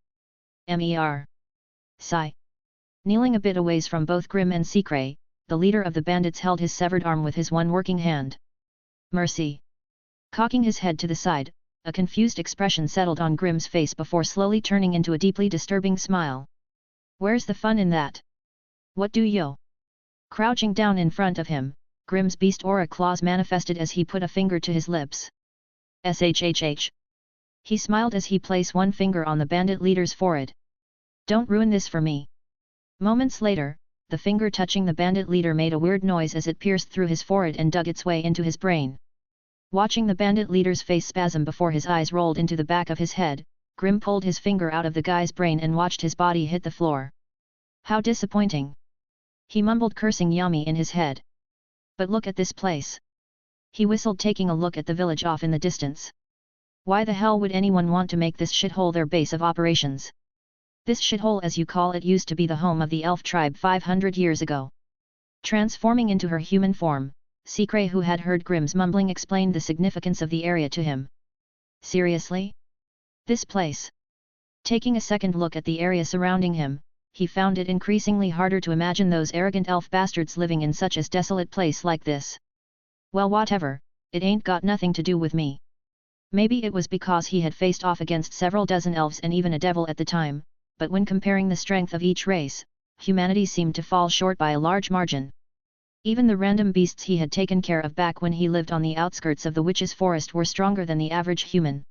Sigh. Kneeling a bit aways from both Grimm and Secret, the leader of the bandits held his severed arm with his one working hand. Mercy. Cocking his head to the side, a confused expression settled on Grimm's face before slowly turning into a deeply disturbing smile. Where's the fun in that? What do you? Crouching down in front of him, Grimm's beast aura claws manifested as he put a finger to his lips. SHHH. He smiled as he placed one finger on the bandit leader's forehead. Don't ruin this for me. Moments later, the finger touching the bandit leader made a weird noise as it pierced through his forehead and dug its way into his brain. Watching the bandit leader's face spasm before his eyes rolled into the back of his head, Grimm pulled his finger out of the guy's brain and watched his body hit the floor. How disappointing. He mumbled, cursing Yami in his head. But look at this place. He whistled, taking a look at the village off in the distance. Why the hell would anyone want to make this shithole their base of operations? This shithole, as you call it, used to be the home of the elf tribe 500 years ago. Transforming into her human form, Secret, who had heard Grimm's mumbling, explained the significance of the area to him. Seriously? This place? Taking a second look at the area surrounding him, he found it increasingly harder to imagine those arrogant elf bastards living in such a desolate place like this. Well, whatever, it ain't got nothing to do with me. Maybe it was because he had faced off against several dozen elves and even a devil at the time, but when comparing the strength of each race, humanity seemed to fall short by a large margin. Even the random beasts he had taken care of back when he lived on the outskirts of the witch's forest were stronger than the average human.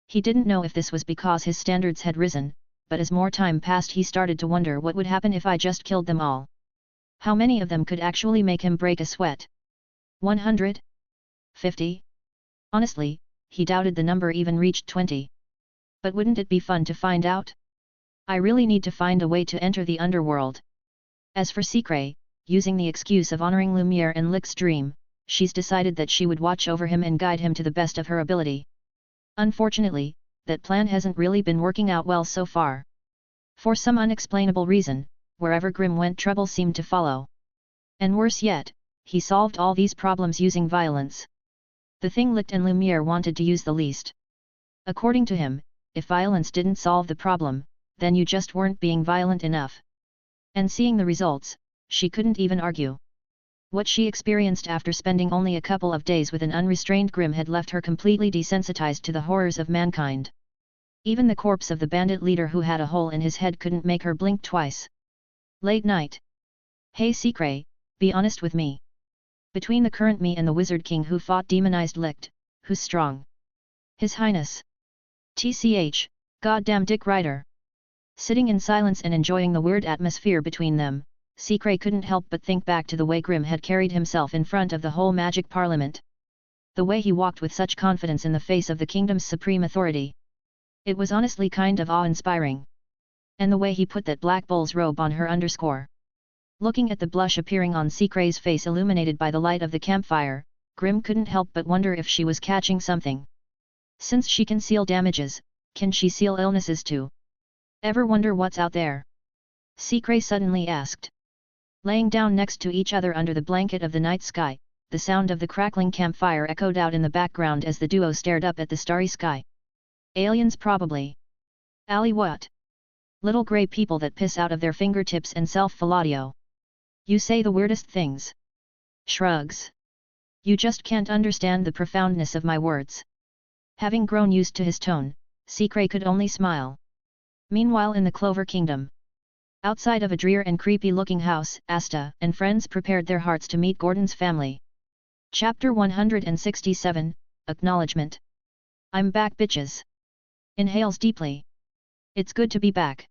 He didn't know if this was because his standards had risen, but as more time passed he started to wonder what would happen if I just killed them all. How many of them could actually make him break a sweat? 100? 50? Honestly, he doubted the number even reached 20. But wouldn't it be fun to find out? I really need to find a way to enter the underworld. As for Secret, using the excuse of honoring Lumiere and Lick's dream, she's decided that she would watch over him and guide him to the best of her ability. Unfortunately, that plan hasn't really been working out well so far. For some unexplainable reason, wherever Grimm went, trouble seemed to follow. And worse yet, he solved all these problems using violence. The thing Lick and Lumiere wanted to use the least. According to him, if violence didn't solve the problem, then you just weren't being violent enough. And seeing the results, she couldn't even argue. What she experienced after spending only a couple of days with an unrestrained Grimm had left her completely desensitized to the horrors of mankind. Even the corpse of the bandit leader who had a hole in his head couldn't make her blink twice. Late night. Hey Secret, be honest with me. Between the current me and the Wizard King who fought demonized Licht, who's strong? His Highness. TCH, goddamn Dick Rider. Sitting in silence and enjoying the weird atmosphere between them, Secret couldn't help but think back to the way Grimm had carried himself in front of the whole magic parliament. The way he walked with such confidence in the face of the kingdom's supreme authority. It was honestly kind of awe-inspiring. And the way he put that black bull's robe on her underscore. Looking at the blush appearing on Secret's face illuminated by the light of the campfire, Grimm couldn't help but wonder if she was catching something. Since she can seal damages, can she seal illnesses too? Ever wonder what's out there? Secret suddenly asked. Laying down next to each other under the blanket of the night sky, the sound of the crackling campfire echoed out in the background as the duo stared up at the starry sky. Aliens probably. Ali what? Little grey people that piss out of their fingertips and self-fellatio. You say the weirdest things. Shrugs. You just can't understand the profoundness of my words. Having grown used to his tone, Secret could only smile. Meanwhile in the Clover Kingdom. Outside of a drear and creepy-looking house, Asta and friends prepared their hearts to meet Gordon's family. Chapter 167, Acknowledgement. I'm back bitches. Inhales deeply. It's good to be back.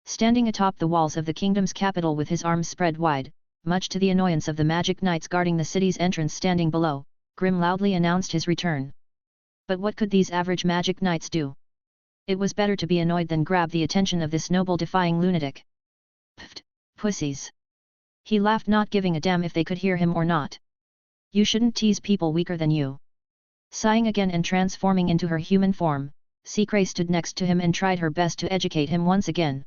Standing atop the walls of the kingdom's capital with his arms spread wide, much to the annoyance of the magic knights guarding the city's entrance standing below, Grimm loudly announced his return. But what could these average magic knights do? It was better to be annoyed than grab the attention of this noble-defying lunatic. Pfft, pussies. He laughed, not giving a damn if they could hear him or not. You shouldn't tease people weaker than you. Sighing again and transforming into her human form, Secret stood next to him and tried her best to educate him once again.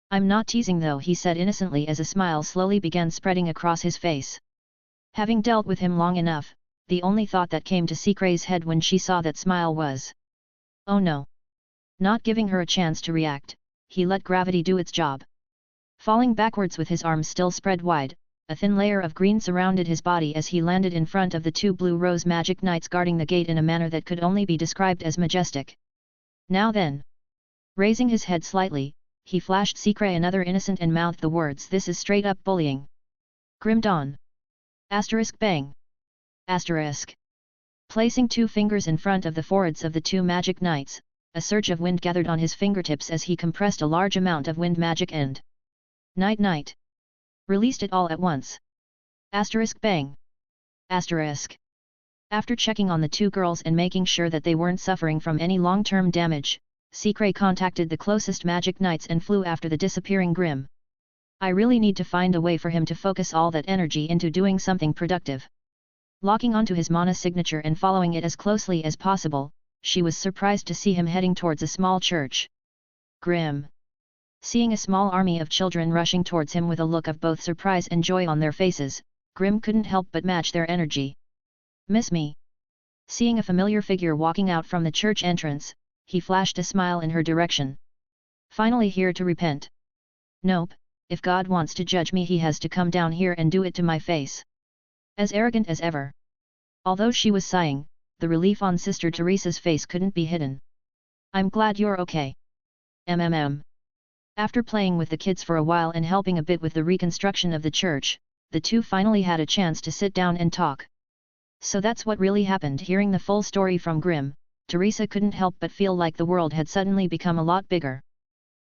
I'm not teasing though, he said innocently as a smile slowly began spreading across his face. Having dealt with him long enough, the only thought that came to Secret's head when she saw that smile was, oh no. Not giving her a chance to react, he let gravity do its job. Falling backwards with his arms still spread wide, a thin layer of green surrounded his body as he landed in front of the two blue rose magic knights guarding the gate in a manner that could only be described as majestic. Now then. Raising his head slightly, he flashed Secret another innocent and mouthed the words, this is straight up bullying. Grim Dawn. Asterisk bang. Asterisk. Placing two fingers in front of the foreheads of the two magic knights, a surge of wind gathered on his fingertips as he compressed a large amount of wind magic and night. Released it all at once. Asterisk bang. Asterisk. After checking on the two girls and making sure that they weren't suffering from any long-term damage, Secret contacted the closest magic knights and flew after the disappearing Grimm. I really need to find a way for him to focus all that energy into doing something productive. Locking onto his mana signature and following it as closely as possible, she was surprised to see him heading towards a small church. Grimm. Seeing a small army of children rushing towards him with a look of both surprise and joy on their faces, Grimm couldn't help but match their energy. Miss me? Seeing a familiar figure walking out from the church entrance, he flashed a smile in her direction. Finally here to repent? Nope, if God wants to judge me he has to come down here and do it to my face. As arrogant as ever. Although she was sighing, the relief on Sister Teresa's face couldn't be hidden. I'm glad you're okay. After playing with the kids for a while and helping a bit with the reconstruction of the church, the two finally had a chance to sit down and talk. So that's what really happened. Hearing the full story from Grimm, Teresa couldn't help but feel like the world had suddenly become a lot bigger.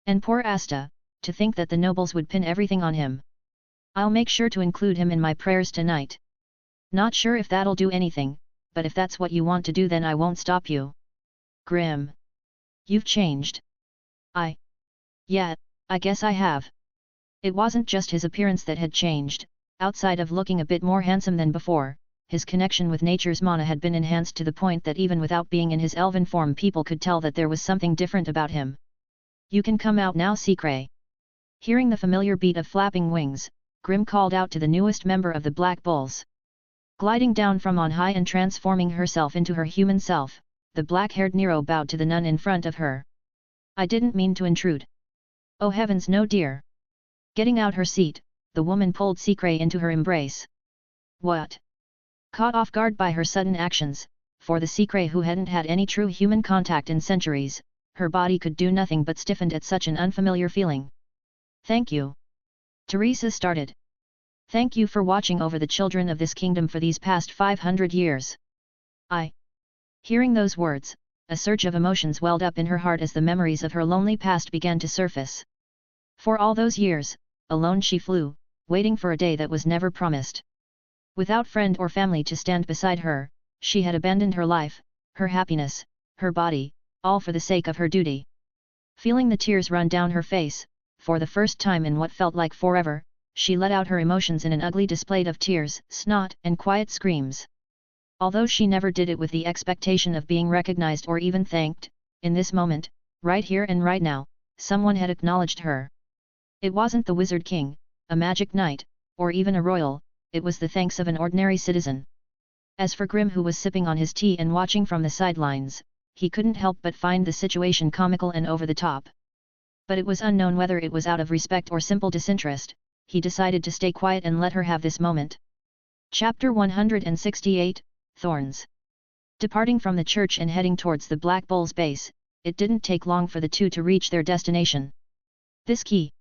And poor Asta, to think that the nobles would pin everything on him. I'll make sure to include him in my prayers tonight. Not sure if that'll do anything, but if that's what you want to do then I won't stop you. Grimm. You've changed. Yeah, I guess I have. It wasn't just his appearance that had changed, outside of looking a bit more handsome than before. His connection with nature's mana had been enhanced to the point that even without being in his elven form people could tell that there was something different about him. You can come out now, Secret. Hearing the familiar beat of flapping wings, Grimm called out to the newest member of the Black Bulls. Gliding down from on high and transforming herself into her human self, the black-haired Nero bowed to the nun in front of her. I didn't mean to intrude. Oh heavens no dear. Getting out her seat, the woman pulled Secret into her embrace. What? Caught off guard by her sudden actions, for the Secret who hadn't had any true human contact in centuries, her body could do nothing but stiffened at such an unfamiliar feeling. Thank you. Teresa started. Thank you for watching over the children of this kingdom for these past 500 years. Hearing those words, a surge of emotions welled up in her heart as the memories of her lonely past began to surface. For all those years, alone she flew, waiting for a day that was never promised. Without friend or family to stand beside her, she had abandoned her life, her happiness, her body, all for the sake of her duty. Feeling the tears run down her face, for the first time in what felt like forever, she let out her emotions in an ugly display of tears, snot, and quiet screams. Although she never did it with the expectation of being recognized or even thanked, in this moment, right here and right now, someone had acknowledged her. It wasn't the Wizard King, a magic knight, or even a royal, it was the thanks of an ordinary citizen. As for Grimm, who was sipping on his tea and watching from the sidelines, he couldn't help but find the situation comical and over the top. But it was unknown whether it was out of respect or simple disinterest. He decided to stay quiet and let her have this moment. Chapter 168, Thorns. Departing from the church and heading towards the Black Bull's base, it didn't take long for the two to reach their destination. This key.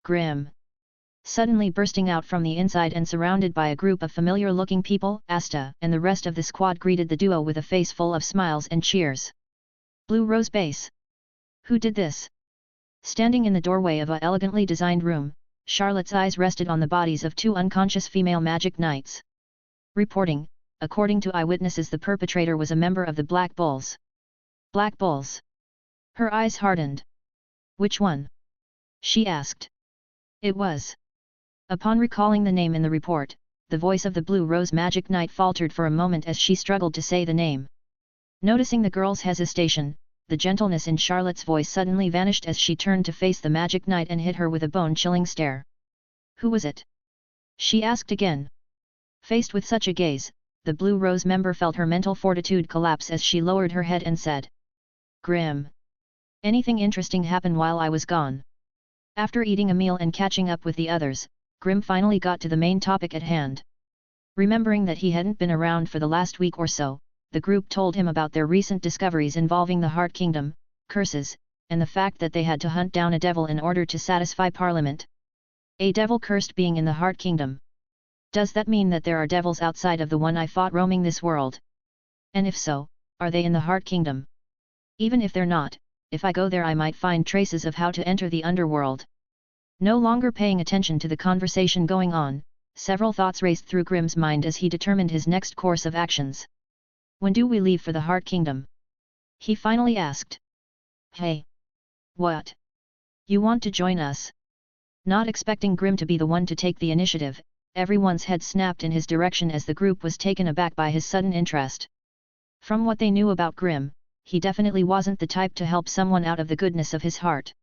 Grimm. Suddenly bursting out from the inside and surrounded by a group of familiar-looking people, Asta and the rest of the squad greeted the duo with a face full of smiles and cheers. Blue Rose Base. Who did this? Standing in the doorway of a elegantly designed room, Charlotte's eyes rested on the bodies of two unconscious female magic knights. Reporting, according to eyewitnesses, the perpetrator was a member of the Black Bulls. Black Bulls. Her eyes hardened. Which one? She asked. It was. Upon recalling the name in the report, the voice of the Blue Rose Magic Knight faltered for a moment as she struggled to say the name. Noticing the girl's hesitation, the gentleness in Charlotte's voice suddenly vanished as she turned to face the Magic Knight and hit her with a bone-chilling stare. Who was it? She asked again. Faced with such a gaze, the Blue Rose member felt her mental fortitude collapse as she lowered her head and said. Grimm. Anything interesting happen while I was gone? After eating a meal and catching up with the others, Grimm finally got to the main topic at hand. Remembering that he hadn't been around for the last week or so, the group told him about their recent discoveries involving the Heart Kingdom, curses, and the fact that they had to hunt down a devil in order to satisfy Parliament. A devil cursed being in the Heart Kingdom. Does that mean that there are devils outside of the one I fought roaming this world? And if so, are they in the Heart Kingdom? Even if they're not, if I go there I might find traces of how to enter the underworld. No longer paying attention to the conversation going on, several thoughts raced through Grimm's mind as he determined his next course of actions. When do we leave for the Heart Kingdom? He finally asked. Hey! What? You want to join us? Not expecting Grimm to be the one to take the initiative, everyone's head snapped in his direction as the group was taken aback by his sudden interest. From what they knew about Grimm, he definitely wasn't the type to help someone out of the goodness of his heart.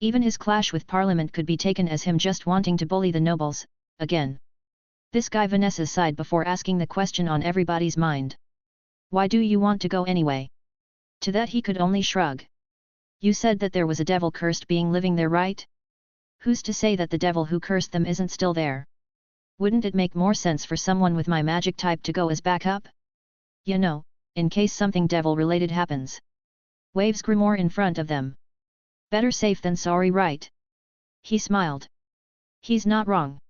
Even his clash with Parliament could be taken as him just wanting to bully the nobles, again. This guy. Vanessa sighed before asking the question on everybody's mind. Why do you want to go anyway? To that he could only shrug. You said that there was a devil-cursed being living there, right? Who's to say that the devil who cursed them isn't still there? Wouldn't it make more sense for someone with my magic type to go as backup? You know, in case something devil-related happens. Waves Grimoire in front of them. Better safe than sorry, right? He smiled. He's not wrong.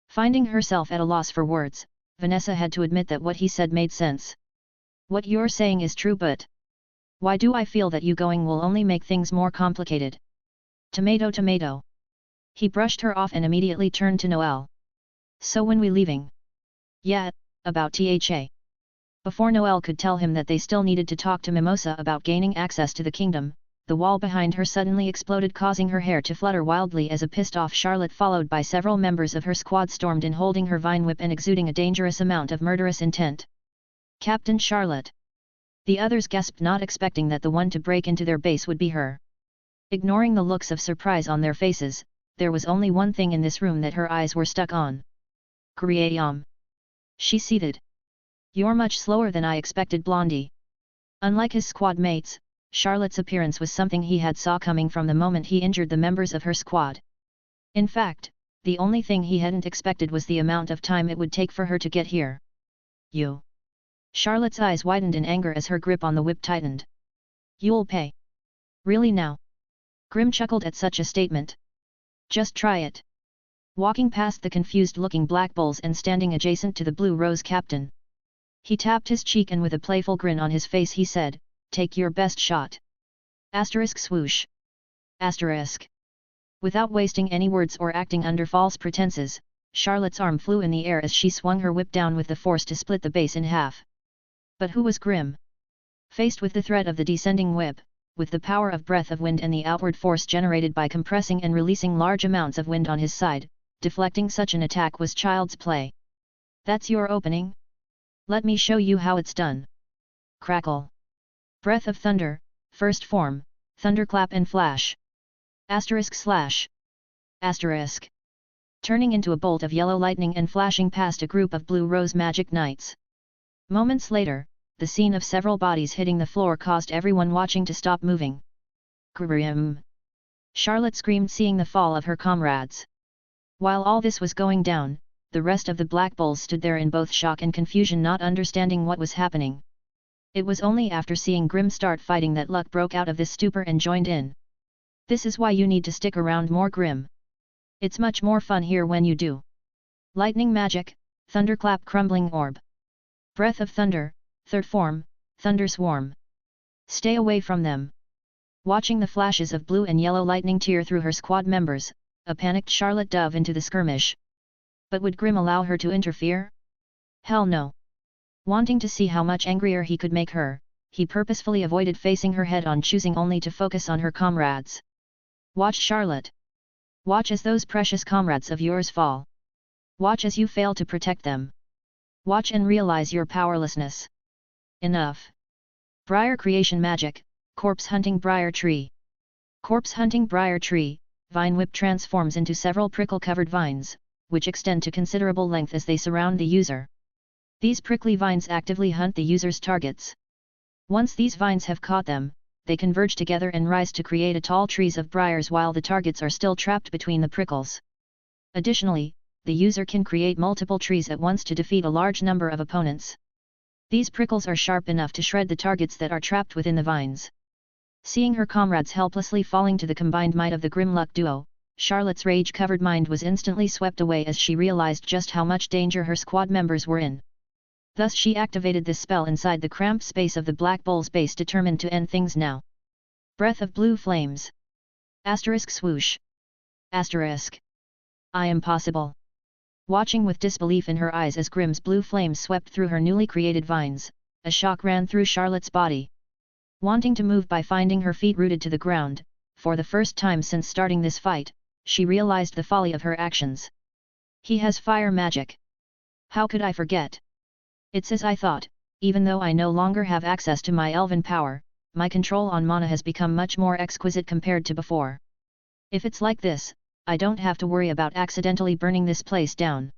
Finding herself at a loss for words, Vanessa had to admit that what he said made sense. What you're saying is true, but why do I feel that you going will only make things more complicated? Tomato tomato. He brushed her off and immediately turned to Noelle. So when we leaving? Yeah, about THA. Before Noelle could tell him that they still needed to talk to Mimosa about gaining access to the kingdom, the wall behind her suddenly exploded, causing her hair to flutter wildly as a pissed-off Charlotte followed by several members of her squad stormed in holding her vine whip and exuding a dangerous amount of murderous intent. Captain Charlotte! The others gasped, not expecting that the one to break into their base would be her. Ignoring the looks of surprise on their faces, there was only one thing in this room that her eyes were stuck on. Griam! She seethed. You're much slower than I expected, Blondie. Unlike his squad mates, Charlotte's appearance was something he had saw coming from the moment he injured the members of her squad. In fact, the only thing he hadn't expected was the amount of time it would take for her to get here. You. Charlotte's eyes widened in anger as her grip on the whip tightened. You'll pay. Really now? Grimm chuckled at such a statement. Just try it. Walking past the confused-looking Black Bulls and standing adjacent to the Blue Rose captain. He tapped his cheek and with a playful grin on his face he said, take your best shot. Asterisk swoosh. Asterisk. Without wasting any words or acting under false pretenses, Charlotte's arm flew in the air as she swung her whip down with the force to split the base in half. But who was Grimm? Faced with the threat of the descending whip, with the power of breath of wind and the outward force generated by compressing and releasing large amounts of wind on his side, deflecting such an attack was child's play. That's your opening? Let me show you how it's done. Crackle. Breath of thunder, first form, thunderclap and flash. Asterisk slash. Asterisk. turning into a bolt of yellow lightning and flashing past a group of blue rose magic knights. Moments later, the scene of several bodies hitting the floor caused everyone watching to stop moving. Grim! Charlotte screamed, seeing the fall of her comrades. While all this was going down, the rest of the Black Bulls stood there in both shock and confusion, not understanding what was happening. It was only after seeing Grim start fighting that Luck broke out of this stupor and joined in. "This is why you need to stick around more, Grim. It's much more fun here when you do. Lightning magic, thunderclap, crumbling orb. Breath of thunder, third form, thunder swarm. Stay away from them." Watching the flashes of blue and yellow lightning tear through her squad members, a panicked Charlotte dove into the skirmish. But would Grim allow her to interfere? Hell no. Wanting to see how much angrier he could make her, he purposefully avoided facing her head-on, choosing only to focus on her comrades. "Watch, Charlotte. Watch as those precious comrades of yours fall. Watch as you fail to protect them. Watch and realize your powerlessness." Enough. Briar creation magic, corpse hunting briar tree. Corpse hunting briar tree, vine whip transforms into several prickle-covered vines, which extend to considerable length as they surround the user. These prickly vines actively hunt the user's targets. Once these vines have caught them, they converge together and rise to create a tall trees of briars while the targets are still trapped between the prickles. Additionally, the user can create multiple trees at once to defeat a large number of opponents. These prickles are sharp enough to shred the targets that are trapped within the vines. Seeing her comrades helplessly falling to the combined might of the Grim Luck duo, Charlotte's rage-covered mind was instantly swept away as she realized just how much danger her squad members were in. Thus she activated this spell inside the cramped space of the Black Bull's base, determined to end things now. Breath of blue flames. Asterisk swoosh. Asterisk. I am possible. Watching with disbelief in her eyes as Grim's blue flames swept through her newly created vines, a shock ran through Charlotte's body. Wanting to move by finding her feet rooted to the ground, for the first time since starting this fight, she realized the folly of her actions. He has fire magic. How could I forget? It's as I thought, even though I no longer have access to my elven power, my control on mana has become much more exquisite compared to before. If it's like this, I don't have to worry about accidentally burning this place down.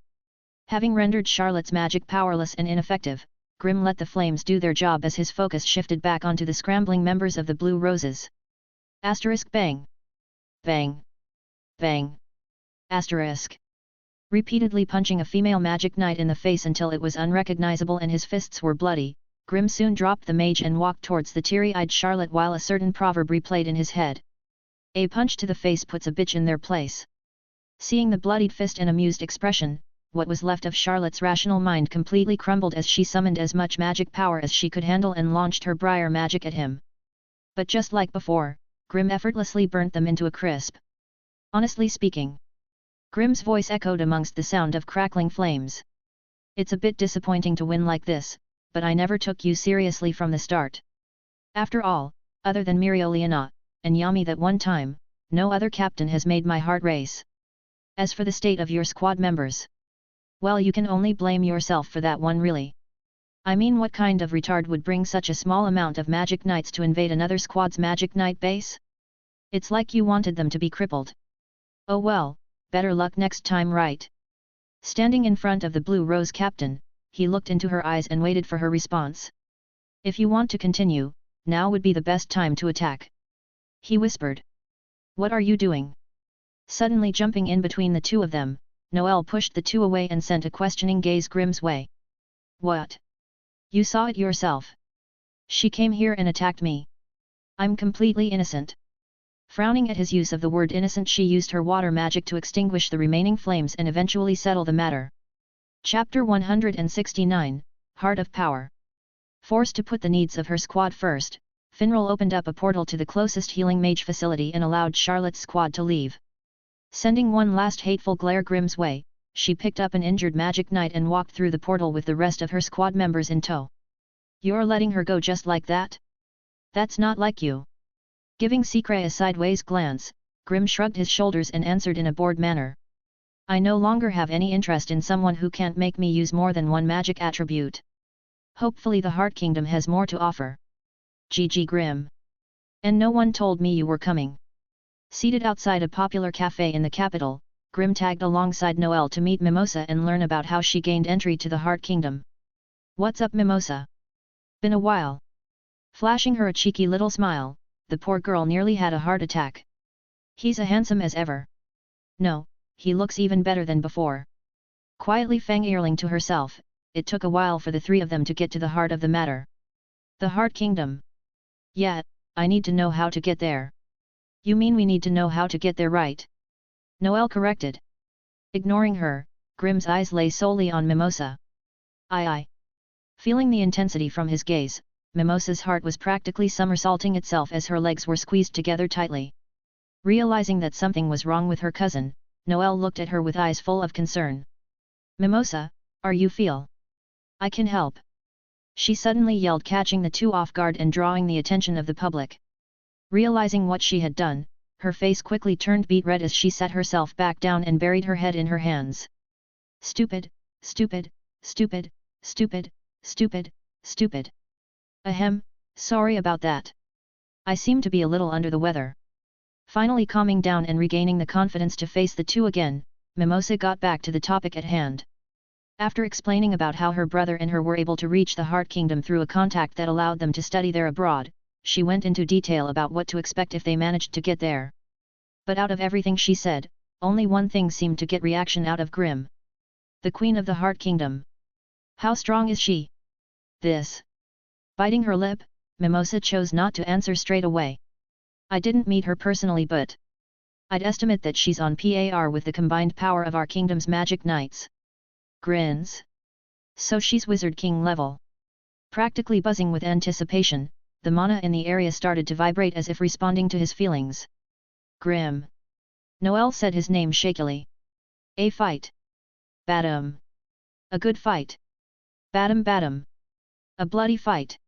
Having rendered Charlotte's magic powerless and ineffective, Grim let the flames do their job as his focus shifted back onto the scrambling members of the Blue Roses. Asterisk bang. Bang. Bang. Asterisk. Repeatedly punching a female magic knight in the face until it was unrecognizable and his fists were bloody, Grim soon dropped the mage and walked towards the teary-eyed Charlotte while a certain proverb replayed in his head. A punch to the face puts a bitch in their place. Seeing the bloodied fist and amused expression, what was left of Charlotte's rational mind completely crumbled as she summoned as much magic power as she could handle and launched her briar magic at him. But just like before, Grim effortlessly burnt them into a crisp. Honestly speaking. Grim's voice echoed amongst the sound of crackling flames. It's a bit disappointing to win like this, but I never took you seriously from the start. After all, other than Mirioliana and Yami that one time, no other captain has made my heart race. As for the state of your squad members, well, you can only blame yourself for that one, really. I mean, what kind of retard would bring such a small amount of magic knights to invade another squad's magic knight base? It's like you wanted them to be crippled. Oh well, better luck next time, right? Standing in front of the Blue Rose captain, he looked into her eyes and waited for her response. If you want to continue, now would be the best time to attack. He whispered. What are you doing? Suddenly jumping in between the two of them, Noelle pushed the two away and sent a questioning gaze Grim's way. What? You saw it yourself. She came here and attacked me. I'm completely innocent. Frowning at his use of the word innocent, she used her water magic to extinguish the remaining flames and eventually settle the matter. Chapter 169, Heart of Power. Forced to put the needs of her squad first, Finral opened up a portal to the closest healing mage facility and allowed Charlotte's squad to leave. Sending one last hateful glare Grim's way, she picked up an injured magic knight and walked through the portal with the rest of her squad members in tow. You're letting her go just like that? That's not like you. Giving Secre a sideways glance, Grim shrugged his shoulders and answered in a bored manner. I no longer have any interest in someone who can't make me use more than one magic attribute. Hopefully the Heart Kingdom has more to offer. GG Grim. And no one told me you were coming. Seated outside a popular cafe in the capital, Grimm tagged alongside Noelle to meet Mimosa and learn about how she gained entry to the Heart Kingdom. "What's up, Mimosa? Been a while." Flashing her a cheeky little smile, the poor girl nearly had a heart attack. "He's as handsome as ever. No, he looks even better than before." Quietly fang-earling to herself, it took a while for the three of them to get to the heart of the matter. "The Heart Kingdom? Yeah, I need to know how to get there." "You mean we need to know how to get there, right?" Noelle corrected. Ignoring her, Grimm's eyes lay solely on Mimosa. Aye. Feeling the intensity from his gaze, Mimosa's heart was practically somersaulting itself as her legs were squeezed together tightly. Realizing that something was wrong with her cousin, Noelle looked at her with eyes full of concern. "Mimosa, are you feel? I can help," she suddenly yelled, catching the two off guard and drawing the attention of the public. Realizing what she had done, her face quickly turned beet red as she sat herself back down and buried her head in her hands. Stupid, stupid, stupid, stupid, stupid, stupid. Ahem, sorry about that. I seem to be a little under the weather." Finally calming down and regaining the confidence to face the two again, Mimosa got back to the topic at hand. After explaining about how her brother and her were able to reach the Heart Kingdom through a contact that allowed them to study there abroad, she went into detail about what to expect if they managed to get there. But out of everything she said, only one thing seemed to get reaction out of Grimm. "The Queen of the Heart Kingdom. How strong is she?" This. Biting her lip, Mimosa chose not to answer straight away. "I didn't meet her personally, but I'd estimate that she's on par with the combined power of our kingdom's magic knights." Grins. "So she's Wizard King level." Practically buzzing with anticipation, the mana in the area started to vibrate as if responding to his feelings. Grimm. Noelle said his name shakily. "A fight. Badum. A good fight. Badum. A bloody fight.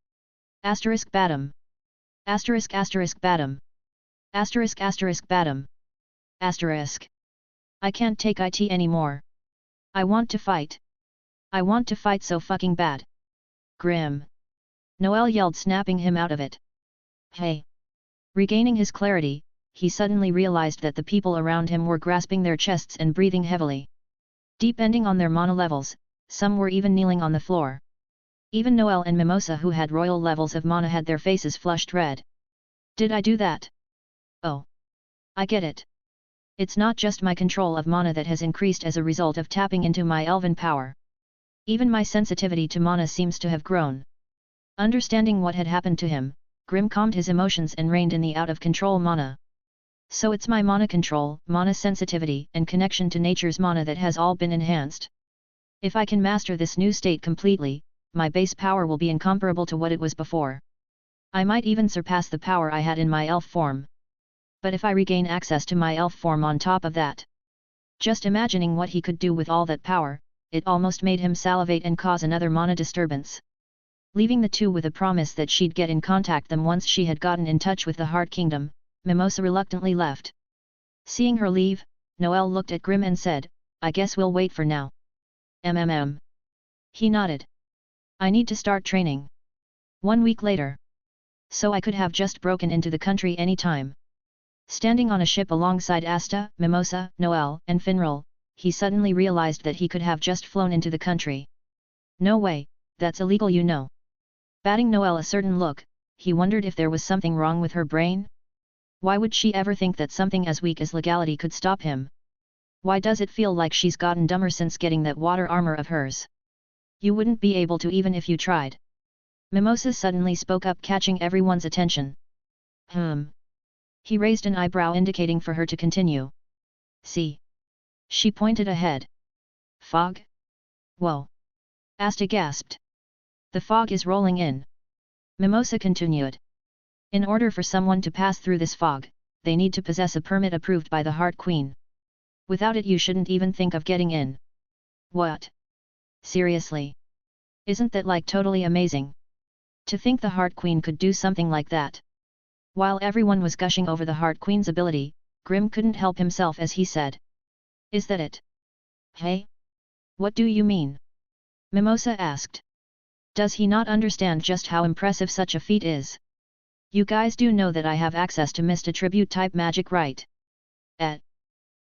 Asterisk badum. Asterisk badum. Asterisk badum. Asterisk. I can't take it anymore. I want to fight. I want to fight so fucking bad." Grimm. Noelle yelled, snapping him out of it. "Hey!" Regaining his clarity, he suddenly realized that the people around him were grasping their chests and breathing heavily. Depending on their mana levels, some were even kneeling on the floor. Even Noelle and Mimosa, who had royal levels of mana, had their faces flushed red. "Did I do that? Oh. I get it. It's not just my control of mana that has increased as a result of tapping into my elven power. Even my sensitivity to mana seems to have grown." Understanding what had happened to him, Grimm calmed his emotions and reined in the out-of-control mana. "So it's my mana control, mana sensitivity and connection to nature's mana that has all been enhanced. If I can master this new state completely, my base power will be incomparable to what it was before. I might even surpass the power I had in my elf form. But if I regain access to my elf form on top of that..." Just imagining what he could do with all that power, it almost made him salivate and cause another mana disturbance. Leaving the two with a promise that she'd get in contact them once she had gotten in touch with the Heart Kingdom, Mimosa reluctantly left. Seeing her leave, Noelle looked at Grimm and said, "I guess we'll wait for now." He nodded. "I need to start training. 1 week later. So I could have just broken into the country any time." Standing on a ship alongside Asta, Mimosa, Noelle, and Finral, he suddenly realized that he could have just flown into the country. "No way, that's illegal, you know." Batting Noelle a certain look, he wondered if there was something wrong with her brain. Why would she ever think that something as weak as legality could stop him? Why does it feel like she's gotten dumber since getting that water armor of hers? "You wouldn't be able to even if you tried." Mimosa suddenly spoke up, catching everyone's attention. He raised an eyebrow indicating for her to continue. "See?" She pointed ahead. "Fog? Whoa!" Asta gasped. "The fog is rolling in." Mimosa continued. "In order for someone to pass through this fog, they need to possess a permit approved by the Heart Queen. Without it you shouldn't even think of getting in." "What? Seriously? Isn't that like totally amazing? To think the Heart Queen could do something like that." While everyone was gushing over the Heart Queen's ability, Grimm couldn't help himself as he said. "Is that it?" "Hey? What do you mean?" Mimosa asked. Does he not understand just how impressive such a feat is? "You guys do know that I have access to mist attribute type magic, right?"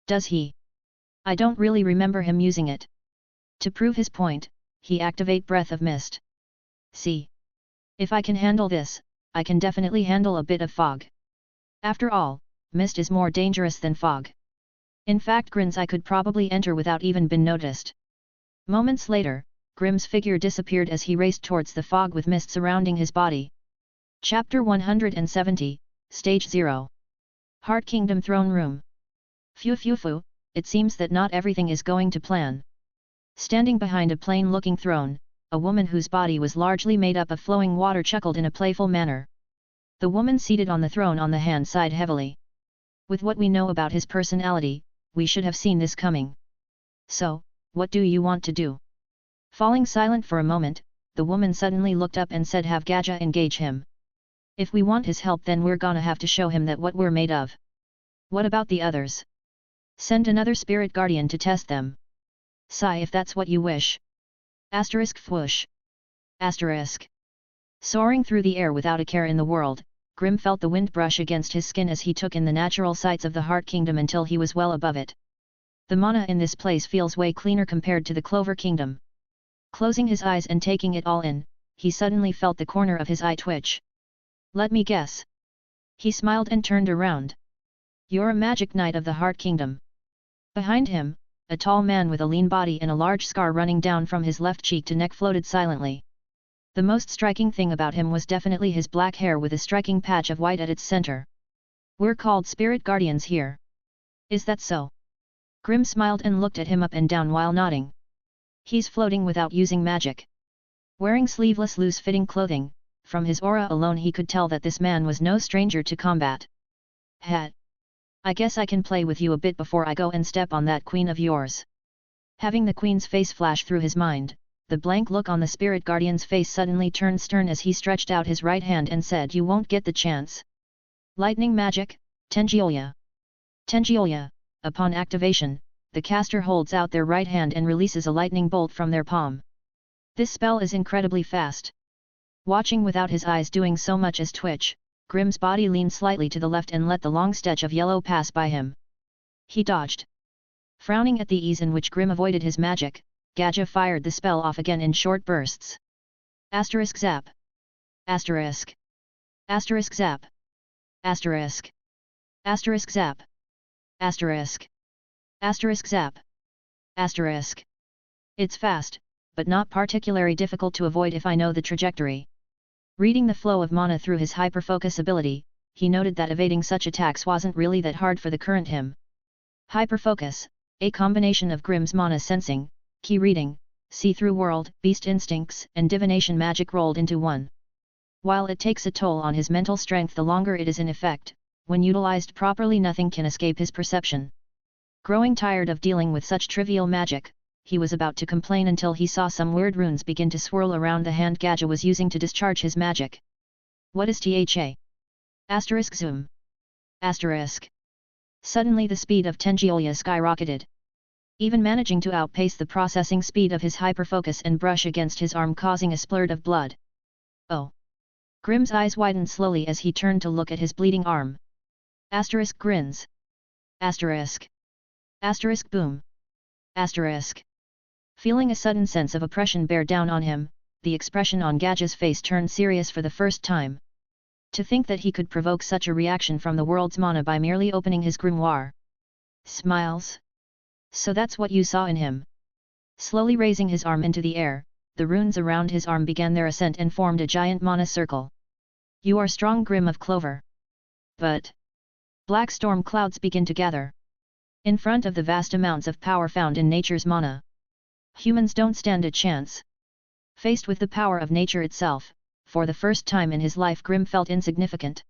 Does he? I don't really remember him using it. To prove his point, he activate Breath of Mist. See. If I can handle this, I can definitely handle a bit of fog. After all, mist is more dangerous than fog. In fact, Grins I could probably enter without even been noticed. Moments later, Grimm's figure disappeared as he raced towards the fog with mist surrounding his body. Chapter 170, Stage 0. Heart Kingdom Throne Room. Phew, it seems that not everything is going to plan. Standing behind a plain-looking throne, a woman whose body was largely made up of flowing water chuckled in a playful manner. The woman seated on the throne on the hand sighed heavily. With what we know about his personality, we should have seen this coming. So, what do you want to do? Falling silent for a moment, the woman suddenly looked up and said, have Gaja engage him. If we want his help, then we're gonna have to show him that what we're made of. What about the others? Send another spirit guardian to test them. Sigh if that's what you wish. Asterisk whoosh. Asterisk. Soaring through the air without a care in the world, Grimm felt the wind brush against his skin as he took in the natural sights of the Heart Kingdom until he was well above it. The mana in this place feels way cleaner compared to the Clover Kingdom. Closing his eyes and taking it all in, he suddenly felt the corner of his eye twitch. Let me guess. He smiled and turned around. You're a magic knight of the Heart Kingdom. Behind him, a tall man with a lean body and a large scar running down from his left cheek to neck floated silently. The most striking thing about him was definitely his black hair with a striking patch of white at its center. We're called Spirit Guardians here. Is that so? Grimm smiled and looked at him up and down while nodding. He's floating without using magic. Wearing sleeveless loose-fitting clothing, from his aura alone he could tell that this man was no stranger to combat. Hat. I guess I can play with you a bit before I go and step on that queen of yours. Having the queen's face flash through his mind, the blank look on the spirit guardian's face suddenly turned stern as he stretched out his right hand and said, you won't get the chance. Lightning Magic, Tengiolia. Tengiolia. Upon activation, the caster holds out their right hand and releases a lightning bolt from their palm. This spell is incredibly fast. Watching without his eyes doing so much as twitch, Grimm's body leaned slightly to the left and let the long stretch of yellow pass by him. He dodged. Frowning at the ease in which Grimm avoided his magic, Gaja fired the spell off again in short bursts. Asterisk zap. Asterisk. Asterisk zap. Asterisk. Asterisk zap. Asterisk. Asterisk zap. Asterisk. It's fast, but not particularly difficult to avoid if I know the trajectory. Reading the flow of mana through his hyperfocus ability, he noted that evading such attacks wasn't really that hard for the current him. Hyperfocus, a combination of Grimm's mana sensing, key reading, see-through world, beast instincts, and divination magic rolled into one. While it takes a toll on his mental strength the longer it is in effect, when utilized properly nothing can escape his perception. Growing tired of dealing with such trivial magic, he was about to complain until he saw some weird runes begin to swirl around the hand Gaja was using to discharge his magic. What is THA? Asterisk zoom. Asterisk. Suddenly the speed of Tengiolia skyrocketed. Even managing to outpace the processing speed of his hyperfocus and brush against his arm causing a splurt of blood. Oh! Grimm's eyes widened slowly as he turned to look at his bleeding arm. Asterisk grins. Asterisk. Asterisk boom. Asterisk. Feeling a sudden sense of oppression bear down on him, the expression on Gaja's face turned serious for the first time. To think that he could provoke such a reaction from the world's mana by merely opening his grimoire. Smiles. So that's what you saw in him. Slowly raising his arm into the air, the runes around his arm began their ascent and formed a giant mana circle. You are strong, Grimm of Clover. But black storm clouds begin to gather. In front of the vast amounts of power found in nature's mana, humans don't stand a chance. Faced with the power of nature itself, for the first time in his life Grimm felt insignificant.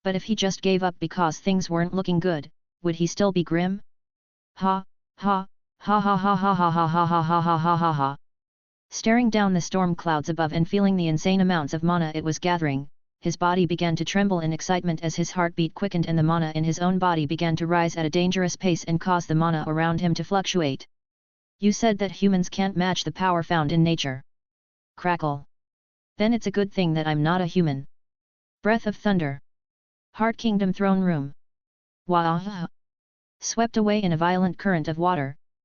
But if he just gave up because things weren't looking good, would he still be Grimm? Ha, ha, ha ha ha ha ha ha ha ha ha ha ha ha ha. Staring down the storm clouds above and feeling the insane amounts of mana it was gathering, his body began to tremble in excitement as his heartbeat quickened and the mana in his own body began to rise at a dangerous pace and cause the mana around him to fluctuate. You said that humans can't match the power found in nature. Crackle. Then it's a good thing that I'm not a human. Breath of thunder. Heart Kingdom throne room. Wah! Swept away in a violent current of water,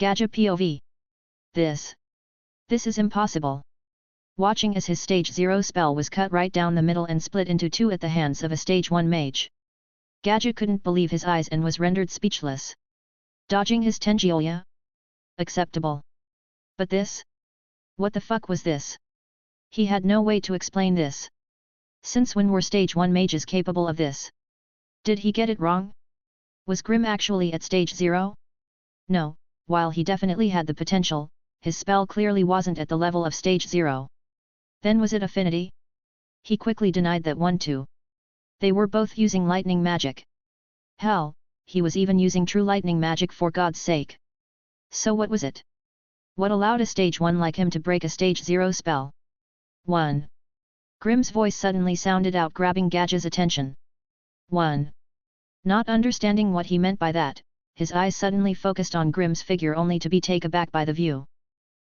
Gaja POV. This is impossible. Watching as his stage 0 spell was cut right down the middle and split into two at the hands of a stage 1 mage. Gaja couldn't believe his eyes and was rendered speechless. Dodging his Tenjiolya? Acceptable. But this? What the fuck was this? He had no way to explain this. Since when were stage 1 mages capable of this? Did he get it wrong? Was Grimm actually at stage 0? No, while he definitely had the potential, his spell clearly wasn't at the level of stage 0. Then was it affinity? He quickly denied that one too. They were both using lightning magic. Hell, he was even using true lightning magic for God's sake. So what was it? What allowed a stage 1 like him to break a stage 0 spell? 1. Grimm's voice suddenly sounded out, grabbing Gaja's attention. 1. Not understanding what he meant by that, his eyes suddenly focused on Grimm's figure only to be taken aback by the view.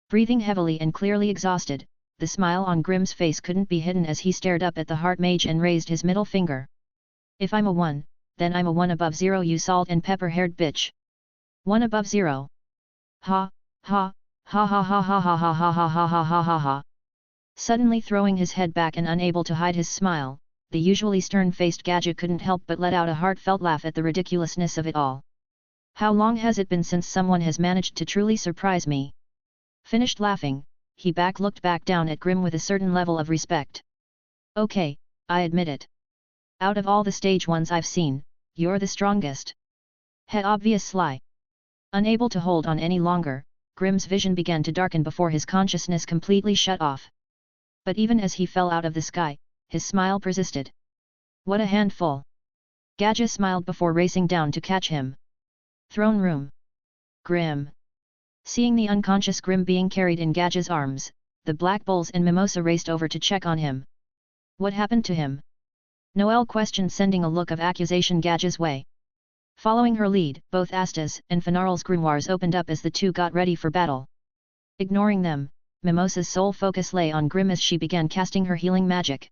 Breathing heavily and clearly exhausted, the smile on Grimm's face couldn't be hidden as he stared up at the heart mage and raised his middle finger. If I'm a 1, then I'm a 1 above 0, you salt and pepper-haired bitch. 1 above 0. Ha, ha, ha ha ha ha ha ha ha ha ha ha ha ha ha. Suddenly throwing his head back and unable to hide his smile, the usually stern-faced Gaja couldn't help but let out a heartfelt laugh at the ridiculousness of it all. How long has it been since someone has managed to truly surprise me? Finished laughing, he looked back down at Grimm with a certain level of respect. Okay, I admit it. Out of all the stage 1s I've seen, you're the strongest. Obvious sly. Unable to hold on any longer, Grimm's vision began to darken before his consciousness completely shut off. But even as he fell out of the sky, his smile persisted. What a handful! Gaja smiled before racing down to catch him. Throne room. Grimm. Seeing the unconscious Grimm being carried in Gaja's arms, the Black Bulls and Mimosa raced over to check on him. What happened to him? Noelle questioned, sending a look of accusation Gaja's way. Following her lead, both Asta's and Finarl's grimoires opened up as the two got ready for battle. Ignoring them, Mimosa's sole focus lay on Grimm as she began casting her healing magic.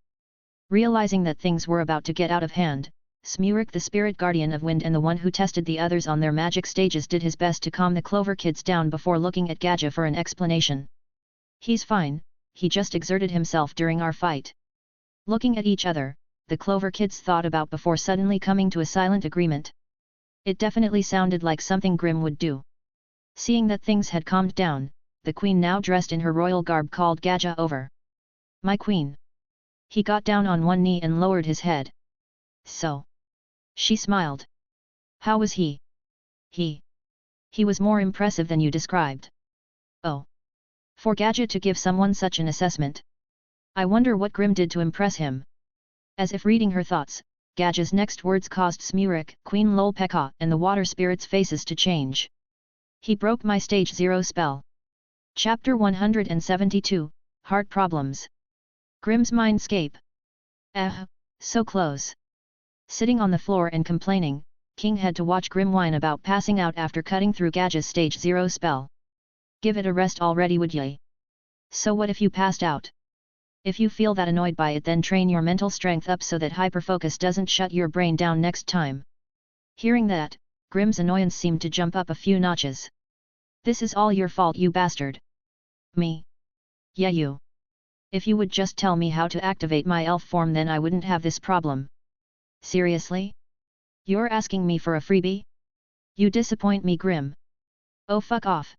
Realizing that things were about to get out of hand, Smurik, the spirit guardian of wind and the one who tested the others on their magic stages, did his best to calm the Clover kids down before looking at Gaja for an explanation. He's fine, he just exerted himself during our fight. Looking at each other, the Clover kids thought about before suddenly coming to a silent agreement. It definitely sounded like something Grimm would do. Seeing that things had calmed down, the queen, now dressed in her royal garb, called Gaja over. My queen. He got down on one knee and lowered his head. So. She smiled. How was he? He was more impressive than you described. Oh. For Gaja to give someone such an assessment. I wonder what Grimm did to impress him. As if reading her thoughts, Gaja's next words caused Smurik, Queen Lolpeka and the water spirits' faces to change. He broke my stage 0 spell. Chapter 172, Heart Problems. Grimm's Mindscape. So close. Sitting on the floor and complaining, King had to watch Grimm whine about passing out after cutting through Gaja's stage 0 spell. Give it a rest already, would ye? So what if you passed out? If you feel that annoyed by it, then train your mental strength up so that hyperfocus doesn't shut your brain down next time. Hearing that, Grimm's annoyance seemed to jump up a few notches. This is all your fault, you bastard. Me? Yeah, you. If you would just tell me how to activate my elf form, then I wouldn't have this problem. Seriously? You're asking me for a freebie? You disappoint me, Grimm. Oh, fuck off.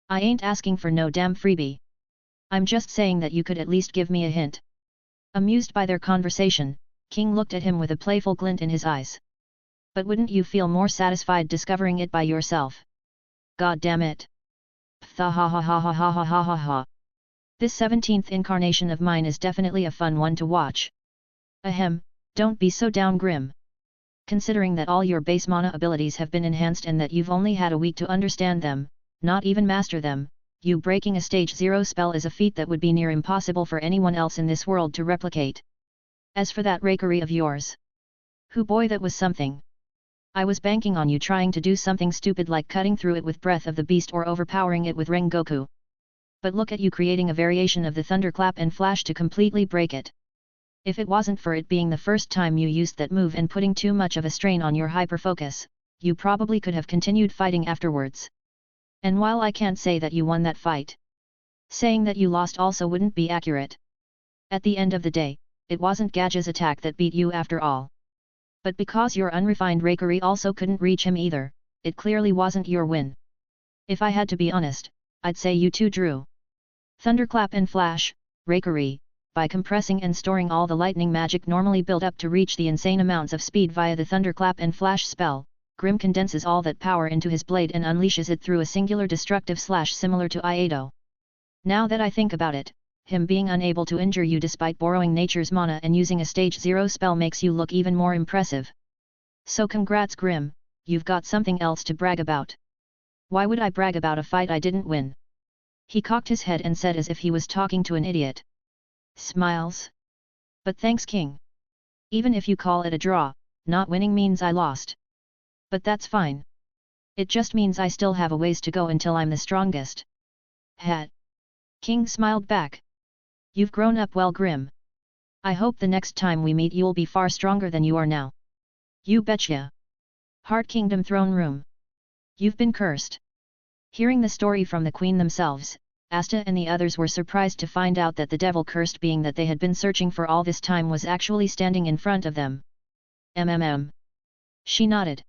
I ain't asking for no damn freebie. I'm just saying that you could at least give me a hint. Amused by their conversation, King looked at him with a playful glint in his eyes. But wouldn't you feel more satisfied discovering it by yourself? God damn it. Ptha ha ha ha ha ha ha ha ha ha. This 17th incarnation of mine is definitely a fun one to watch. Ahem, don't be so down, Grimm. Considering that all your base mana abilities have been enhanced and that you've only had a week to understand them, not even master them, you breaking a stage 0 spell is a feat that would be near impossible for anyone else in this world to replicate. As for that rakery of yours. Hoo boy, that was something. I was banking on you trying to do something stupid like cutting through it with Breath of the Beast or overpowering it with Rengoku. But look at you creating a variation of the Thunderclap and Flash to completely break it. If it wasn't for it being the first time you used that move and putting too much of a strain on your hyperfocus, you probably could have continued fighting afterwards. And while I can't say that you won that fight, saying that you lost also wouldn't be accurate. At the end of the day, it wasn't Gaja's attack that beat you after all. But because your unrefined Raikuri also couldn't reach him either, it clearly wasn't your win. If I had to be honest, I'd say you two drew. Thunderclap and Flash, Raikuri, by compressing and storing all the lightning magic normally built up to reach the insane amounts of speed via the Thunderclap and Flash spell, Grim condenses all that power into his blade and unleashes it through a singular destructive slash similar to Iato. Now that I think about it, him being unable to injure you despite borrowing nature's mana and using a stage 0 spell makes you look even more impressive. So congrats Grim, you've got something else to brag about. Why would I brag about a fight I didn't win? He cocked his head and said as if he was talking to an idiot. Smiles. But thanks King. Even if you call it a draw, not winning means I lost. But that's fine. It just means I still have a ways to go until I'm the strongest. Hat. King smiled back. You've grown up well Grim. I hope the next time we meet you'll be far stronger than you are now. You betcha. Heart Kingdom Throne Room. You've been cursed. Hearing the story from the Queen themselves, Asta and the others were surprised to find out that the devil-cursed being that they had been searching for all this time was actually standing in front of them. She nodded.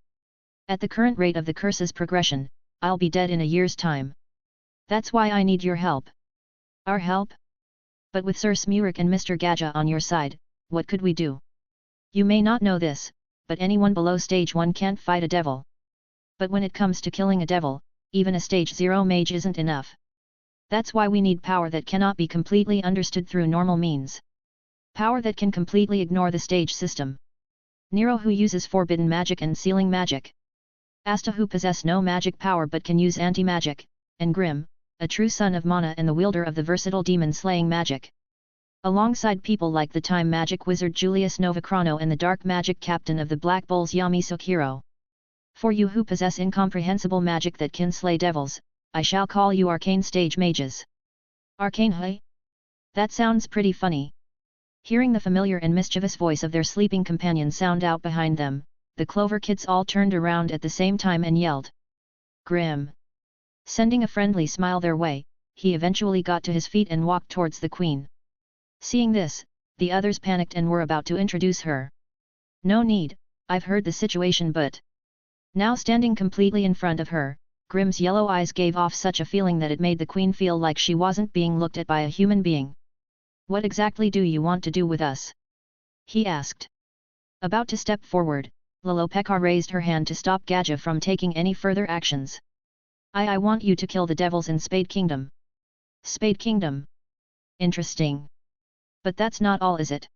At the current rate of the curse's progression, I'll be dead in a year's time. That's why I need your help. Our help? But with Sir Smurik and Mr. Gaja on your side, what could we do? You may not know this, but anyone below stage 1 can't fight a devil. But when it comes to killing a devil, even a stage 0 mage isn't enough. That's why we need power that cannot be completely understood through normal means. Power that can completely ignore the stage system. Nero who uses forbidden magic and sealing magic. Asta who possess no magic power but can use anti-magic, and Grim, a true son of Mana and the wielder of the versatile demon-slaying magic. Alongside people like the time magic wizard Julius Novacrano and the dark magic captain of the Black Bulls Yami Sukiro. For you who possess incomprehensible magic that can slay devils, I shall call you arcane stage mages. Arcane hey? That sounds pretty funny. Hearing the familiar and mischievous voice of their sleeping companion sound out behind them, the Clover kids all turned around at the same time and yelled. Grim. Sending a friendly smile their way, he eventually got to his feet and walked towards the Queen. Seeing this, the others panicked and were about to introduce her. No need, I've heard the situation but... Now standing completely in front of her, Grim's yellow eyes gave off such a feeling that it made the Queen feel like she wasn't being looked at by a human being. What exactly do you want to do with us? He asked. About to step forward, Lolopekar raised her hand to stop Gaja from taking any further actions. I want you to kill the devils in Spade Kingdom. Spade Kingdom? Interesting. But that's not all, is it?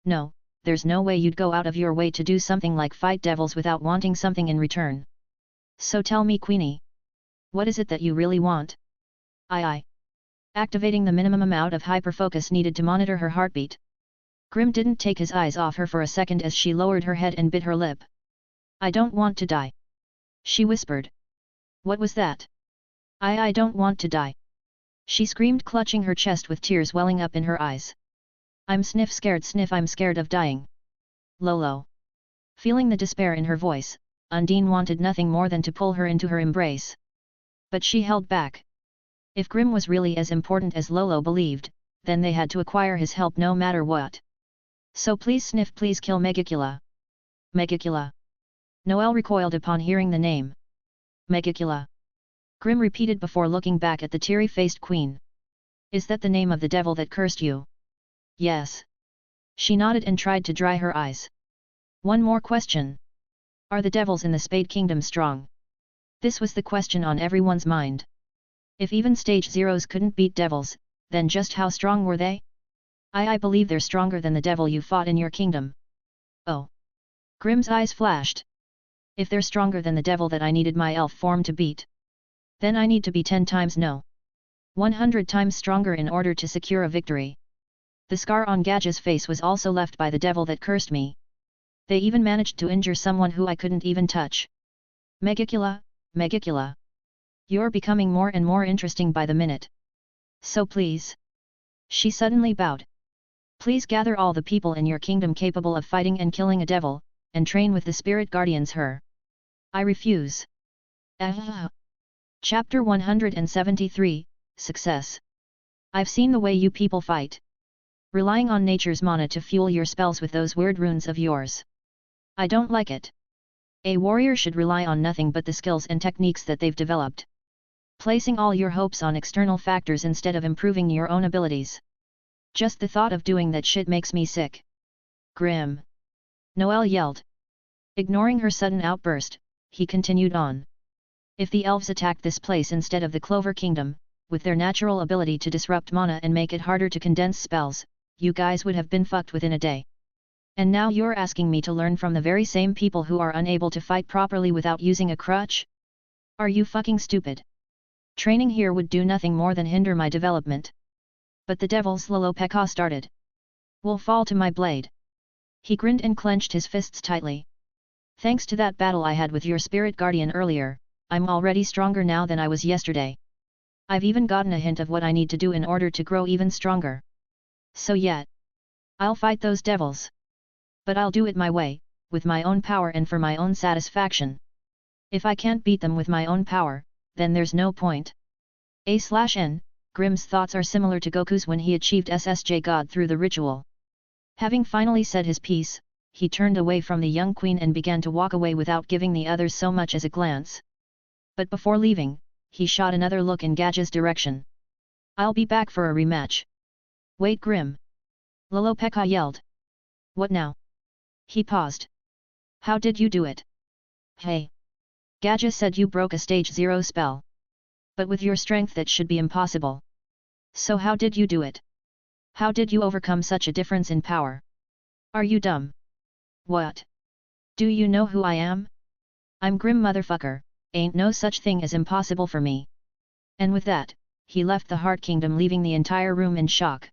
No, there's no way you'd go out of your way to do something like fight devils without wanting something in return. So tell me Queenie. What is it that you really want? Activating the minimum amount of hyperfocus needed to monitor her heartbeat. Grim didn't take his eyes off her for a second as she lowered her head and bit her lip. I don't want to die. She whispered. What was that? I don't want to die. She screamed, clutching her chest with tears welling up in her eyes. I'm scared I'm scared of dying. Lolo. Feeling the despair in her voice, Undine wanted nothing more than to pull her into her embrace. But she held back. If Grim was really as important as Lolo believed, then they had to acquire his help no matter what. So please kill Megicula. Megicula. Noelle recoiled upon hearing the name. Megicula. Grim repeated before looking back at the teary-faced Queen. Is that the name of the devil that cursed you? Yes. She nodded and tried to dry her eyes. One more question. Are the devils in the Spade Kingdom strong? This was the question on everyone's mind. If even stage 0s couldn't beat devils, then just how strong were they? I believe they're stronger than the devil you fought in your kingdom. Oh. Grim's eyes flashed. If they're stronger than the devil that I needed my elf form to beat, then I need to be 10 times no. 100 times stronger in order to secure a victory. The scar on Gaja's face was also left by the devil that cursed me. They even managed to injure someone who I couldn't even touch. Megicula, Megicula. You're becoming more and more interesting by the minute. So please. She suddenly bowed. Please gather all the people in your kingdom capable of fighting and killing a devil, and train with the spirit guardians her. I refuse. Chapter 173, Success. I've seen the way you people fight. Relying on nature's mana to fuel your spells with those weird runes of yours. I don't like it. A warrior should rely on nothing but the skills and techniques that they've developed. Placing all your hopes on external factors instead of improving your own abilities. Just the thought of doing that shit makes me sick. Grim. Noelle yelled. Ignoring her sudden outburst, he continued on. If the elves attacked this place instead of the Clover Kingdom, with their natural ability to disrupt mana and make it harder to condense spells, you guys would have been fucked within a day. And now you're asking me to learn from the very same people who are unable to fight properly without using a crutch? Are you fucking stupid? Training here would do nothing more than hinder my development. But the devil's Lolopeka started. Will fall to my blade. He grinned and clenched his fists tightly. Thanks to that battle I had with your spirit guardian earlier, I'm already stronger now than I was yesterday. I've even gotten a hint of what I need to do in order to grow even stronger. So yet, I'll fight those devils. But I'll do it my way, with my own power and for my own satisfaction. If I can't beat them with my own power, then there's no point. A/N, Grim's thoughts are similar to Goku's when he achieved SSJ God through the ritual. Having finally said his piece, he turned away from the young queen and began to walk away without giving the others so much as a glance. But before leaving, he shot another look in Gaja's direction. I'll be back for a rematch. Wait, Grim. Lolopeka yelled. What now? He paused. How did you do it? Hey. Gaja said you broke a stage 0 spell. But with your strength that should be impossible. So how did you do it? How did you overcome such a difference in power? Are you dumb? What? Do you know who I am? I'm Grim motherfucker, ain't no such thing as impossible for me. And with that, he left the Heart Kingdom leaving the entire room in shock.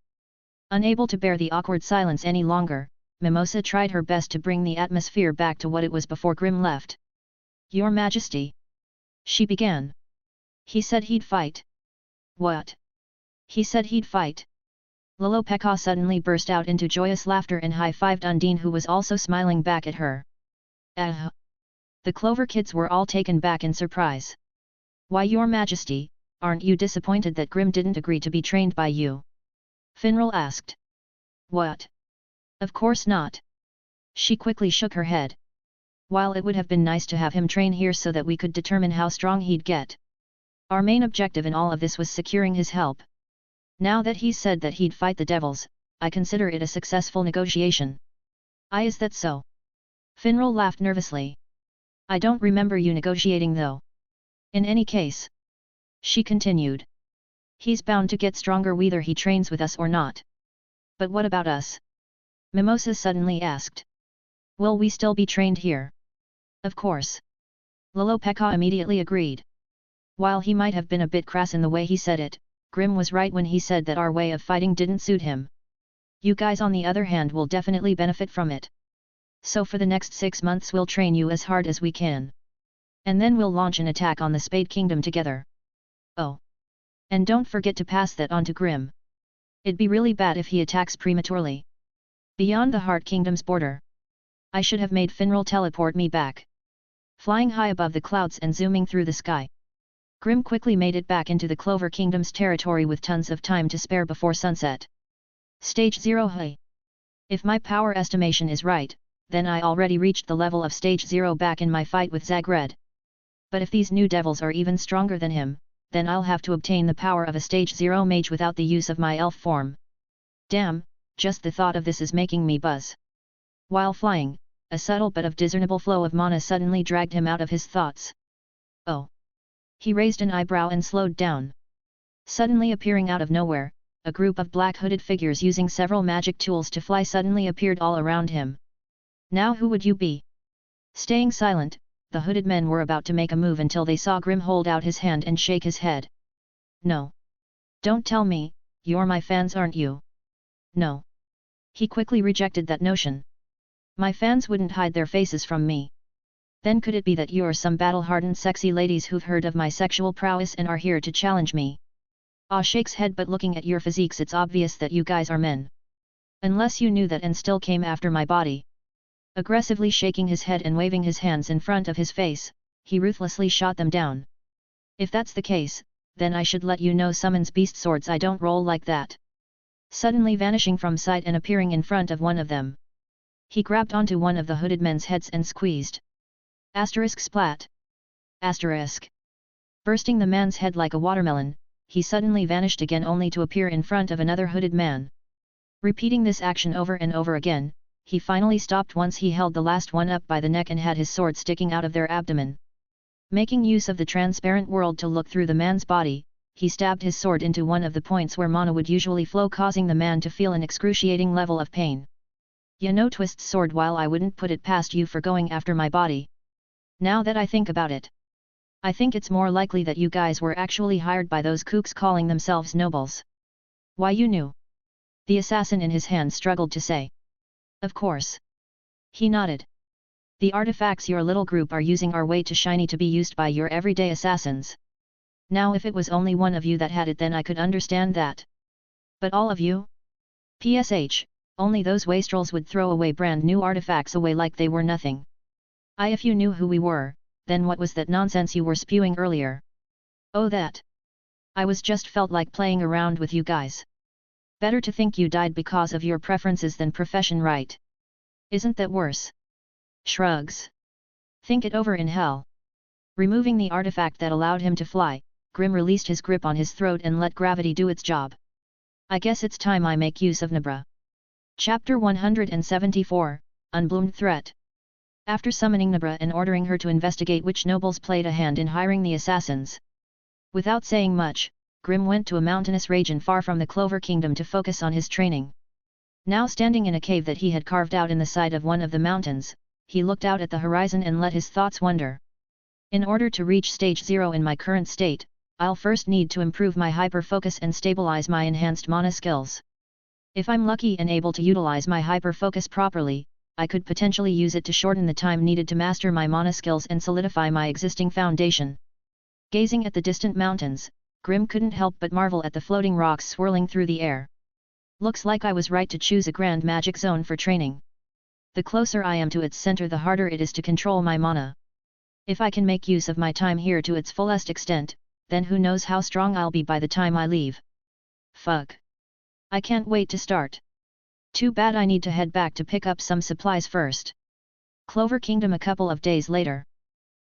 Unable to bear the awkward silence any longer, Mimosa tried her best to bring the atmosphere back to what it was before Grim left. Your Majesty. She began. He said he'd fight. What? He said he'd fight. Lolopeka suddenly burst out into joyous laughter and high-fived Undine who was also smiling back at her. The Clover kids were all taken back in surprise. Why, Your Majesty, aren't you disappointed that Grim didn't agree to be trained by you? Finral asked. What? Of course not. She quickly shook her head. While it would have been nice to have him train here so that we could determine how strong he'd get, our main objective in all of this was securing his help. Now that he's said that he'd fight the devils, I consider it a successful negotiation. Is that so? Finral laughed nervously. I don't remember you negotiating though. In any case, she continued, he's bound to get stronger whether he trains with us or not. But what about us? Mimosa suddenly asked. Will we still be trained here? Of course. Lolopeka immediately agreed. While he might have been a bit crass in the way he said it, Grim was right when he said that our way of fighting didn't suit him. You guys on the other hand will definitely benefit from it. So for the next 6 months we'll train you as hard as we can. And then we'll launch an attack on the Spade Kingdom together. Oh. And don't forget to pass that on to Grim. It'd be really bad if he attacks prematurely. Beyond the Heart Kingdom's border. I should have made Finral teleport me back. Flying high above the clouds and zooming through the sky, Grim quickly made it back into the Clover Kingdom's territory with tons of time to spare before sunset. Stage 0. Hey. If my power estimation is right, then I already reached the level of Stage 0 back in my fight with Zagred. But if these new devils are even stronger than him, then I'll have to obtain the power of a Stage 0 mage without the use of my elf form. Damn, just the thought of this is making me buzz. While flying, a subtle but of discernible flow of mana suddenly dragged him out of his thoughts. Oh! He raised an eyebrow and slowed down. Suddenly appearing out of nowhere, a group of black hooded figures using several magic tools to fly suddenly appeared all around him. Now who would you be? Staying silent, the hooded men were about to make a move until they saw Grim hold out his hand and shake his head. No. Don't tell me, you're my fans, aren't you? No. He quickly rejected that notion. My fans wouldn't hide their faces from me. Then could it be that you're some battle-hardened sexy ladies who've heard of my sexual prowess and are here to challenge me? Shakes head, but looking at your physiques it's obvious that you guys are men. Unless you knew that and still came after my body. Aggressively shaking his head and waving his hands in front of his face, he ruthlessly shot them down. If that's the case, then I should let you know summons beast swords I don't roll like that. Suddenly vanishing from sight and appearing in front of one of them. He grabbed onto one of the hooded men's heads and squeezed. Asterisk splat. Asterisk. Bursting the man's head like a watermelon, he suddenly vanished again only to appear in front of another hooded man. Repeating this action over and over again, he finally stopped once he held the last one up by the neck and had his sword sticking out of their abdomen. Making use of the transparent world to look through the man's body, he stabbed his sword into one of the points where mana would usually flow, causing the man to feel an excruciating level of pain. You know, Twist's sword, while I wouldn't put it past you for going after my body. Now that I think about it, I think it's more likely that you guys were actually hired by those kooks calling themselves nobles. Why, you knew? The assassin in his hand struggled to say. Of course. He nodded. The artifacts your little group are using are way too shiny to be used by your everyday assassins. Now if it was only one of you that had it, then I could understand that. But all of you? PSH, only those wastrels would throw away brand new artifacts away like they were nothing. If you knew who we were, then what was that nonsense you were spewing earlier? Oh, that. I was just felt like playing around with you guys. Better to think you died because of your preferences than profession, right? Isn't that worse? Shrugs. Think it over in hell. Removing the artifact that allowed him to fly, Grim released his grip on his throat and let gravity do its job. I guess it's time I make use of Nabra. Chapter 174, Unbloomed Threat. After summoning Nabra and ordering her to investigate which nobles played a hand in hiring the assassins. Without saying much, Grim went to a mountainous region far from the Clover Kingdom to focus on his training. Now standing in a cave that he had carved out in the side of one of the mountains, he looked out at the horizon and let his thoughts wander. In order to reach stage 0 in my current state, I'll first need to improve my hyper-focus and stabilize my enhanced mana skills. If I'm lucky and able to utilize my hyper-focus properly, I could potentially use it to shorten the time needed to master my mana skills and solidify my existing foundation. Gazing at the distant mountains, Grim couldn't help but marvel at the floating rocks swirling through the air. Looks like I was right to choose a grand magic zone for training. The closer I am to its center, the harder it is to control my mana. If I can make use of my time here to its fullest extent, then who knows how strong I'll be by the time I leave. Fuck. I can't wait to start. Too bad I need to head back to pick up some supplies first. Clover Kingdom a couple of days later.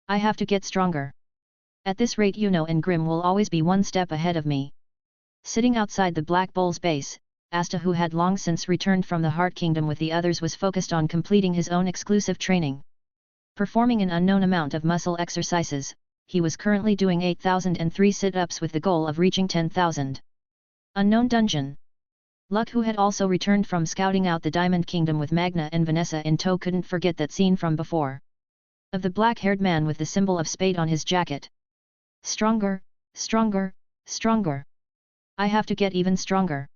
I have to get stronger. At this rate, Yuno and Grim will always be one step ahead of me. Sitting outside the Black Bull's base, Asta, who had long since returned from the Heart Kingdom with the others, was focused on completing his own exclusive training. Performing an unknown amount of muscle exercises, he was currently doing 8,003 sit-ups with the goal of reaching 10,000. Unknown Dungeon. Luck, who had also returned from scouting out the Diamond Kingdom with Magna and Vanessa in tow, couldn't forget that scene from before. Of the black-haired man with the symbol of spade on his jacket. Stronger, stronger, stronger. I have to get even stronger.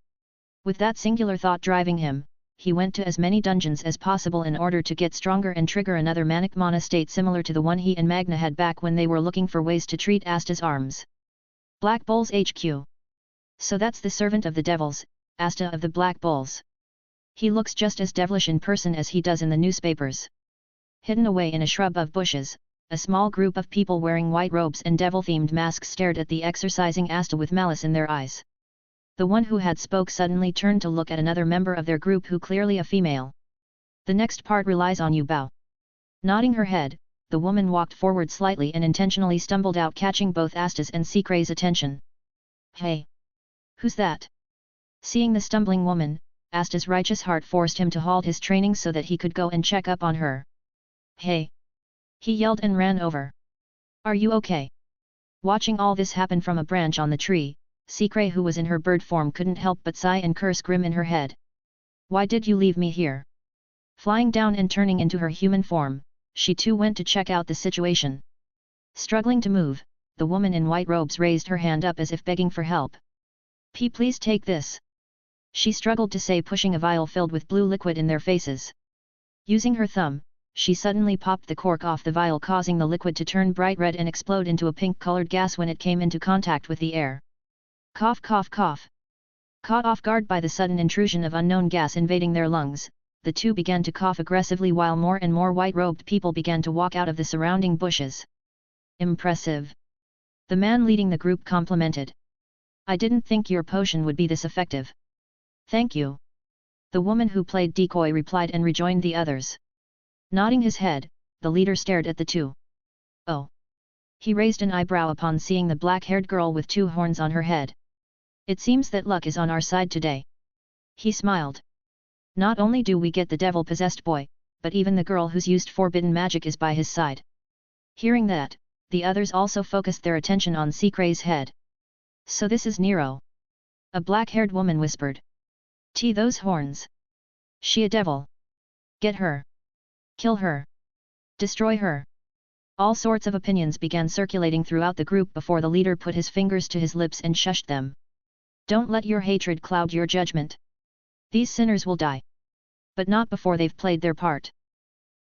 With that singular thought driving him, he went to as many dungeons as possible in order to get stronger and trigger another manic mana state similar to the one he and Magna had back when they were looking for ways to treat Asta's arms. Black Bull's HQ. So that's the servant of the devils, Asta of the Black Bulls. He looks just as devilish in person as he does in the newspapers. Hidden away in a shrub of bushes, a small group of people wearing white robes and devil-themed masks stared at the exercising Asta with malice in their eyes. The one who had spoke suddenly turned to look at another member of their group, who clearly a female. The next part relies on you, Bao. Nodding her head, the woman walked forward slightly and intentionally stumbled out, catching both Asta's and Secre's attention. Hey! Who's that? Seeing the stumbling woman, Asta's righteous heart forced him to halt his training so that he could go and check up on her. Hey! He yelled and ran over. Are you okay? Watching all this happen from a branch on the tree, Secre, who was in her bird form, couldn't help but sigh and curse Grim in her head. Why did you leave me here? Flying down and turning into her human form, she too went to check out the situation. Struggling to move, the woman in white robes raised her hand up as if begging for help. Please take this. She struggled to say, pushing a vial filled with blue liquid in their faces. Using her thumb, she suddenly popped the cork off the vial, causing the liquid to turn bright red and explode into a pink-colored gas when it came into contact with the air. Cough, cough, cough. Caught off guard by the sudden intrusion of unknown gas invading their lungs, the two began to cough aggressively while more and more white-robed people began to walk out of the surrounding bushes. Impressive. The man leading the group complimented. I didn't think your potion would be this effective. Thank you. The woman who played decoy replied and rejoined the others. Nodding his head, the leader stared at the two. Oh. He raised an eyebrow upon seeing the black-haired girl with two horns on her head. It seems that luck is on our side today. He smiled. Not only do we get the devil-possessed boy, but even the girl who's used forbidden magic is by his side. Hearing that, the others also focused their attention on Secre's head. So this is Nero. A black-haired woman whispered. Those horns. She a devil. Get her. Kill her. Destroy her. All sorts of opinions began circulating throughout the group before the leader put his fingers to his lips and shushed them. Don't let your hatred cloud your judgment. These sinners will die. But not before they've played their part.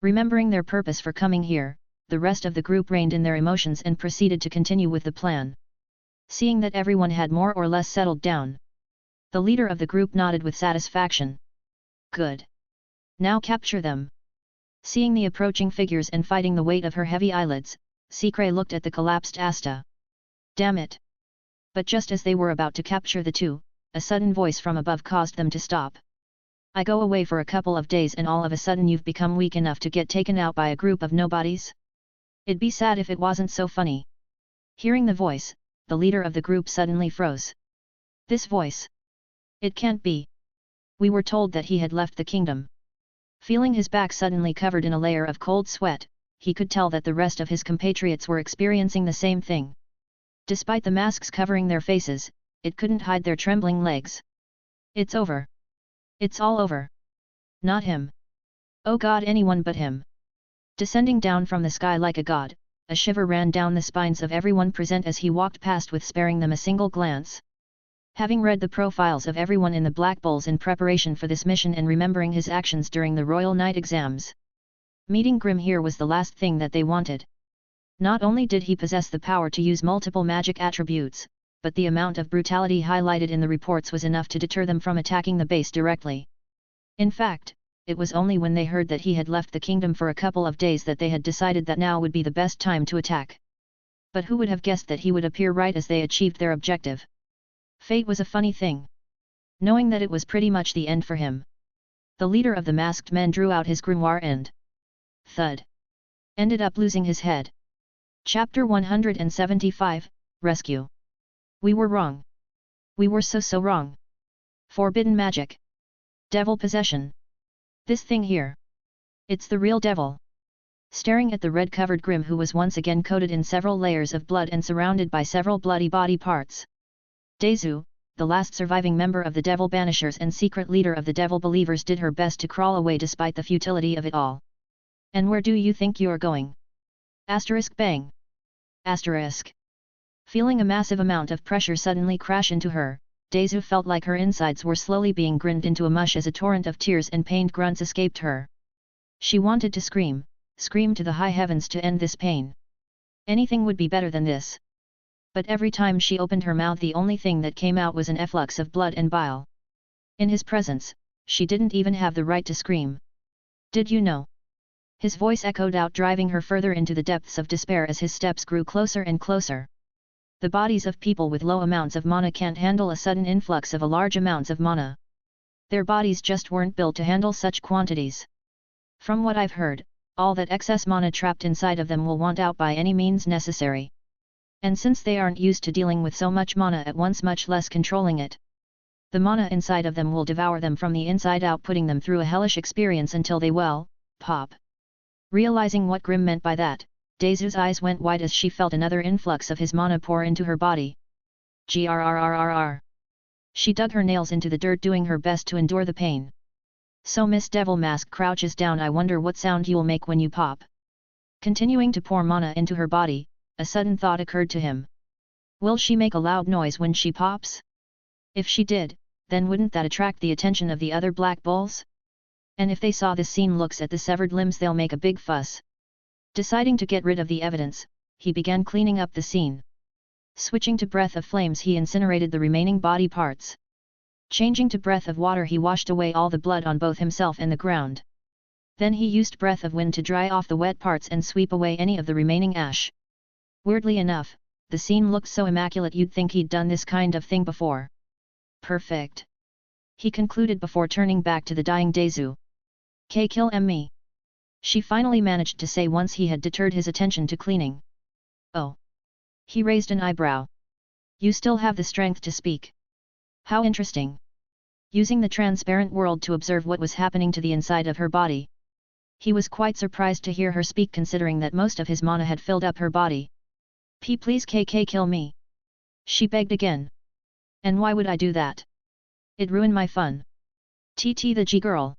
Remembering their purpose for coming here, the rest of the group reined in their emotions and proceeded to continue with the plan. Seeing that everyone had more or less settled down, the leader of the group nodded with satisfaction. Good. Now capture them. Seeing the approaching figures and fighting the weight of her heavy eyelids, Secre looked at the collapsed Asta. Damn it! But just as they were about to capture the two, a sudden voice from above caused them to stop. I go away for a couple of days and all of a sudden you've become weak enough to get taken out by a group of nobodies? It'd be sad if it wasn't so funny. Hearing the voice, the leader of the group suddenly froze. This voice? It can't be. We were told that he had left the kingdom. Feeling his back suddenly covered in a layer of cold sweat, he could tell that the rest of his compatriots were experiencing the same thing. Despite the masks covering their faces, it couldn't hide their trembling legs. It's over. It's all over. Not him. Oh God, anyone but him. Descending down from the sky like a god, a shiver ran down the spines of everyone present as he walked past with sparing them a single glance. Having read the profiles of everyone in the Black Bulls in preparation for this mission and remembering his actions during the Royal Knight exams, meeting Grimm here was the last thing that they wanted. Not only did he possess the power to use multiple magic attributes, but the amount of brutality highlighted in the reports was enough to deter them from attacking the base directly. In fact, it was only when they heard that he had left the kingdom for a couple of days that they had decided that now would be the best time to attack. But who would have guessed that he would appear right as they achieved their objective? Fate was a funny thing. Knowing that it was pretty much the end for him, the leader of the masked men drew out his grimoire and thud. Ended up losing his head. Chapter 175, Rescue. We were wrong. We were so wrong. Forbidden magic. Devil possession. This thing here. It's the real devil. Staring at the red-covered Grimm who was once again coated in several layers of blood and surrounded by several bloody body parts, Dezhou, the last surviving member of the Devil Banishers and secret leader of the Devil Believers, did her best to crawl away despite the futility of it all. And where do you think you're going? Asterisk bang. Asterisk. Feeling a massive amount of pressure suddenly crash into her, Dezhou felt like her insides were slowly being grind into a mush as a torrent of tears and pained grunts escaped her. She wanted to scream to the high heavens to end this pain. Anything would be better than this. But every time she opened her mouth the only thing that came out was an efflux of blood and bile. In his presence, she didn't even have the right to scream. Did you know? His voice echoed out, driving her further into the depths of despair as his steps grew closer and closer. The bodies of people with low amounts of mana can't handle a sudden influx of a large amounts of mana. Their bodies just weren't built to handle such quantities. From what I've heard, all that excess mana trapped inside of them will want out by any means necessary. And since they aren't used to dealing with so much mana at once, much less controlling it, the mana inside of them will devour them from the inside out, putting them through a hellish experience until they pop. Realizing what Grimm meant by that, Dezhou's eyes went wide as she felt another influx of his mana pour into her body. Grrrrrrr. She dug her nails into the dirt, doing her best to endure the pain. So Miss Devil Mask crouches down. I wonder what sound you'll make when you pop. Continuing to pour mana into her body, a sudden thought occurred to him. Will she make a loud noise when she pops? If she did, then wouldn't that attract the attention of the other Black Bulls? And if they saw this scene, looks at the severed limbs, they'll make a big fuss. Deciding to get rid of the evidence, he began cleaning up the scene. Switching to Breath of Flames, he incinerated the remaining body parts. Changing to Breath of Water, he washed away all the blood on both himself and the ground. Then he used Breath of Wind to dry off the wet parts and sweep away any of the remaining ash. Weirdly enough, the scene looked so immaculate you'd think he'd done this kind of thing before. Perfect. He concluded before turning back to the dying Daesu. Kill me. She finally managed to say once he had deterred his attention to cleaning. Oh. He raised an eyebrow. You still have the strength to speak. How interesting. Using the transparent world to observe what was happening to the inside of her body. He was quite surprised to hear her speak considering that most of his mana had filled up her body. Please kill me. She begged again. And why would I do that? It ruined my fun. The G girl.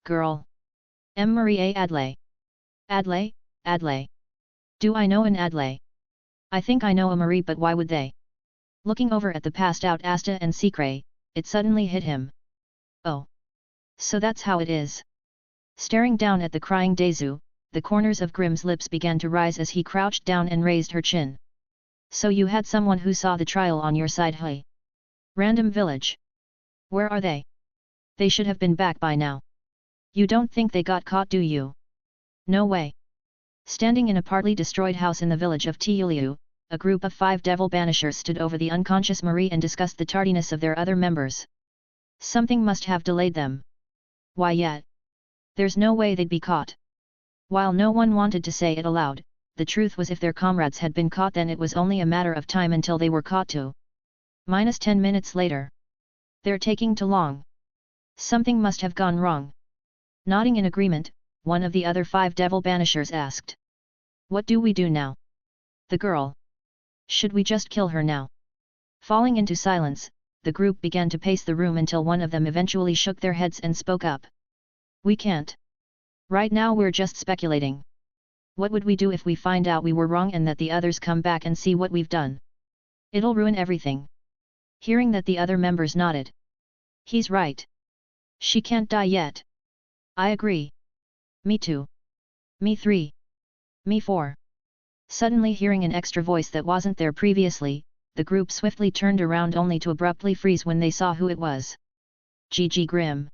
Girl. M. Marie Adlai. Adlai. Do I know an Adlai? I think I know a Marie, but why would they? Looking over at the passed out Asta and Secret, it suddenly hit him. Oh. So that's how it is. Staring down at the crying Daesu, the corners of Grimm's lips began to rise as he crouched down and raised her chin. So you had someone who saw the trial on your side, hey? Random village. Where are they? They should have been back by now. You don't think they got caught, do you? No way. Standing in a partly destroyed house in the village of Tiuliu, a group of 5 devil banishers stood over the unconscious Marie and discussed the tardiness of their other members. Something must have delayed them. Why yet? There's no way they'd be caught. While no one wanted to say it aloud, the truth was if their comrades had been caught then it was only a matter of time until they were caught too. -10 minutes later. They're taking too long. Something must have gone wrong. Nodding in agreement, one of the other 5 devil banishers asked. What do we do now? The girl. Should we just kill her now? Falling into silence, the group began to pace the room until one of them eventually shook their heads and spoke up. We can't. Right now we're just speculating. What would we do if we find out we were wrong and that the others come back and see what we've done? It'll ruin everything. Hearing that, the other members nodded. He's right. She can't die yet. I agree. Me too. Me 3. Me 4. Suddenly hearing an extra voice that wasn't there previously, the group swiftly turned around only to abruptly freeze when they saw who it was. GG Grimm.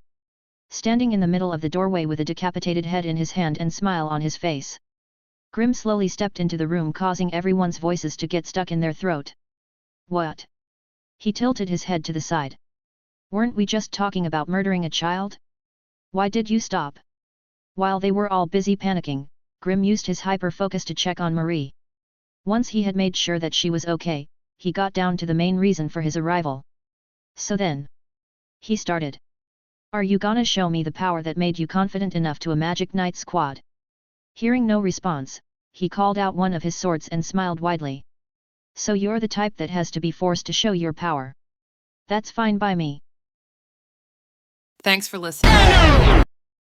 Standing in the middle of the doorway with a decapitated head in his hand and smile on his face. Grimm slowly stepped into the room, causing everyone's voices to get stuck in their throat. What? He tilted his head to the side. Weren't we just talking about murdering a child? Why did you stop? While they were all busy panicking, Grimm used his hyper-focus to check on Marie. Once he had made sure that she was okay, he got down to the main reason for his arrival. So then. He started. Are you gonna show me the power that made you confident enough to a Magic Knight squad? Hearing no response, he called out one of his swords and smiled widely. So you're the type that has to be forced to show your power. That's fine by me. Thanks for listening.